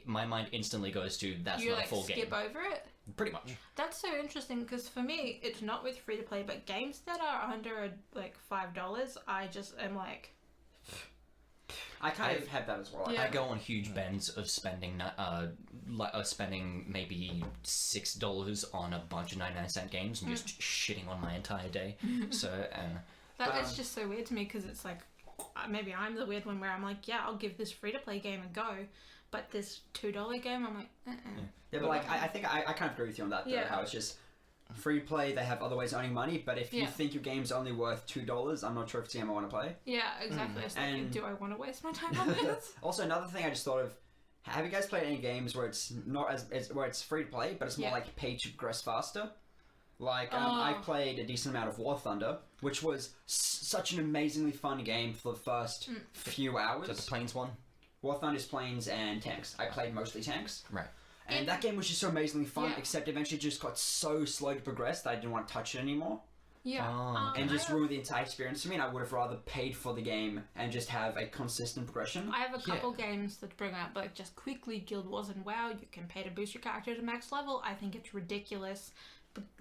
my mind instantly goes to, that's not a full game. You, skip over it? Pretty much. That's so interesting, because for me, it's not with free-to-play, but games that are under, like, $5, I just am like... I kind of have that as well. Yeah. I go on huge bends of spending maybe $6 on a bunch of 99-cent games and just shitting on my entire day. So, It's just so weird to me, because it's like, maybe I'm the weird one where I'm like, yeah, I'll give this free-to-play game a go, but this $2 game, I'm like, Yeah, but like, I think I kind of agree with you on that, though, Yeah. how it's just free play, they have other ways of earning money, but if you think your game's only worth $2, I'm not sure if it's a game I want to play. Yeah, exactly. It's like, And- do I want to waste my time on this? Also, another thing I just thought of, have you guys played any games where it's not where it's free to play, but it's more like pay to progress faster? Like, I played a decent amount of War Thunder, which was such an amazingly fun game for the first few hours. is that the planes one? War Thunder's planes and tanks. I played mostly tanks. Right. And that game was just so amazingly fun, Yeah. except eventually it just got so slow to progress that I didn't want to touch it anymore. Yeah. And just I ruined the entire experience for me, and I would have rather paid for the game and just have a consistent progression. have a couple games that bring up, like, just quickly Guild Wars and WoW, you can pay to boost your character to max level. I think it's ridiculous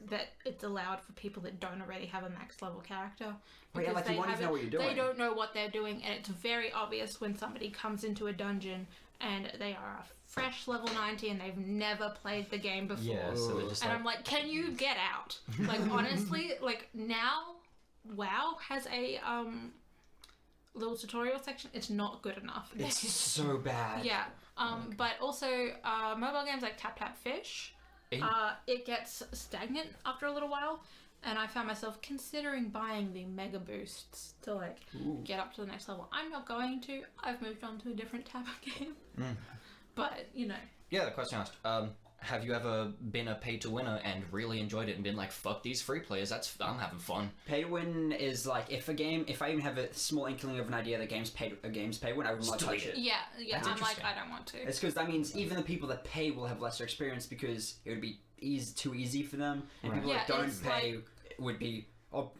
that it's allowed for people that don't already have a max level character. But yeah, like, you won't even know what you're doing. They don't know what they're doing, and it's very obvious when somebody comes into a dungeon and they are a fresh level 90 and they've never played the game before. Yeah, so they're just And like... I'm like, can you get out? Like, honestly, like, now WoW has a little tutorial section. It's not good enough. It's so bad. Yeah. But also mobile games like Tap Tap Fish, it gets stagnant after a little while, and I found myself considering buying the mega boosts to like get up to the next level. I'm not going to. I've moved on to a different type of game. But, you know. Yeah, the question asked, have you ever been a pay-to-winner and really enjoyed it and been like, fuck these free players, I'm having fun? Pay to win is like, if I even have a small inkling of an idea that game's pay to win, I wouldn't like touch it. Yeah, That's I'm like, interesting. I don't want to. It's because that means even the people that pay will have lesser experience because it would be too easy for them, and people that don't pay would be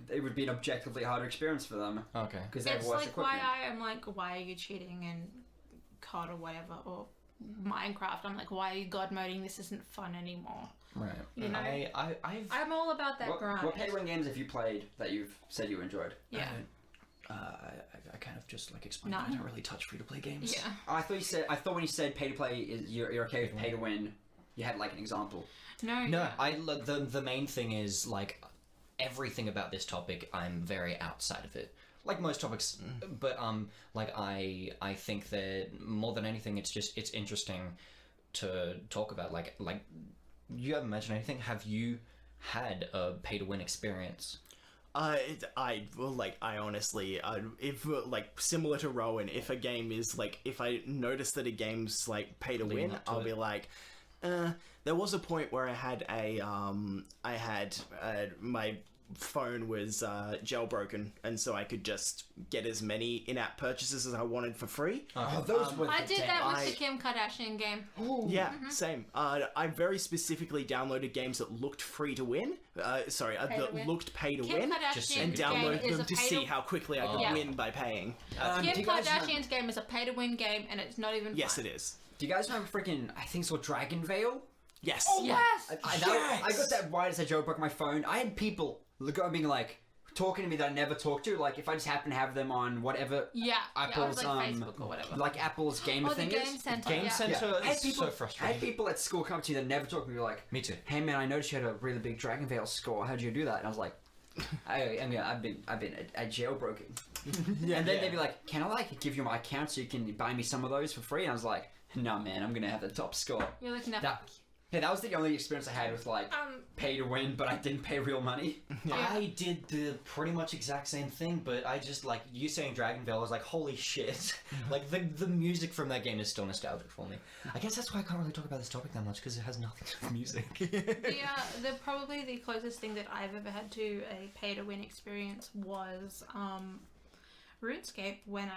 it would be an objectively harder experience for them. Okay. Because they have It's worse like equipment. why I am like, why are you cheating in COD or whatever, or Minecraft? I'm like, why are you god moding? This isn't fun anymore. Right. You know? I've... I'm all about that grind. What pay to win games have you played that you've said you enjoyed? Yeah. I kind of just like explained. No. I don't really touch free-to-play games. Yeah. I thought when you said pay to play is you're okay with pay to win. You had like an example. No. No, the main thing is like everything about this topic. I'm very outside of it, like most topics. But like I think that more than anything, it's interesting to talk about. Like you haven't mentioned anything. Have you had a pay to win experience? I honestly, if like similar to Rowan, if a game is like, if I notice that a game's like pay to Leading win, up to I'll it. be like, there was a point where I had my phone was jailbroken, and so I could just get as many in-app purchases as I wanted for free. Oh, those were I the did days. that with the Kim Kardashian game. Yeah, same. I very specifically downloaded games that looked free to win. That win. looked pay to Kim win, Kardashian's and game download is them a to pay see how quickly I could Yeah. win by paying. Do Kim you guys Kardashian's game is a pay-to-win game, and it's not even Yes, fun. it is. Do you guys remember freaking? I think it's called Dragon Veil. Yes. Yes. I got that right as I jailbroke my phone. I had people being like talking to me that I never talked to. Like if I just happen to have them on whatever Yeah. Apple's yeah, like Facebook or whatever. like Apple's game Oh, the thing game is. center. Game yeah. Center I had is people, so frustrating. I had people at school come to me that never talked to me. Like, Me too. hey man, I noticed you had a really big Dragon Veil score. How'd you do that? And I was like, I've been at jailbroken. And then they'd be like, can I like give you my account so you can buy me some of those for free? And I was like, no man, I'm gonna have the top score. You're like, no. That was the only experience I had with like pay to win, but I didn't pay real money. I did the pretty much exact same thing, but I just like you saying Dragon Veil, I was like, holy shit! Like the music from that game is still nostalgic for me. I guess that's why I can't really talk about this topic that much because it has nothing to do with music. The probably the closest thing that I've ever had to a pay to win experience was RuneScape when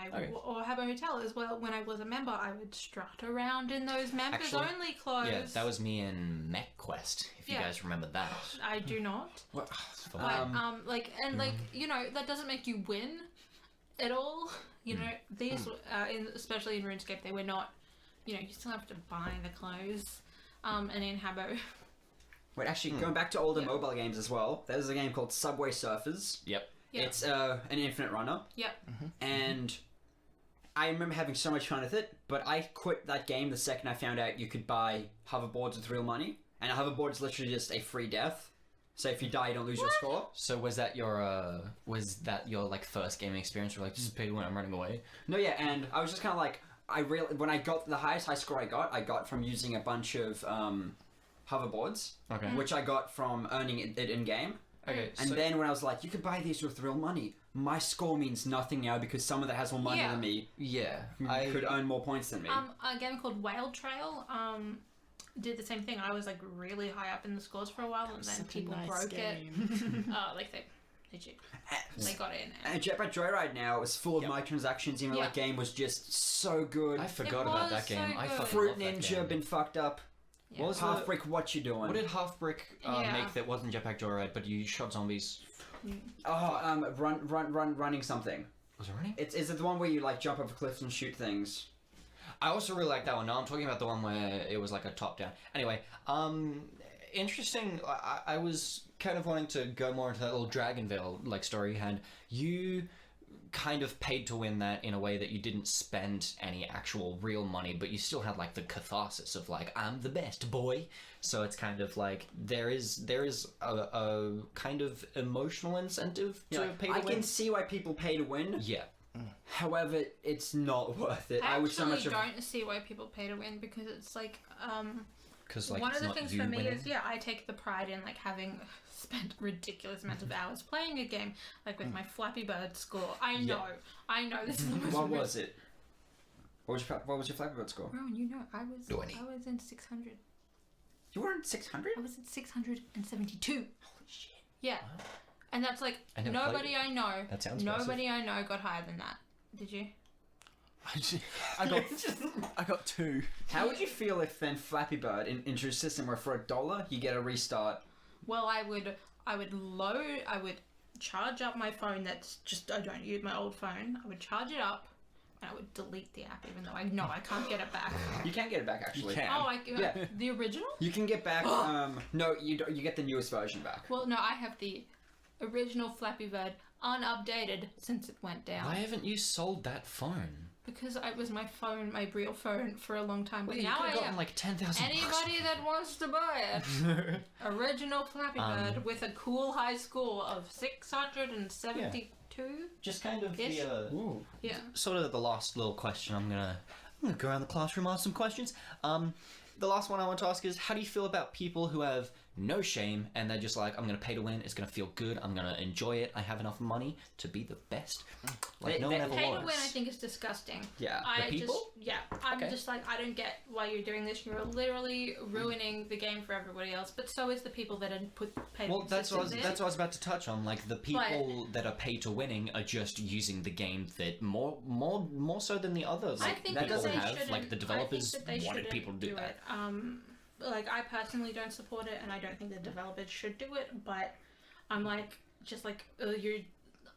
or Habbo Hotel as well. When I was a member, I would strut around in those members only clothes. Yeah, that was me in MechQuest. If you guys remember that. I do not. What? But you know, that doesn't make you win at all. You know, these especially in RuneScape, they were not. You know, you still have to buy the clothes. And in Habbo. Wait, actually, going back to older mobile games as well, there's a game called Subway Surfers. Yep. Yeah. It's an infinite runner. Yep. And I remember having so much fun with it, but I quit that game the second I found out you could buy hoverboards with real money. And a hoverboard is literally just a free death. So if you die, you don't lose your score. So was that your like first gaming experience? Where like just pay to win, I'm running away. No, yeah, and I was just kind of like, when I got the highest high score I got from using a bunch of hoverboards, which I got from earning it in game. Okay, And then when I was like, you could buy these with real money, my score means nothing now because someone that has more money than me could earn more points than me. A game called Whale Trail did the same thing. I was like really high up in the scores for a while, and then people broke it. Like they got in. And Jetpack Joyride now is full of microtransactions, even though that game was just so good. I forgot about that game. So I good. fucking Fruit love that Ninja game. been fucked up. What was Half Brick, what you doing? What did Half Brick make that wasn't Jetpack Joyride, but you shot zombies? Running something. Was it running? Is it the one where you like jump over cliffs and shoot things? I also really like that one. No, I'm talking about the one where it was like a top down. Anyway, interesting. I was kind of wanting to go more into that little Dragon Veil like story you had. You kind of paid to win that in a way that you didn't spend any actual real money, but you still had like the catharsis of like, I'm the best boy. So it's kind of like there is a kind of emotional incentive to pay to win. I can see why people pay to win. Yeah. However, it's not worth it. I would so much don't see why people pay to win because it's like because like one it's of the not things you for me winning. is I take the pride in like having spent ridiculous amounts of hours playing a game, like with my Flappy Bird score. I know this is the most. What was it? What was your Flappy Bird score? Rowan, you know I was 20. I was in 600. You were in 600? I was in 672. Holy shit! Yeah, and that's like I never nobody played I know. That sounds nobody I know got higher than that. Did you? I got 2. How would you feel if then Flappy Bird introduced a system where for $1 you get a restart? Well, I would charge up my phone that's just, I don't use my old phone. I would charge it up and I would delete the app even though I know I can't get it back. You can get it back actually. You can. Oh, Yeah. The original? You can get back. No, you don't, you get the newest version back. Well, no, I have the original Flappy Bird unupdated since it went down. Why haven't you sold that phone? Because it was my phone, my real phone for a long time. But Well, you now could I have gotten am. like 10,000 Anybody that wants to buy it, original Flappy Bird with a cool high score of 672. Just kind of Ish. Ooh. Yeah. sort of the last little question. I'm gonna go around the classroom, ask some questions. The last one I want to ask is, how do you feel about people who have no shame and they're just like, I'm gonna pay to win, it's gonna feel good, I'm gonna enjoy it, I have enough money to be the best. Like no one ever Pay was. to win, I think, is disgusting. Yeah. I people? I'm Okay. just like, I don't get why you're doing this. You're literally ruining the game for everybody else. But so is the people that pay to Well, win that's what I was, systems in. that's what I was about to touch on. Like the people that are pay to winning are just using the game that more so than the others. I Like, think that that doesn't they have shouldn't. like the developers I think that they wanted shouldn't people to do that. It. Like I personally don't support it, and I don't think the developers should do it. But I'm like, just like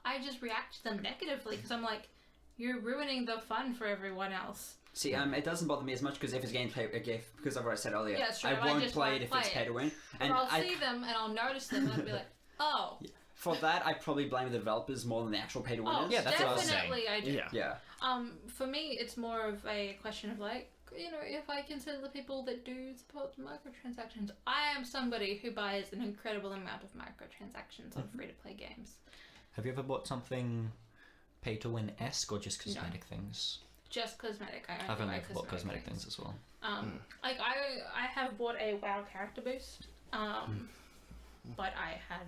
I just react to them negatively because I'm like, you're ruining the fun for everyone else. See, it doesn't bother me as much because if it's gameplay, because I've already said earlier, Yeah, it's true. I I won't just play won't it if play it's pay it. to win. But And I'll see them and I'll notice them and I'll be like, oh. for that, I probably blame the developers more than the actual pay to win. Oh, Yeah, that's what I was saying. definitely I do. Yeah. Yeah. For me, it's more of a question of like, you know, if I consider the people that do support microtransactions, I am somebody who buys an incredible amount of microtransactions on free-to-play games. Have you ever bought something pay-to-win-esque or just cosmetic things? Just cosmetic. I've only buy bought cosmetic things as well. Like I have bought a WoW character boost, but I had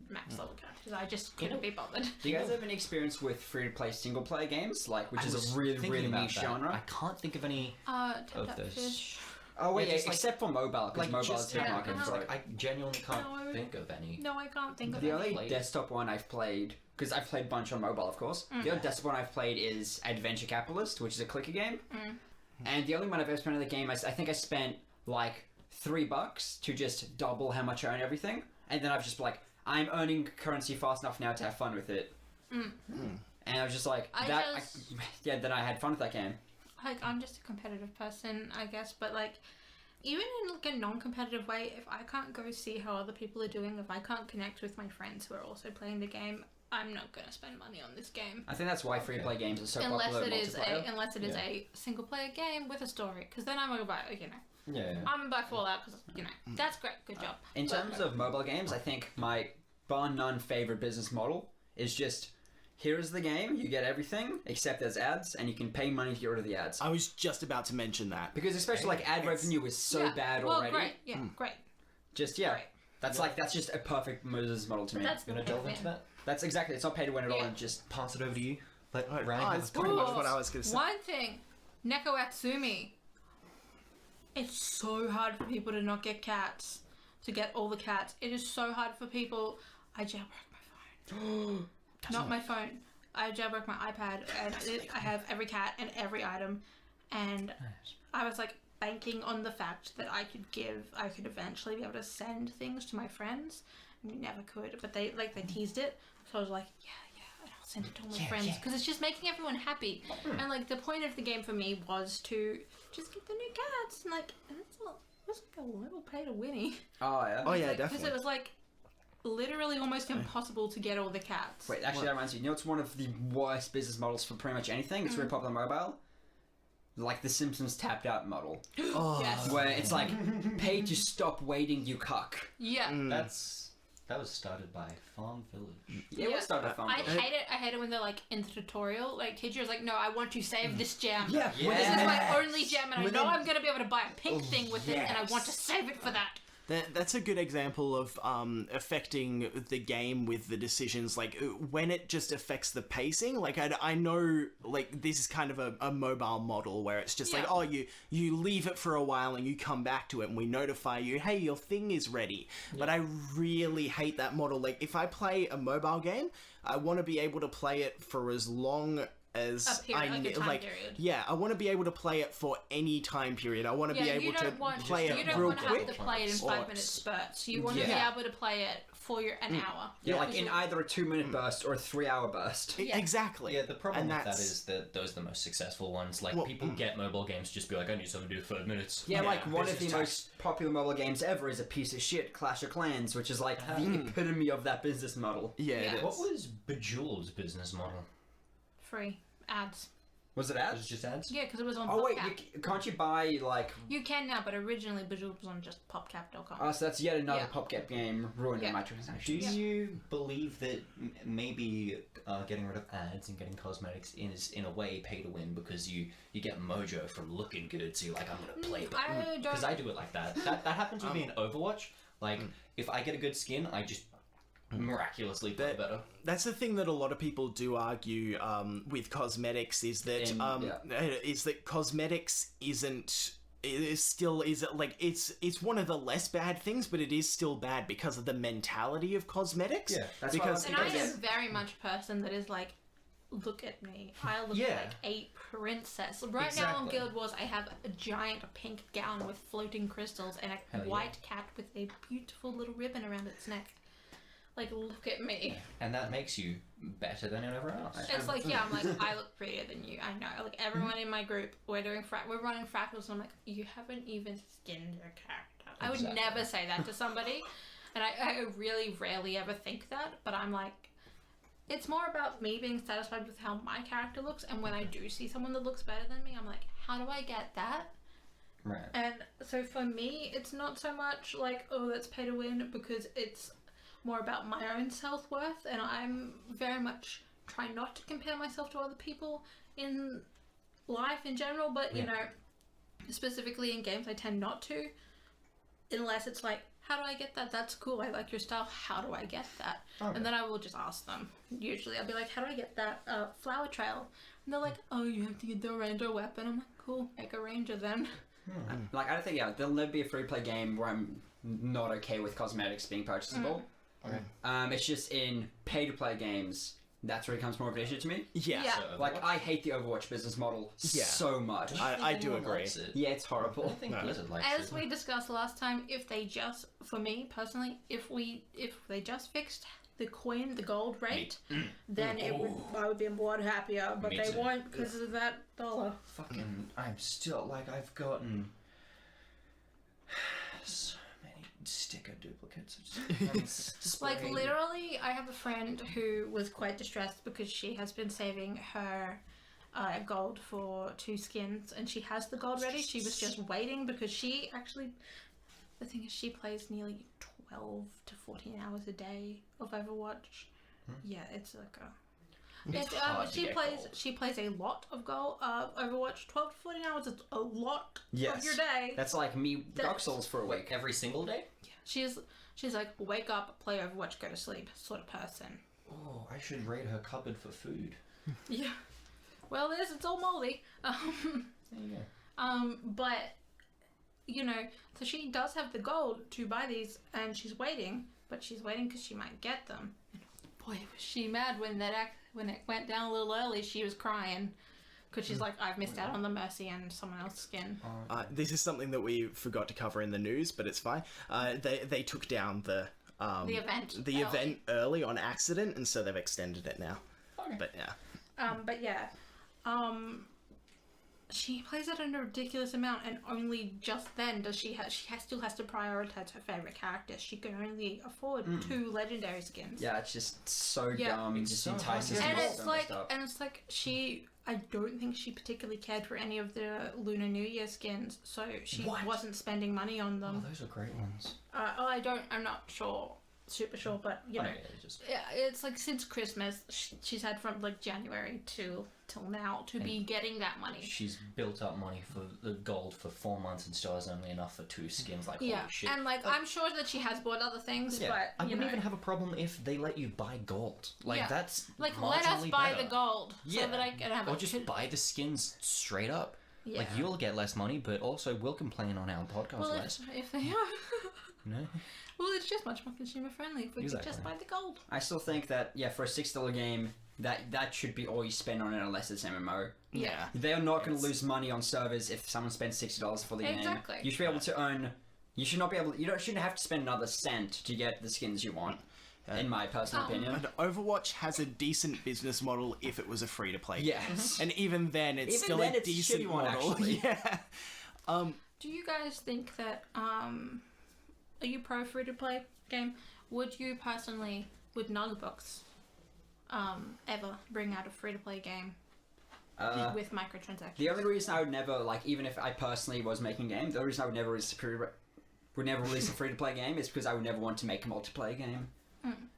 max level characters. I just couldn't be bothered. Do you guys have any experience with free-to-play single-player games, like which is a really, really niche genre? I can't think of any Tap of Tap those. Fish. Oh wait, Yeah, just except for mobile, because mobile is yeah, market. like, I genuinely can't No. think of any. No, I can't think of The any. only played. desktop one I've played, because I've played a bunch on mobile, of course. The only desktop one I've played is Adventure Capitalist, which is a clicker game. And the only one I've ever spent on the game, I think I spent like $3 to just double how much I own everything, and then I've just like, I'm earning currency fast enough now to have fun with it. And I was just like, then I had fun with that game. Like, I'm just a competitive person, I guess, but like, even in like a non-competitive way, if I can't go see how other people are doing, if I can't connect with my friends who are also playing the game, I'm not gonna spend money on this game. I think that's why free-to-play games are so Unless popular. it is multiplayer. a single-player game with a story, because then I'm gonna buy, you know, Yeah. I'm gonna buy Fallout because you know that's great, good job. In terms of mobile games, I think my bar none favorite business model is just, here's the game, you get everything except there's ads, and you can pay money to get rid of the ads. I was just about to mention that. Because especially like ad revenue is so bad already. Great, yeah, great. Just Great. that's just a perfect business model to me. That's You gonna delve into that? That's exactly, it's not pay to win at all, Yeah. and just Pass it over to you. Let Oh, Ryan have it's a go. pretty much what I was going to say. One thing, Neko Atsumi. It's so hard for people to not get cats, to get all the cats. It is so hard for people. I jailbroke my phone. Not my phone. I jailbroke my iPad, and I have every cat and every item, and I was like banking on the fact that I could eventually be able to send things to my friends, and we never could. But they teased it, so I was like, yeah, and I'll send it to all my friends because it's just making everyone happy. And like the point of the game for me was to just get the new cats, and like it was like a little pay to winny. Oh yeah. Oh, yeah, Because definitely. it was like literally almost impossible to get all the cats. Wait, actually that reminds me, you know what's one of the worst business models for pretty much anything? It's really popular on mobile. Like the Simpsons tapped out model. Oh. Yes. Where it's like, pay to stop waiting, you cuck. Yeah. That was started by Farm Village. Yeah, we'll start with fun. I hate it when they're like in the tutorial, like teacher's like, no, I want to save this gem. Yeah. This is Yeah. my only gem, and I When know they- I'm gonna be able to buy a pink thing with it, and I want to yes. save it for that. That's a good example of affecting the game with the decisions, like when it just affects the pacing. Like I know, like this is kind of a mobile model where it's just like, Yeah. oh, you leave it for a while and you come back to it and we notify you, hey, your thing is ready. But I really hate that model. Like if I play a mobile game, I want to be able to play it for as long as A period, like a time period. Yeah, I want to be able to play it for any time period. I want to be Yeah, able you to don't want play you it don't real want to quick. have to play it in or- 5-minute spurts. You want to be Yeah. able to play it for an hour. Yeah, like Because in you- either a 2-minute burst or a 3-hour burst. Yeah. Exactly. Yeah, the problem And with that that's- is that those are the most successful ones. Like, Well, people get mobile games just be like, I need something to do 5 minutes. Yeah, like one of the business tax. most popular mobile games ever is a piece of shit, Clash of Clans, which is like the epitome of that business model. Yeah, it Yeah. is. What was Bejeweled's business model? free ads. Was it It was ads? just ads? Yeah, because it was on Oh wait, PopCap. can't you buy like? You can now, but originally Bejeweled was on just popcap.com. Oh, so that's yet another Yeah. PopCap game ruining Yeah. my Do transactions. you believe that maybe getting rid of ads and getting cosmetics is in a way pay to win because you get mojo from looking good, so you're like, I'm gonna play I don't- because I do it like that. That happens with me in Overwatch. Like if I get a good skin, I just miraculously play better. That's the thing that a lot of people do argue with cosmetics is that is that cosmetics isn't. It's one of the less bad things, but it is still bad because of the mentality of cosmetics. Yeah, that's why because I And I Yes. am very much a person that is like, look at me. I look Yeah. like a princess. Right now on Exactly. Guild Wars, I have a giant pink gown with floating crystals and a Hell yeah. white cat with a beautiful little ribbon around its neck. Like, look at me. And that makes you better than everyone else. It's like, yeah, I'm like, I look prettier than you. I know. Like, everyone in my group, we're running fractals, and I'm like, you haven't even skinned your character. I would Exactly. never say that to somebody, and I really rarely ever think that, but I'm like, it's more about me being satisfied with how my character looks, and when I do see someone that looks better than me, I'm like, how do I get that? Right. And so for me, it's not so much like, oh, let's pay to win, because it's more about my own self-worth, and I'm very much trying not to compare myself to other people in life in general, but you know, specifically in games I tend not to, unless it's like, how do I get that? That's cool, I like your style, how do I get that? Okay. And then I will just ask them. Usually I'll be like, how do I get that flower trail? And they're like, oh, you have to get the ranger weapon. I'm like, cool, make a ranger then. Like, I don't think, there'll never be a free-to-play game where I'm not okay with cosmetics being purchasable. Okay. It's just in pay-to-play games, that's where it becomes more of an issue to me. Yeah. Yeah. So, Like, I hate the Overwatch business model Yeah. so much. I do anyone agree. likes it. Yeah, it's I horrible. don't think Blizzard likes As it. we discussed last time, if they just, for me personally, if they just fixed the gold rate, then I would be a lot happier. But Me they too. won't because of that dollar. Fucking, I'm still, like, I've gotten so many sticker duplicates. It's Like literally, I have a friend who was quite distressed because she has been saving her gold for 2 skins, and she has the gold ready. She was just waiting because she actually, the thing is, she plays nearly 12 to 14 hours a day of Overwatch. Yeah, it's like a. It's hard to she get plays. gold. She plays a lot of Overwatch. 12 to 14 hours is a lot Yes. of your day. That's like me Dark Souls for a Like, week. every single day? She's like wake up, play Overwatch, go to sleep sort of person. Oh, I should raid her cupboard for food. Yeah. Well, it's all moldy. There you go. But you know, so she does have the gold to buy these, and she's waiting. But she's waiting because she might get them. And boy, was she mad when when it went down a little early. She was crying because she's like, I've missed out on the Mercy and someone else's skin. This is something that we forgot to cover in the news, but it's fine. They took down the event early on accident, and so they've extended it now. Okay. But yeah. She plays it in a ridiculous amount, and only just then does she still has to prioritize her favorite characters. She can only afford 2 legendary skins. Yeah, it's just so Yeah. dumb. It's Just so entices hard. me And so it's messed like, up. I don't think she particularly cared for any of the Lunar New Year skins, so she What? wasn't spending money on Oh, them. those are great ones. I'm not super sure, but you know, Okay, just yeah, it's like since Christmas, she's had from like January till now to be getting that money. she's built up money for the gold for 4 months and still has only enough for 2 skins. Like, Yeah, holy shit. and like I'm sure that she has bought other things, Yeah, but I you wouldn't know, even have a problem if they let you buy gold. Like, Yeah. that's like let us marginally buy better. the gold Yeah. so that I can have Or it. just buy the skins straight up. Yeah. Like, you'll get less money, but also we'll complain on our podcast well, less. if they are. No? Well, it's just much more consumer friendly if we could just buy the gold. I still think that, yeah, for a $6 game, that should be all you spend on it unless it's MMO. Yeah. They are not going to lose money on servers if someone spends $60 for the Exactly. game. You should be able to earn. You should not be able. Shouldn't have to spend another cent to get the skins you want. In my personal opinion. And Overwatch has a decent business model if it was a free-to-play game. Yes. And even then, it's Even still then, a it's a decent shitty one, model. actually. Yeah. Do you guys think that are you pro free to play game? Would you personally, would Nuggcast ever bring out a free to play game with microtransactions? The only reason I would never, like, even if I personally was making a game, the only reason I would never release a free to play game is because I would never want to make a multiplayer game.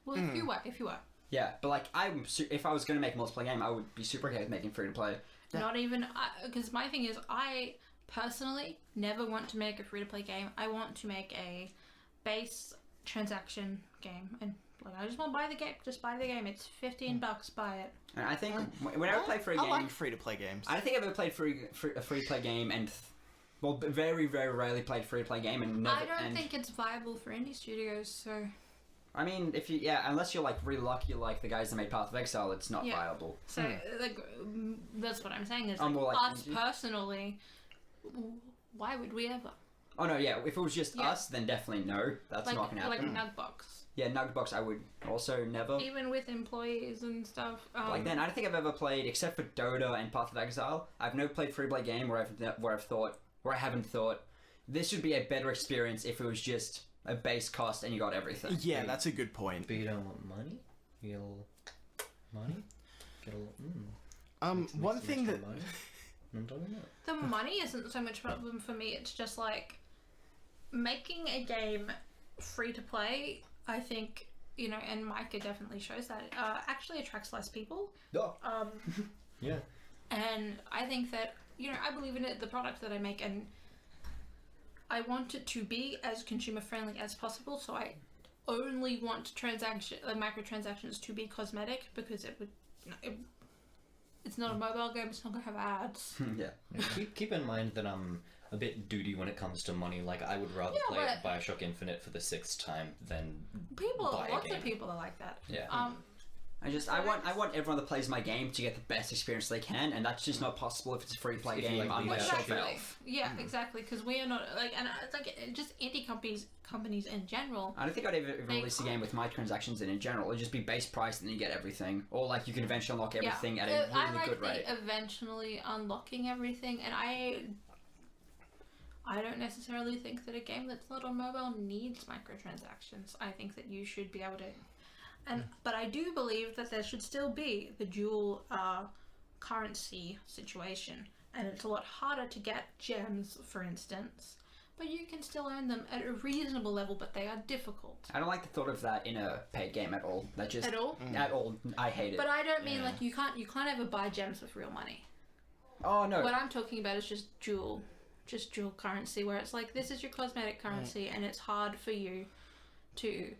Well, if you were. Yeah, but like if I was going to make a multiplayer game, I would be super okay with making free to play. Not even, because my thing is, I personally never want to make a free to play game. I want to make a base transaction game, and like I just want to buy the game. Just buy the game. It's $15. Buy it. And I think whenever I play for a I game, like free-to-play games. I don't think I've ever played a free to play game and very very rarely played free to play game and never. I don't think it's viable for indie studios. So I mean, unless you're like really lucky, like the guys that made Path of Exile, it's not viable. So like that's what I'm saying is I'm like, more like us indie. personally. Why would we ever? Oh no, yeah. If it was just us, then definitely no. That's Like not gonna happen. Nuggbox. Yeah, Nuggbox I would also never. Even with employees and stuff. Like then, I don't think I've ever played, except for Dota and Path of Exile, I've never played a free-to-play game where I haven't thought, this would be a better experience if it was just a base cost and you got everything. Yeah, that's a good point. But you don't want money? You get a little money? Get a little, One thing that... money? I'm talking about. The money isn't so much a problem for me, it's just like making a game free to play, I think, you know, and Micah definitely shows that, actually attracts less people. Oh. Yeah. And I think that, you know, I believe in it, the product that I make, and I want it to be as consumer friendly as possible, so I only want microtransactions to be cosmetic, because it's not a mobile game, it's not going to have ads. Yeah. Keep in mind that I'm a bit duty when it comes to money. Like, I would rather play Bioshock Infinite for the 6th time than buy a Lots game. of people are like that. Yeah. I want everyone that plays my game to get the best experience they can, and that's just not possible if it's a free-to-play If you game like unless Exactly. you're Valve. Yeah, exactly, because we are not, like, and it's like, just indie companies in general. I don't think I'd ever They release a game with microtransactions in general. It'd just be base price and then you get everything. Or like you can eventually unlock everything at a really I like good the rate. eventually unlocking everything, and I don't necessarily think that a game that's not on mobile needs microtransactions. I think that you should be able to, but I do believe that there should still be the dual currency situation, and it's a lot harder to get gems, for instance. But you can still earn them at a reasonable level, but they are difficult. I don't like the thought of that in a paid game at all. That just At all? At all. I hate it. But I don't mean like you can't ever buy gems with real money. Oh no. What I'm talking about is just dual currency, where it's like, this is your cosmetic currency, and it's hard for you to.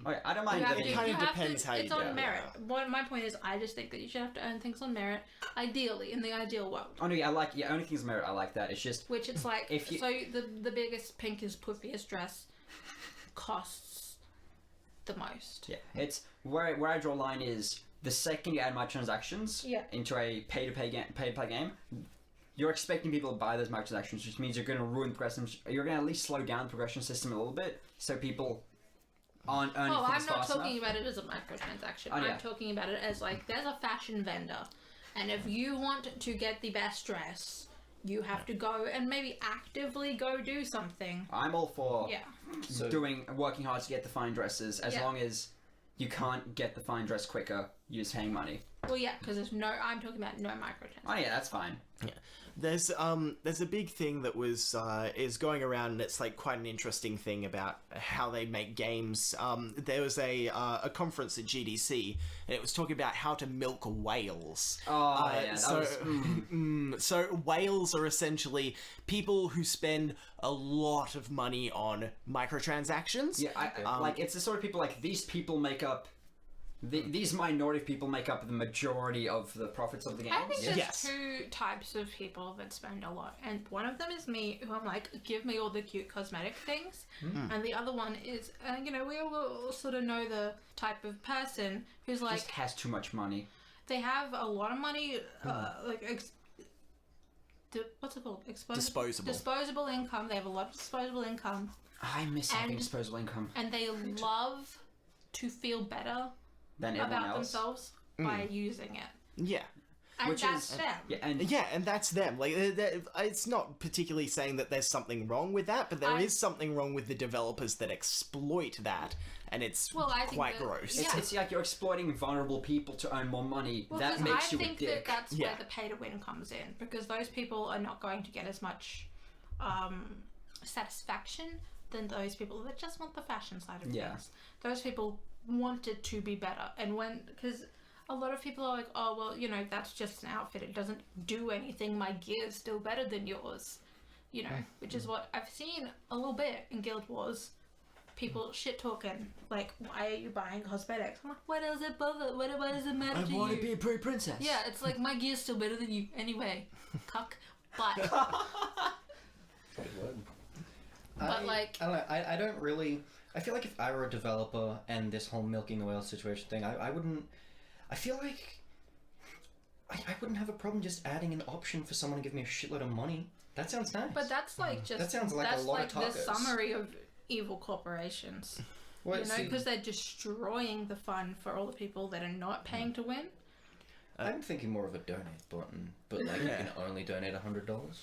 Okay, I don't mind. It kind of depends how you it's do on it. merit. My point is, I just think that you should have to earn things on merit, ideally, in the ideal world. Oh no, yeah, only things merit. I like that. It's just Which it's like, If you- so the biggest, pinkest, puffiest dress costs the most. yeah, it's where I draw a line is the second you add microtransactions into a pay to play game, you're expecting people to buy those microtransactions, which means you're going to ruin the progression. You're going to at least slow down the progression system a little bit, so people aren't earning Oh, things I'm not fast talking enough. about it as a microtransaction. Oh, yeah. I'm talking about it as like, there's a fashion vendor, and if you want to get the best dress, you have to go and maybe actively go do something. I'm all for Yeah. working hard to get the fine dresses, as long as you can't get the fine dress quicker, you're just paying money. Well, yeah, because I'm talking about no microtransactions. Oh yeah, that's fine. Yeah. There's a big thing that was is going around, and it's like quite an interesting thing about how they make games. There was a conference at GDC, and it was talking about how to milk whales. Oh yeah, So whales are essentially people who spend a lot of money on microtransactions. Yeah, like it's the sort of people like these people make up. These minority of people make up the majority of the profits of the games. I think there's Yes. two types of people that spend a lot, and one of them is me, who I'm like, give me all the cute cosmetic things, and the other one is, we all sort of know the type of person who's like, Just has too much money. they have a lot of money, what's it called? Disposable income. They have a lot of disposable income, I miss having And- disposable income and they love to feel better than everyone about else. themselves by using it. Yeah. And Which that's is- them. Yeah, and Yeah, and that's them. Like, it's not particularly saying that there's something wrong with that, but there is something wrong with the developers that exploit that, and it's I think quite that- gross. yeah. it's like you're exploiting vulnerable people to earn more money. Well, that because makes I you a think dick. that's Yeah. where the pay to win comes in, because those people are not going to get as much satisfaction than those people that just want the fashion side of Yeah. things. Those people want it to be better, and because a lot of people are like, oh well, that's just an outfit, it doesn't do anything, my gear's still better than yours, which is what I've seen a little bit in Guild Wars. People shit talking like, why are you buying cosmetics? I'm like, what does it bother? What does it matter to you? a pretty princess. Yeah, it's like, my gear's still better than you anyway, cuck. But Good word. But, like- I don't know, I don't really. I feel like if I were a developer and this whole milking the whale situation thing, I wouldn't. I feel like I wouldn't have a problem just adding an option for someone to give me a shitload of money. That sounds nice. But that's like just That sounds like a that's lot of like the tacos. summary of evil corporations. Well, you know, see- because they're destroying the fun for all the people that are not paying to win. I'm thinking more of a donate button, but like you can only donate $100.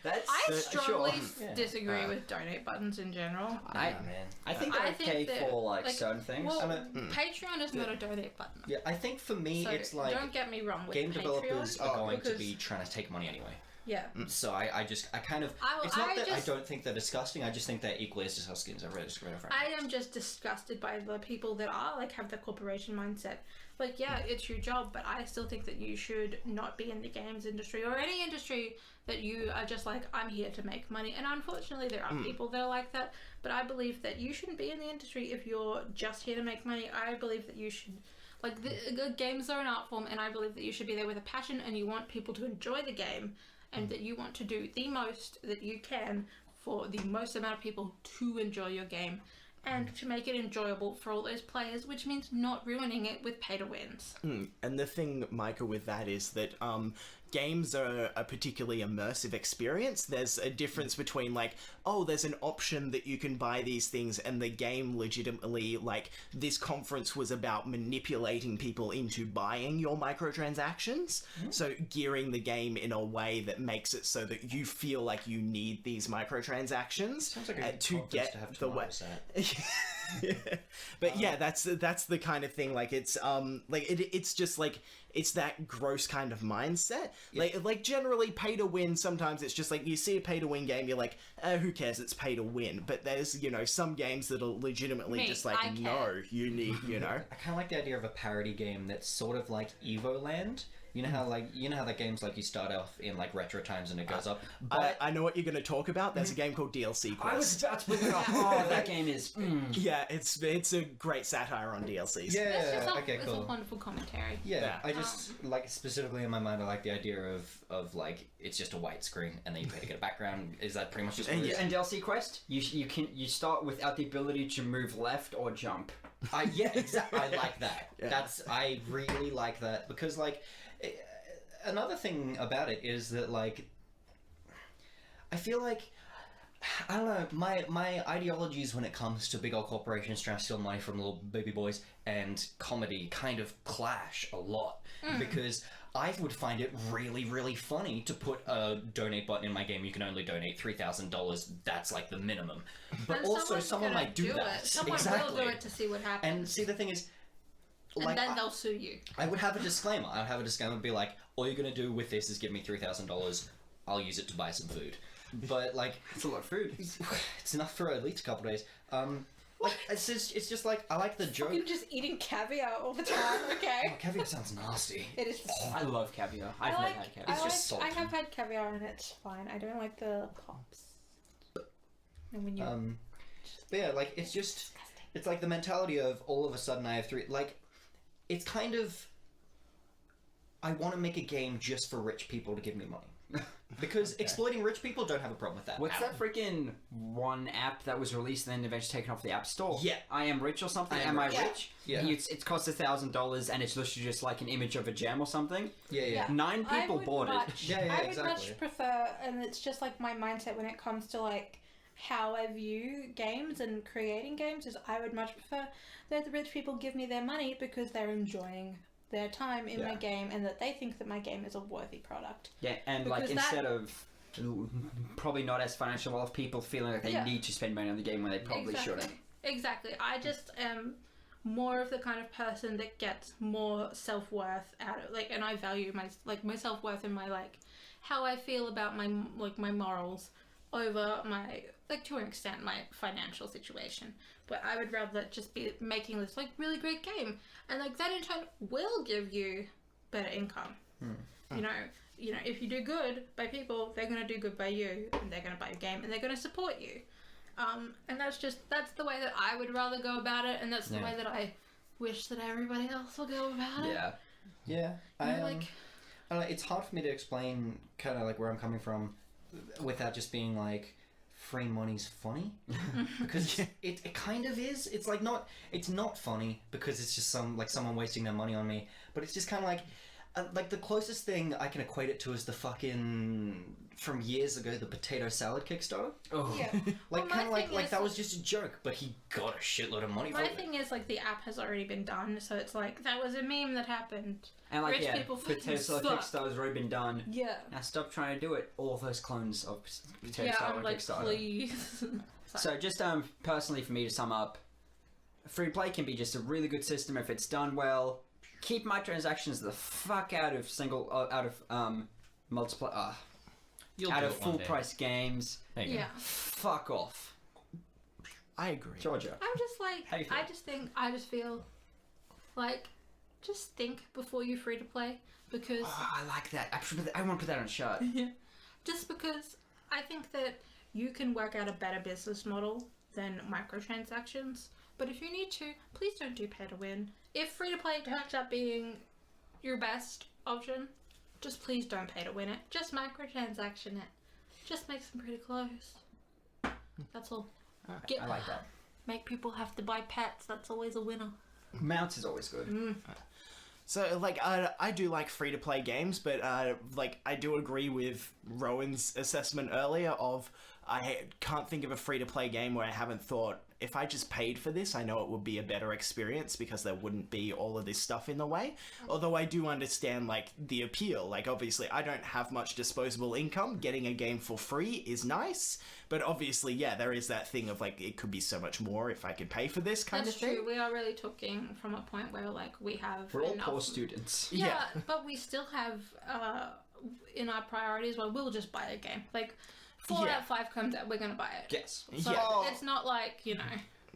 That's I strongly sure. Yeah. disagree with donate buttons in general. I man. I think they're I think okay that, for like certain things. Well, I mean, Patreon is not a donate button. Yeah, I think for me So it's like don't get me wrong with game Patreon. developers are going to because- be trying to take money anyway. Yeah. So I kind of I- it's not I that just- I don't think they're disgusting. I just think they're equally as disgusting as every other franchise. I am just disgusted by the people that are like have the corporation mindset. Like, yeah, it's your job, but I still think that you should not be in the games industry or any industry that you are just like, I'm here to make money. And unfortunately, there are people that are like that. But I believe that you shouldn't be in the industry if you're just here to make money. I believe that you should, like, the games are an art form, and I believe that you should be there with a passion, and you want people to enjoy the game, and that you want to do the most that you can for the most amount of people to enjoy your game. And to make it enjoyable for all those players, which means not ruining it with pay to wins. And the thing, Micah, with that is that games are a particularly immersive experience. There's a difference between like, oh, there's an option that you can buy these things, and the game legitimately, like, this conference was about manipulating people into buying your microtransactions. So gearing the game in a way that makes it so that you feel like you need these microtransactions Sounds like a good to conference get to have the way. tomatoes at. But yeah, that's the kind of thing. Like it's it's just like it's that gross kind of mindset. Like generally pay to win. Sometimes it's just like you see a pay to win game, you're like, who cares? It's pay to win. But there's some games that are legitimately Me, just like, I care. no, you need I kind of like the idea of a parody game that's sort of like Evoland. You know how that game's like you start off in like retro times and it goes up. But I know what you're going to talk about. There's a game called DLC Quest. I was about to bring it up. Oh, that game is. Yeah, it's a great satire on DLCs. It's just okay, it's cool. a wonderful commentary. Yeah, I just like specifically in my mind, I like the idea of like it's just a white screen and then you pay to get a background. Is that pretty much just what it is? And DLC Quest, you start without the ability to move left or jump. Yeah, exactly. I like that. Yeah. I really like that because like another thing about it is that like I feel like I don't know my ideologies when it comes to big old corporations trying to steal money from little baby boys and comedy kind of clash a lot because I would find it really, really funny to put a donate button in my game. You can only donate $3,000. That's like the minimum. But And also, someone gonna might do that. It. Someone exactly. will do it to see what happens. And see, the thing is, and like, then they'll sue you. I would have a disclaimer. I would have a disclaimer be like, all you're going to do with this is give me $3,000. I'll use it to buy some food. But, like... It's a lot of food. It's enough for at least a couple of days. Like, it's just like, I like the joke. You're just eating caviar all the time, okay? Oh, caviar sounds nasty. It is. I love caviar. I've never had caviar. It's just I salty. have had caviar and it's fine. I don't like the pops. And when you But yeah, like, it's just... It's like the mentality of all of a sudden I have three... Like, it's kind of... I want to make a game just for rich people to give me money. Because exploiting rich people don't have a problem with that. What's at that freaking one app that was released and then eventually taken off the App Store? Yeah. I Am Rich or something? I Am Am I Rich. Rich? Yeah. It costs $1,000 and it's literally just like an image of a gem or something. Yeah, yeah. 9 people bought it. Yeah, I would exactly. much prefer, and it's just like my mindset when it comes to like how I view games and creating games is I would much prefer that the rich people give me their money because they're enjoying their time in my game and that they think that my game is a worthy product. Yeah, and like Because that- instead of probably not as financial wealth, people feeling like they Yeah. need to spend money on the game when they probably shouldn't. Exactly. I just am more of the kind of person that gets more self-worth out of and I value my self-worth and my how I feel about my my morals over my to an extent my financial situation. But I would rather just be making this really great game and that in turn will give you better income. You know, if you do good by people, they're going to do good by you, and they're going to buy your game, and they're going to support you. And that's the way that I would rather go about it, and that's the way that I wish that everybody else will go about it. Yeah. Yeah. You know, I don't know, it's hard for me to explain kind of where I'm coming from without just being free money's funny because it kind of is. It's it's not funny because it's just someone wasting their money on me, but it's just kind of Like, the closest thing I can equate it to is the fucking... From years ago, the potato salad Kickstarter. Oh. Yeah. Like, Well, kind of my thing like is- that was just a joke, but he got a shitload of money My for it. thing is, like, the app has already been done, so it's like, that was a meme that happened. And like, Rich yeah, people Potato fucking Salad suck. Kickstarter's already been done. Yeah. Now stop trying to do it. All those clones of Potato Yeah, Salad I'm like, Kickstarter. please. So just personally for me to sum up, free to play can be just a really good system if it's done well. Keep microtransactions the fuck out of multiplayer. You'll Out do of it one full day. price games. There you go. Yeah. Fuck off. I agree. Georgia. I'm just like, How you feel? I just feel like, just think before you free to play, because Oh, I like that. I want to put that on a shirt. just because I think that you can work out a better business model than microtransactions. But if you need to, please don't do pay to win. If free to play turns out being your best option, just please don't pay to win it. Just microtransaction it. Just make some pretty clothes. That's all. I like that. Make people have to buy pets. That's always a winner. Mounts is always good. So, like, I do like free-to-play games, but, like, I do agree with Rowan's assessment earlier of I can't think of a free-to-play game where I haven't thought, if I just paid for this, I know it would be a better experience because there wouldn't be all of this stuff in the way. Although I do understand, like, the appeal. Like, obviously, I don't have much disposable income. Getting a game for free is nice. But obviously, yeah, there is that thing of, like, it could be so much more if I could pay for this kind That's of thing. true. We are really talking from a point where, like, we have We're all enough. poor students. Yeah, Yeah. but we still have in our priorities where we'll just buy a game. Like, 4 Yeah. out of 5 comes out, we're gonna buy it. Yes. So Yeah. it's not like, you know.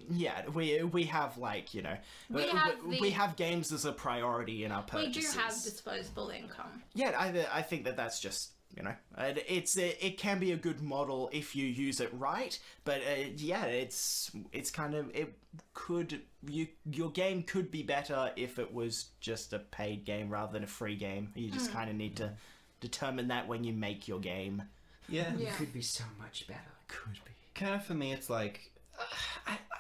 Yeah, we have, like, you know, we have games as a priority in our We purchases. do have disposable income. Yeah, I think that that's just, you know, it can be a good model if you use it right, but yeah, it's kind of, your game could be better if it was just a paid game rather than a free game. You just kind of need to determine that when you make your game. Yeah. Yeah. Could be so much better. Could be. Kind of for me, it's like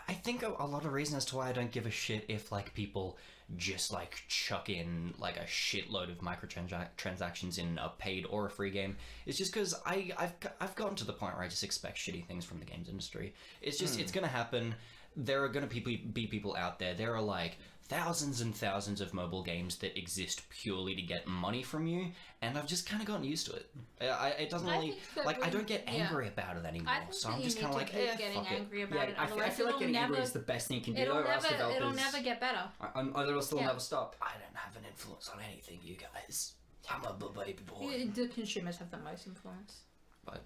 I think a lot of reason as to why I don't give a shit if like people just like chuck in like a shitload of microtransactions in a paid or a free game is just because I've gotten to the point where I just expect shitty things from the games industry. It's just it's gonna happen. There are gonna be people out there. There are like thousands and thousands of mobile games that exist purely to get money from you, and I've just kind of gotten used to it. It doesn't I really think that like I we- don't get yeah. angry about it anymore. I think So that I'm you just need kind to of like, keep getting fuck it. angry about it. Yeah, I Otherwise, feel like it'll getting never, angry is the best thing you can do. it'll Or else never, developers, it'll never get better. or it'll Yeah. never stop. I don't have an influence on anything, you guys. I'm a baby boy. The consumers have the most influence. But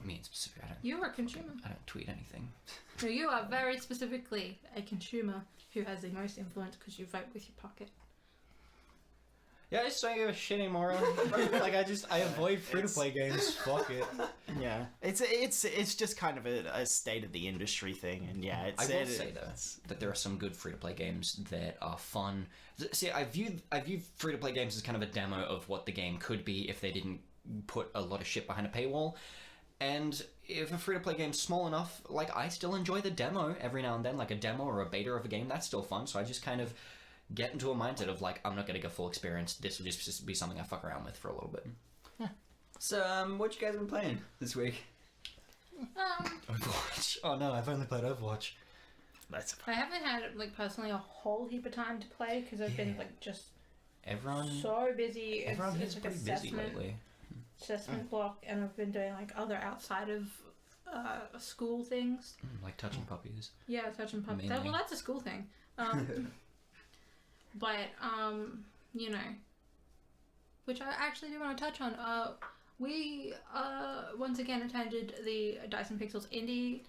me in specific, You're a consumer. I don't tweet anything. No, you are very specifically a consumer who has the most influence because you vote with your pocket. Yeah, I just don't give a shit anymore. Like I avoid free to play games. Fuck it. Yeah, it's just kind of a state of the industry thing, and yeah, I will say though that there are some good free to play games that are fun. See, I view free to play games as kind of a demo of what the game could be if they didn't put a lot of shit behind a paywall. And if a free to play game's small enough, like I still enjoy the demo every now and then, like a demo or a beta of a game. That's still fun. So I just kind of get into a mindset of like I'm not gonna get full experience. This will just be something I fuck around with for a little bit. So, what you guys been playing this week? Overwatch. Oh no, I've only played Overwatch. That's I haven't had like personally a whole heap of time to play because I've been like just Everyone, so busy. everyone It's is like pretty busy lately. assessment block, and I've been doing like other outside of school things. Like touching puppies. Yeah, touching puppies. Mainly. Well, that's a school thing. But you know, which I actually do want to touch on. We once again attended the Dyson Pixels Indie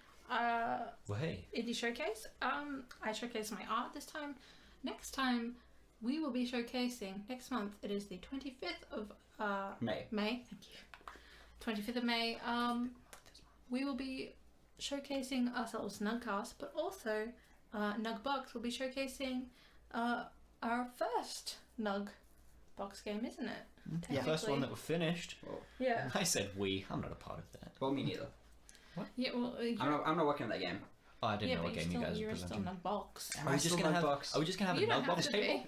Well, hey. Indie Showcase. I showcased my art this time. Next time, we will be showcasing next month. It is the 25th of May. May. Thank you. 25th of May. We will be showcasing ourselves Nuggcast, but also Nuggbox will be showcasing our first Nug box game, isn't it? The first one Technically. that was finished. Yeah. I said we. I'm not a part of that. Well, me neither. Yeah. Well, I'm not working on that game. Oh, I didn't yeah, know but what game you guys were you're still presenting. Nugbox. Are we just gonna have? Nugbox? Are we just gonna have You a don't have Nugbox to table?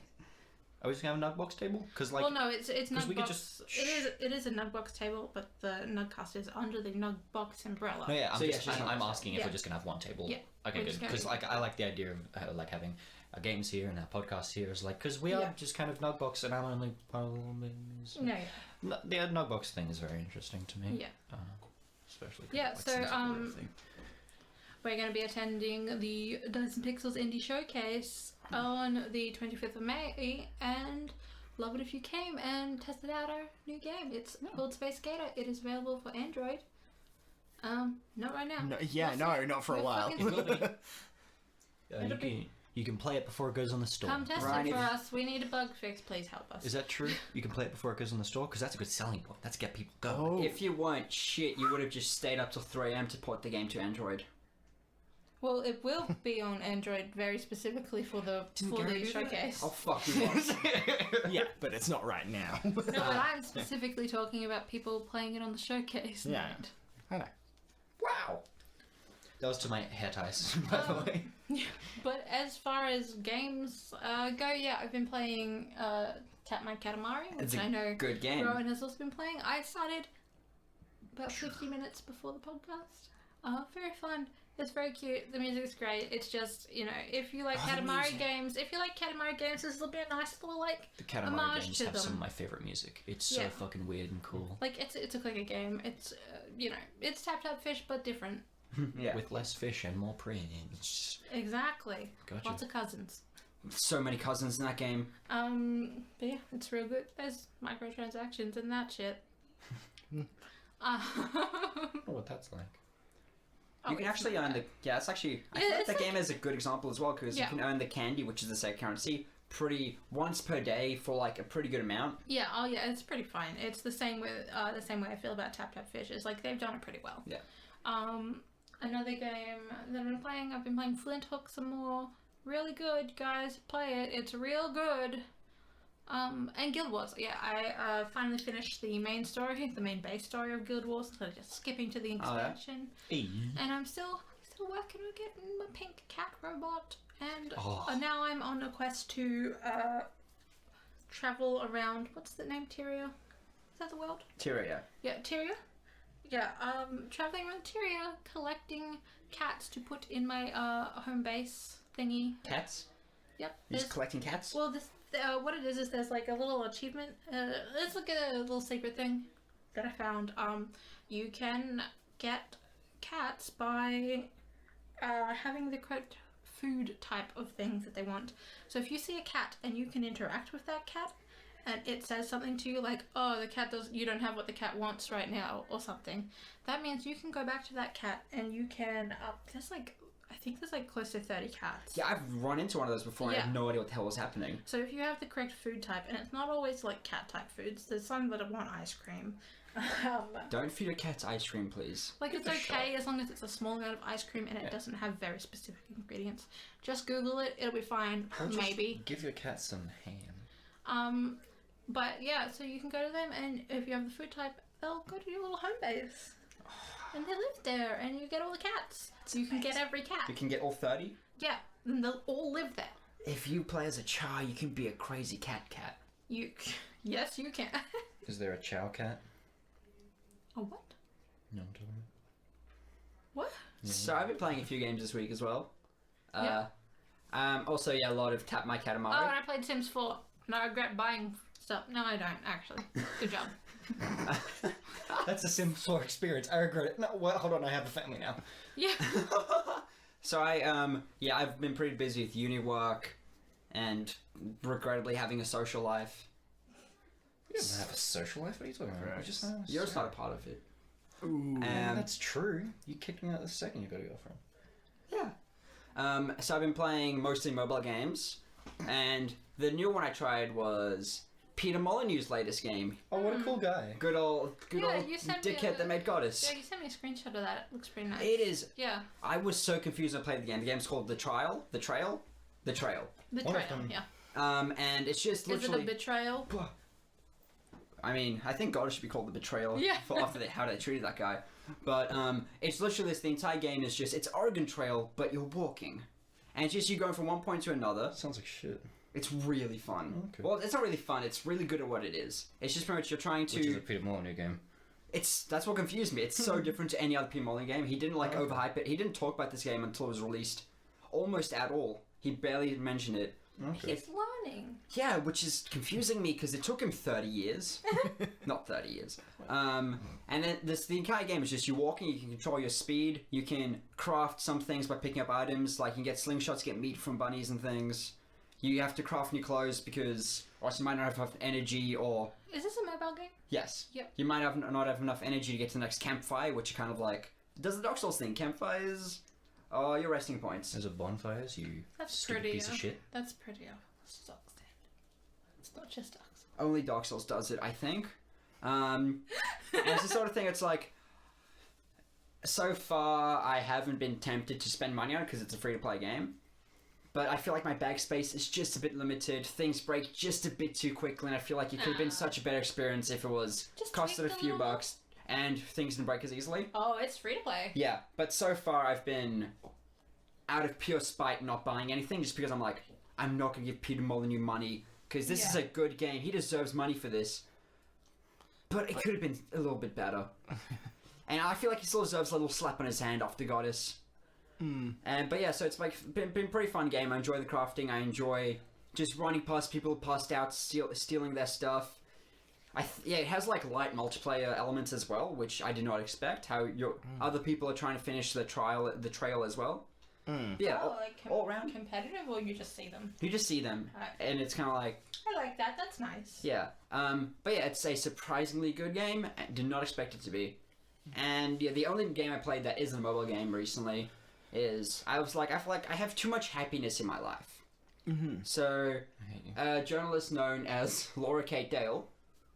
be. Are we just gonna have a Nugbox table? Because well, no, it's 'cause we could Nugbox. just- It is a Nugbox table, but the Nugcast is under the Nugbox umbrella. No, yeah, So, yeah, it's just I'm Nugbox. asking if Yeah. we're just gonna have one table. Yeah, Okay, we're good. just gonna Because do- like I like the idea of like having our games here and our podcast here is like because we are Yeah. just kind of Nugbox and I'm only No, yeah. the Nugbox thing is very interesting to me. Yeah. Especially. 'cause, Yeah, like, so, since it's a weird thing. We're going to be attending the Dice and Pixels Indie Showcase on the 25th of May, and love it if you came and tested out our new game. It's called Space Skater. It is available for Android. Not right now. Not for a We'll while. fucking- You can play it before it goes on the store. Come test Ryan, it for if- us. We need a bug fix. Please help us. Is that true? You can play it before it goes on the store because that's a good selling point. That's get people going. Oh. If you weren't shit, you would have just stayed up till 3 a.m. to port the game to Android. Well, it will be on Android very specifically for the showcase. Oh, fuck you. Yeah, but it's not right now. No, but I'm specifically talking about people playing it on the showcase. Yeah. night. I know. Wow. That was to my hair ties, by the way. But as far as games go, yeah, I've been playing Catmine Katamari, which It's a I know good game. Rowan has also been playing. I started about 50 minutes before the podcast. Very fun. It's very cute. The music's great. It's just, if you like Oh, the Katamari music. games, this will be a nice little The Katamari homage games to have some them. of my favorite music. It's so Yeah. fucking weird and cool. It's a clicker game. It's it's Tap Tap Fish but different. Yeah. With less fish and more prints. Exactly. Gotcha. Lots of cousins. So many cousins in that game. But yeah, it's real good. There's microtransactions and that shit. Oh, what that's like. You can actually earn the... Yeah, it's actually... I Yeah, feel like it's the like- game is a good example as well, because Yeah. you can earn the candy, which is the same currency, once per day for, like, a pretty good amount. Yeah, it's pretty fine. It's the same way I feel about Tap Tap Fish. It's like they've done it pretty well. Yeah. Another game that I've been playing Flint Hook some more. Really good, guys. Play it. It's real good. And Guild Wars. Yeah, I finally finished the main base story of Guild Wars instead of just skipping to the expansion. And I'm still working on getting my pink cat robot. And now I'm on a quest to travel around. What's the name? Tyria? Is that the world? Tyria. Yeah, Tyria. Yeah, traveling around Tyria, collecting cats to put in my home base thingy. Cats? Yep. You're just collecting cats? Well, this what it is there's like a little achievement. It's like a little secret thing that I found. You can get cats by having the correct food type of things that they want. So if you see a cat and you can interact with that cat, and it says something to you like, "Oh, you don't have what the cat wants right now," or something, that means you can go back to that cat and you can. I think there's like close to 30 cats. Yeah, I've run into one of those before and I have no idea what the hell was happening. So if you have the correct food type, and it's not always like cat type foods, there's some that want ice cream. Don't feed your cats ice cream, please. Like it's okay as long as it's a small amount of ice cream and it doesn't have very specific ingredients. Just Google it, it'll be fine. Maybe. Give your cat some ham. But yeah, so you can go to them, and if you have the food type, they'll go to your little home base. And they live there, and you get all the cats. So you can get every cat. You can get all 30? Yeah, and they'll all live there. If you play as a Char, you can be a crazy cat. Yes, you can. Is there a chow cat? A what? No, I'm talking What? So I've been playing a few games this week as well. Yeah. Also, a lot of Tap My Katamari. Oh, and I played Sims 4. And I regret buying stuff. No, I don't, actually. Good job. That's a simple experience. I regret it. No, hold on. I have a family now. Yeah. So I've been pretty busy with uni work and regrettably having a social life. You don't have a social life. What are you talking about? You're just not a part of it. Ooh. That's true. You kicked me out the second you got a girlfriend. Yeah. So I've been playing mostly mobile games, and the new one I tried was Peter Molyneux's latest game. Oh, what a cool guy. Good old You sent me dickhead that made Goddess. Yeah, you sent me a screenshot of that. It looks pretty nice. It is. Yeah. I was so confused when I played the game. The game's called The Trail. Betrayal, them. yeah. And it's just Is literally. it a betrayal? I mean, I think Goddess should be called The Betrayal. Yeah. For how they treated that guy. But it's literally this. The entire game is just it's Oregon Trail, but you're walking, and it's just you going from one point to another. Sounds like shit. It's really fun. Okay. Well, it's not really fun. It's really good at what it is. It's just pretty much you're trying to. Which is a Peter Molyneux game. That's what confused me. It's so different to any other Peter Molyneux game. He didn't overhype it. He didn't talk about this game until it was released, almost at all. He barely mentioned it. Okay. He's learning. Yeah, which is confusing me because it took him 30 years. Not 30 years. And then the entire game is just you walking, you can control your speed, you can craft some things by picking up items, like you can get slingshots, get meat from bunnies and things. You have to craft new clothes because or else you might not have enough energy or... Is this a mobile game? Yes. Yep. You might not have enough energy to get to the next campfire, which are kind of like... Does the Dark Souls thing? Campfires... Oh, your resting points. There's a bonfires, you That's stupid pretty. piece of shit. That's pretty. Stock standard. It's not just Dark Souls. Only Dark Souls does it, I think. And it's the sort of thing, it's like... So far, I haven't been tempted to spend money on it because it's a free-to-play game. But I feel like my bag space is just a bit limited. Things break just a bit too quickly, and I feel like it could have been such a better experience if it was Just costed a tweak the few little- bucks and things didn't break as easily. Oh, it's free to play. Yeah, but so far I've been out of pure spite not buying anything just because I'm like, I'm not going to give Peter Molyneux money because this is Yeah. a good game. He deserves money for this. But it could have been a little bit better. And I feel like he still deserves a little slap on his hand after Goddess. But yeah, so it's like been pretty fun game. I enjoy the crafting. I enjoy just running past people passed out, stealing their stuff. Yeah, it has like light multiplayer elements as well, which I did not expect. How your other people are trying to finish the trail as well. Yeah, Oh, like all around. competitive, or you just see them? You just see them, Right. and it's kind of like I like that. That's nice. yeah. But yeah, it's a surprisingly good game. I did not expect it to be. And yeah, the only game I played that isn't a mobile game recently is I feel like I have too much happiness in my life. So, I hate you. a journalist known as Laura Kate Dale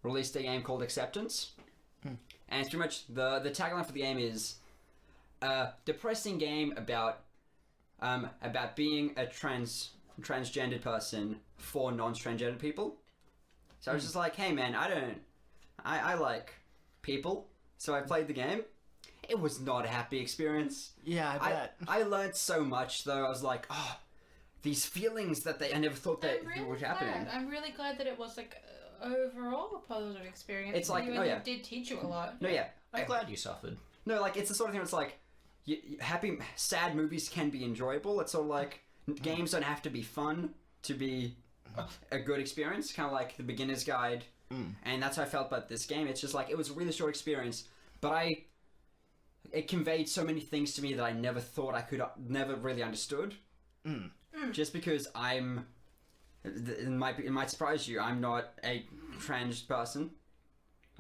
released a game called Acceptance, and it's pretty much the tagline for the game is a depressing game about being a transgendered person for non-transgendered people. So I was just like, hey man, I like people, so I played the game. It was not a happy experience. Yeah, I bet. I learned so much though. I was like, oh, these feelings that I never thought that I'm really were happening. glad. I'm really glad that it was like overall a positive experience. It's like, Even oh, yeah. it did teach you a lot. No, yeah, I'm glad you suffered. no, like it's the sort of thing where it's like, sad movies can be enjoyable. It's sort of like games don't have to be fun to be a good experience. Kind of like the beginner's guide, and that's how I felt about this game. It's just like it was a really short experience, but it conveyed so many things to me that I never thought I could, never really understood. Just because it might surprise you, I'm not a trans person.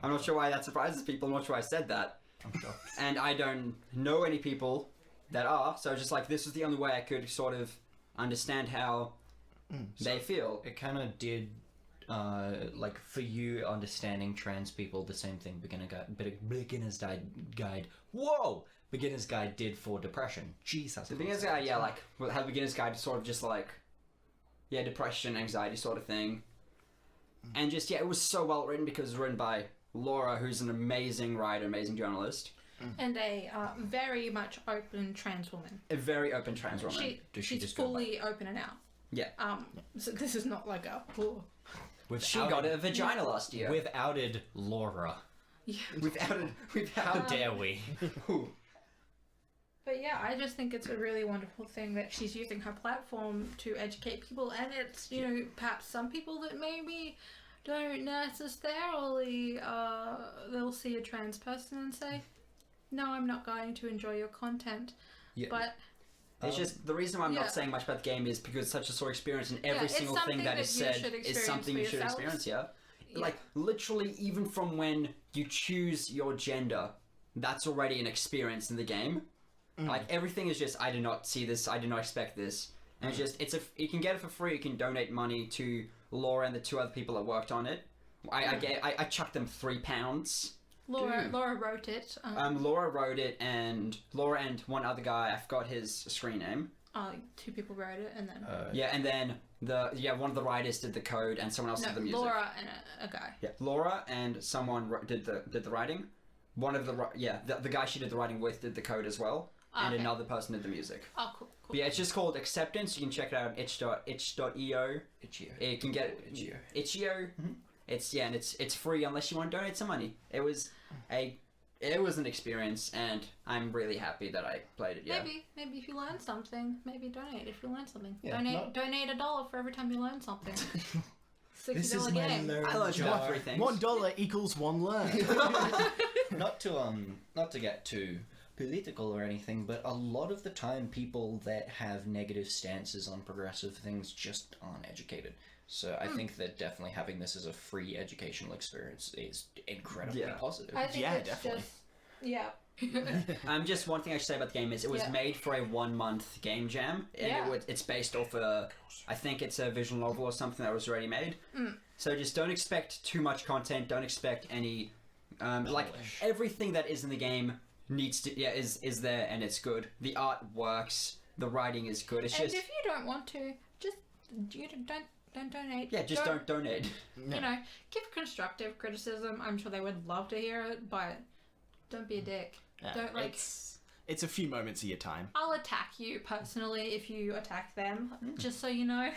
I'm not sure why that surprises people. I'm not sure I said that. I'm shocked. And I don't know any people that are, so just like this was the only way I could sort of understand how they feel. It kind of did, like for you understanding trans people, the same thing beginner's guide. Whoa! Beginner's guide did for depression. Jesus. The beginner's guide, yeah, like how the beginner's guide is sort of just like, yeah, depression, anxiety sort of thing. And just, yeah, it was so well written because it was written by Laura, who's an amazing writer, amazing journalist. And a very much open trans woman. A very open trans woman. Does she She's just go fully open and out. Yeah. So this is not like a. She got a vagina last year. We've outed Laura. Yeah. We've How outed dare we? But yeah, I just think it's a really wonderful thing that she's using her platform to educate people, and it's, you know, perhaps some people that maybe don't necessarily, they'll see a trans person and say, no, I'm not going to enjoy your content. Yeah. But It's just the reason why I'm yeah. not saying much about the game is because it's such a sore experience, and every it's single thing something that is that you said should is experience something for you should yourselves. experience. Yeah, Yeah. like literally, even from when you choose your gender, that's already an experience in the game. Like everything is just, I did not see this, I did not expect this, and it's just you can get it for free. You can donate money to Laura and the two other people that worked on it. I chucked them £3. Laura wrote it. Laura wrote it, and Laura and one other guy, I forgot his screen name. Two people wrote it, and then Yeah, and then one of the writers did the code, and someone else did the music. Laura and a guy. Yeah, Laura and someone did the writing. One of the guy she did the writing with did the code as well. and Okay. another person did the music. Oh, cool. But yeah, it's just called Acceptance. You can check it out on itch.io. Itch.io. You can get Itch.io. Itch.io. And it's free unless you want to donate some money. It was an experience, and I'm really happy that I played it. Yeah. Maybe if you learn something, maybe donate if you learn something. Yeah, Donate $1 for every time you learn something. This is $60 my game. learn I learned jar. three things. $1 equals 1 learn. Not to get too political or anything, but a lot of the time people that have negative stances on progressive things just aren't educated. So I think that definitely having this as a free educational experience is incredibly positive. I think Yeah, it's definitely. Just Just one thing I should say about the game is it was Yeah. made for a 1-month game jam, and Yeah. it's based off I think it's a visual novel or something that was already made. So just don't expect too much content. Don't expect any like Polish. everything that is in the game is there, and it's good. The art works. The writing is good. It's And just if you don't want to, don't donate. don't donate. You know, give constructive criticism. I'm sure they would love to hear it, but don't be a dick. Don't It's a few moments of your time. I'll attack you personally if you attack them, just so you know.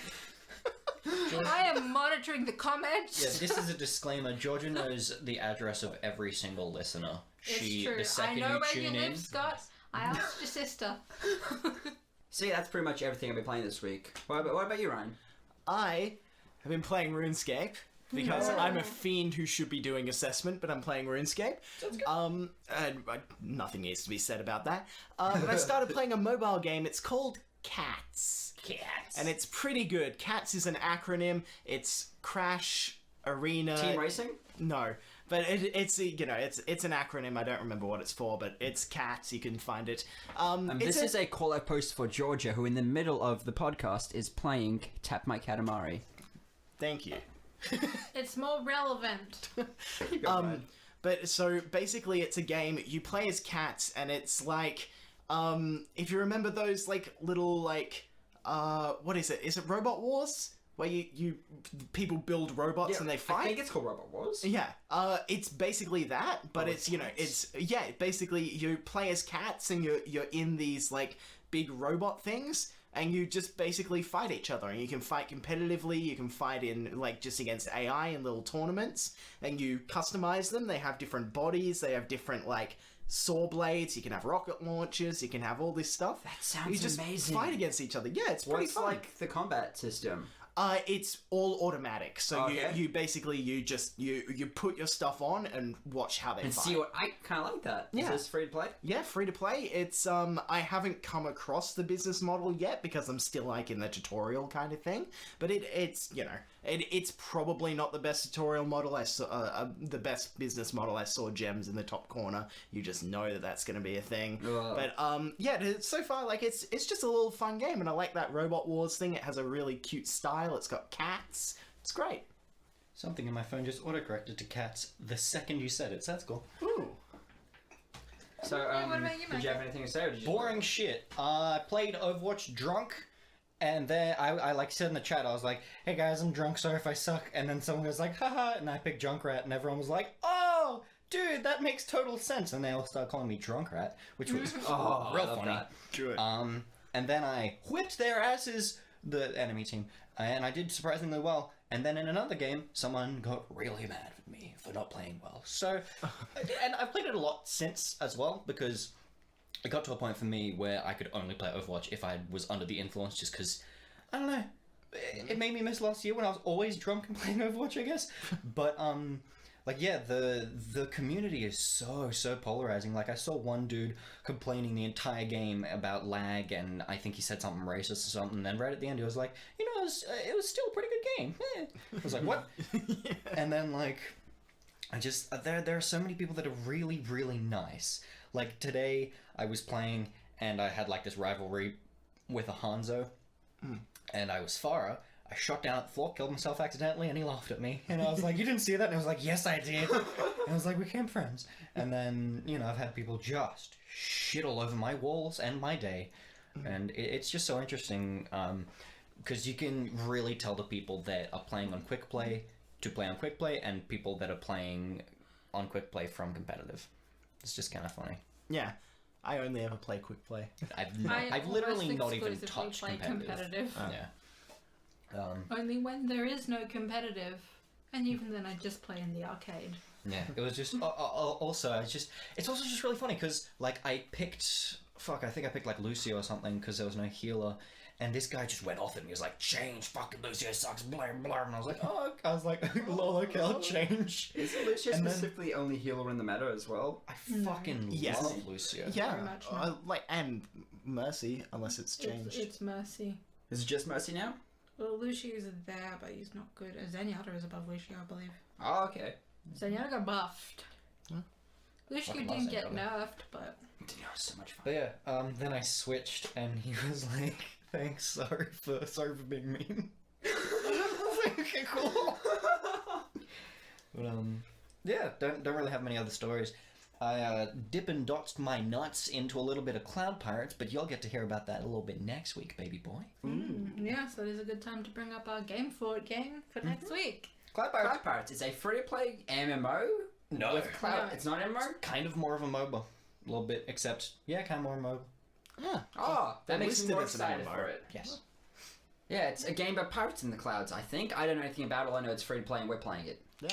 I am monitoring the comments. Yeah, this is a disclaimer. Georgia knows the address of every single listener. It's true. The I second know you where tune you in, live, Scott. I asked your sister. So yeah, that's pretty much everything I've been playing this week. What about you, Ryan? I have been playing RuneScape because I'm a fiend who should be doing assessment, but I'm playing RuneScape. And nothing needs to be said about that. But I started playing a mobile game. It's called Cats. And it's pretty good. Cats is an acronym. It's Crash Arena. Team Racing? No, but it's an acronym. I don't remember what it's for, but it's Cats. You can find it. This is a call-out post for Georgia, who in the middle of the podcast is playing Tap My Katamari. Thank you. It's more relevant. But so basically, it's a game you play as cats, and it's like, if you remember those like little like, what is it? Is it Robot Wars? Where you people build robots and they fight? I think it's called Robot Wars. Yeah, it's basically that, but it's basically you play as cats and you're in these like big robot things, and you just basically fight each other, and you can fight competitively, you can fight in like just against AI in little tournaments, and you customize them. They have different bodies, they have different like saw blades, you can have rocket launchers, you can have all this stuff. That sounds you just amazing. fight against each other. Yeah, it's pretty What's fun. like the combat system? It's all automatic. So Okay. you basically you put your stuff on and watch how they And fight. see what I kind of like that. Yeah. Is this free to play? Yeah, free to play. It's I haven't come across the business model yet because I'm still like in the tutorial kind of thing. But it's it's probably not the best tutorial model. I saw the best business model. I saw gems in the top corner. You just know that that's going to be a thing. But so far like it's just a little fun game, and I like that Robot Wars thing. It has a really cute style. It's got cats. It's great. something in my phone just autocorrected to cats the second you said it, so that's cool. Ooh. So, what about you, did you have Micah? anything to say, or did you Boring shit. I played Overwatch drunk, and then I like said in the chat, I was like, hey guys, I'm drunk, sorry if I suck. And then someone was like, haha, and I picked Junkrat, and everyone was like, oh, dude, that makes total sense. And they all started calling me Drunkrat, which was real I love funny. that. Good. And then I whipped their asses, the enemy team, and I did surprisingly well. And then in another game, someone got really mad at me for not playing well. So, and I've played it a lot since as well, because it got to a point for me where I could only play Overwatch if I was under the influence, just because, I don't know, it made me miss last year when I was always drunk and playing Overwatch, I guess. But, like, yeah, the community is so polarizing. Like, I saw one dude complaining the entire game about lag, and I think he said something racist or something, and then right at the end he was like, you know, it was still a pretty good game. Eh. I was like, what? Yeah. And then, like, I just, there are so many people that are really, really nice. Like, today I was playing, and I had, like, this rivalry with a Hanzo, and I was Farah. I shot down at the floor, killed myself accidentally, and he laughed at me. And I was like, you didn't see that? And I was like, yes, I did. And I was like, we became friends. And then, you know, I've had people just shit all over my walls and my day. And it's just so interesting, because you can really tell the people that are playing on quick play to play on quick play, and people that are playing on quick play from competitive. It's just kind of funny. Yeah. I only ever play quick play. I've literally almost not even exclusively touched play competitive. Yeah. Only when there is no competitive, and even then I just play in the arcade. Yeah, it was just also it's also just really funny because like I think I picked like Lucio or something because there was no healer, and this guy just went off at me. He was like, change, fucking Lucio sucks, blah blah, and I was like, lol, okay, I'll change. Isn't Lucio And then- specifically only healer in the meta as well? I fucking Yes. love Lucio. Yeah, Very much not. like and Mercy, unless it's changed. It's Mercy. Is it just Mercy now? Well, Lucio's there, but he's not good. Zenyatta is above Lucio, I believe. Oh, okay. Zenyatta got buffed. Huh? Lucio Fucking didn't love get Zenyatta. nerfed, but Dude, that was so much fun. But yeah, then I switched, and he was like, "Thanks, sorry for being mean." Okay, cool. But yeah, don't really have many other stories. I dip and dotsed my nuts into a little bit of Cloud Pirates, but you'll get to hear about that a little bit next week, baby boy. yeah, so it is a good time to bring up our game for next week. Cloud Pirates. Cloud Pirates is a free-to-play MMO? No, With Cloud... No. It's not MMO? kind of more of a MOBA, a little bit, except kind of more MOBA. Yeah. Oh, that They makes me listed more it as an excited MMO. for it. Yes. Yeah, it's a game about pirates in the clouds, I think. I don't know anything about it. All I know it's free to play and we're playing it. Yeah.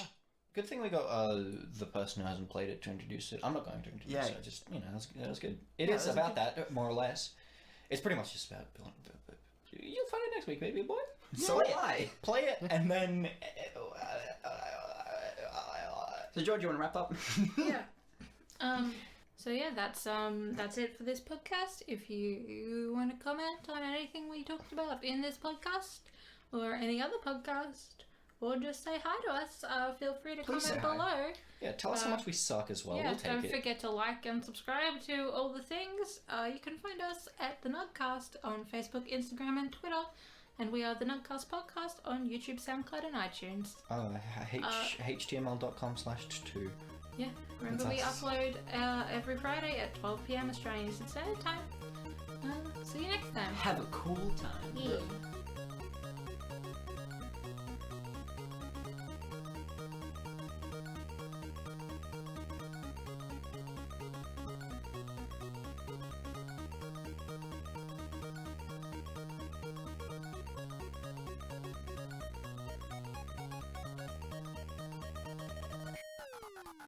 Good thing we got the person who hasn't played it to introduce it. I'm not going to introduce Yeah. it. I just that was good. It Yeah, is that was about that, more or less. It's pretty much just about. You'll find it next week, baby boy. So Play will I. Play it, and then. So, George, you want to wrap up? Yeah. So yeah, that's it for this podcast. If you want to comment on anything we talked about in this podcast or any other podcast, or just say hi to us, feel free to Please say comment hi. below. Yeah, tell us how much we suck as well. Yeah, We'll take don't it. forget to like and subscribe to all the things. You can find us at the Nuggcast on Facebook, Instagram, and Twitter. And we are the Nuggcast Podcast on YouTube, SoundCloud, and iTunes. html.com/2. Yeah, remember we That's us. upload every Friday at 12 p.m. Australian Eastern Standard Time. See you next time. Have a cool time. Yeah.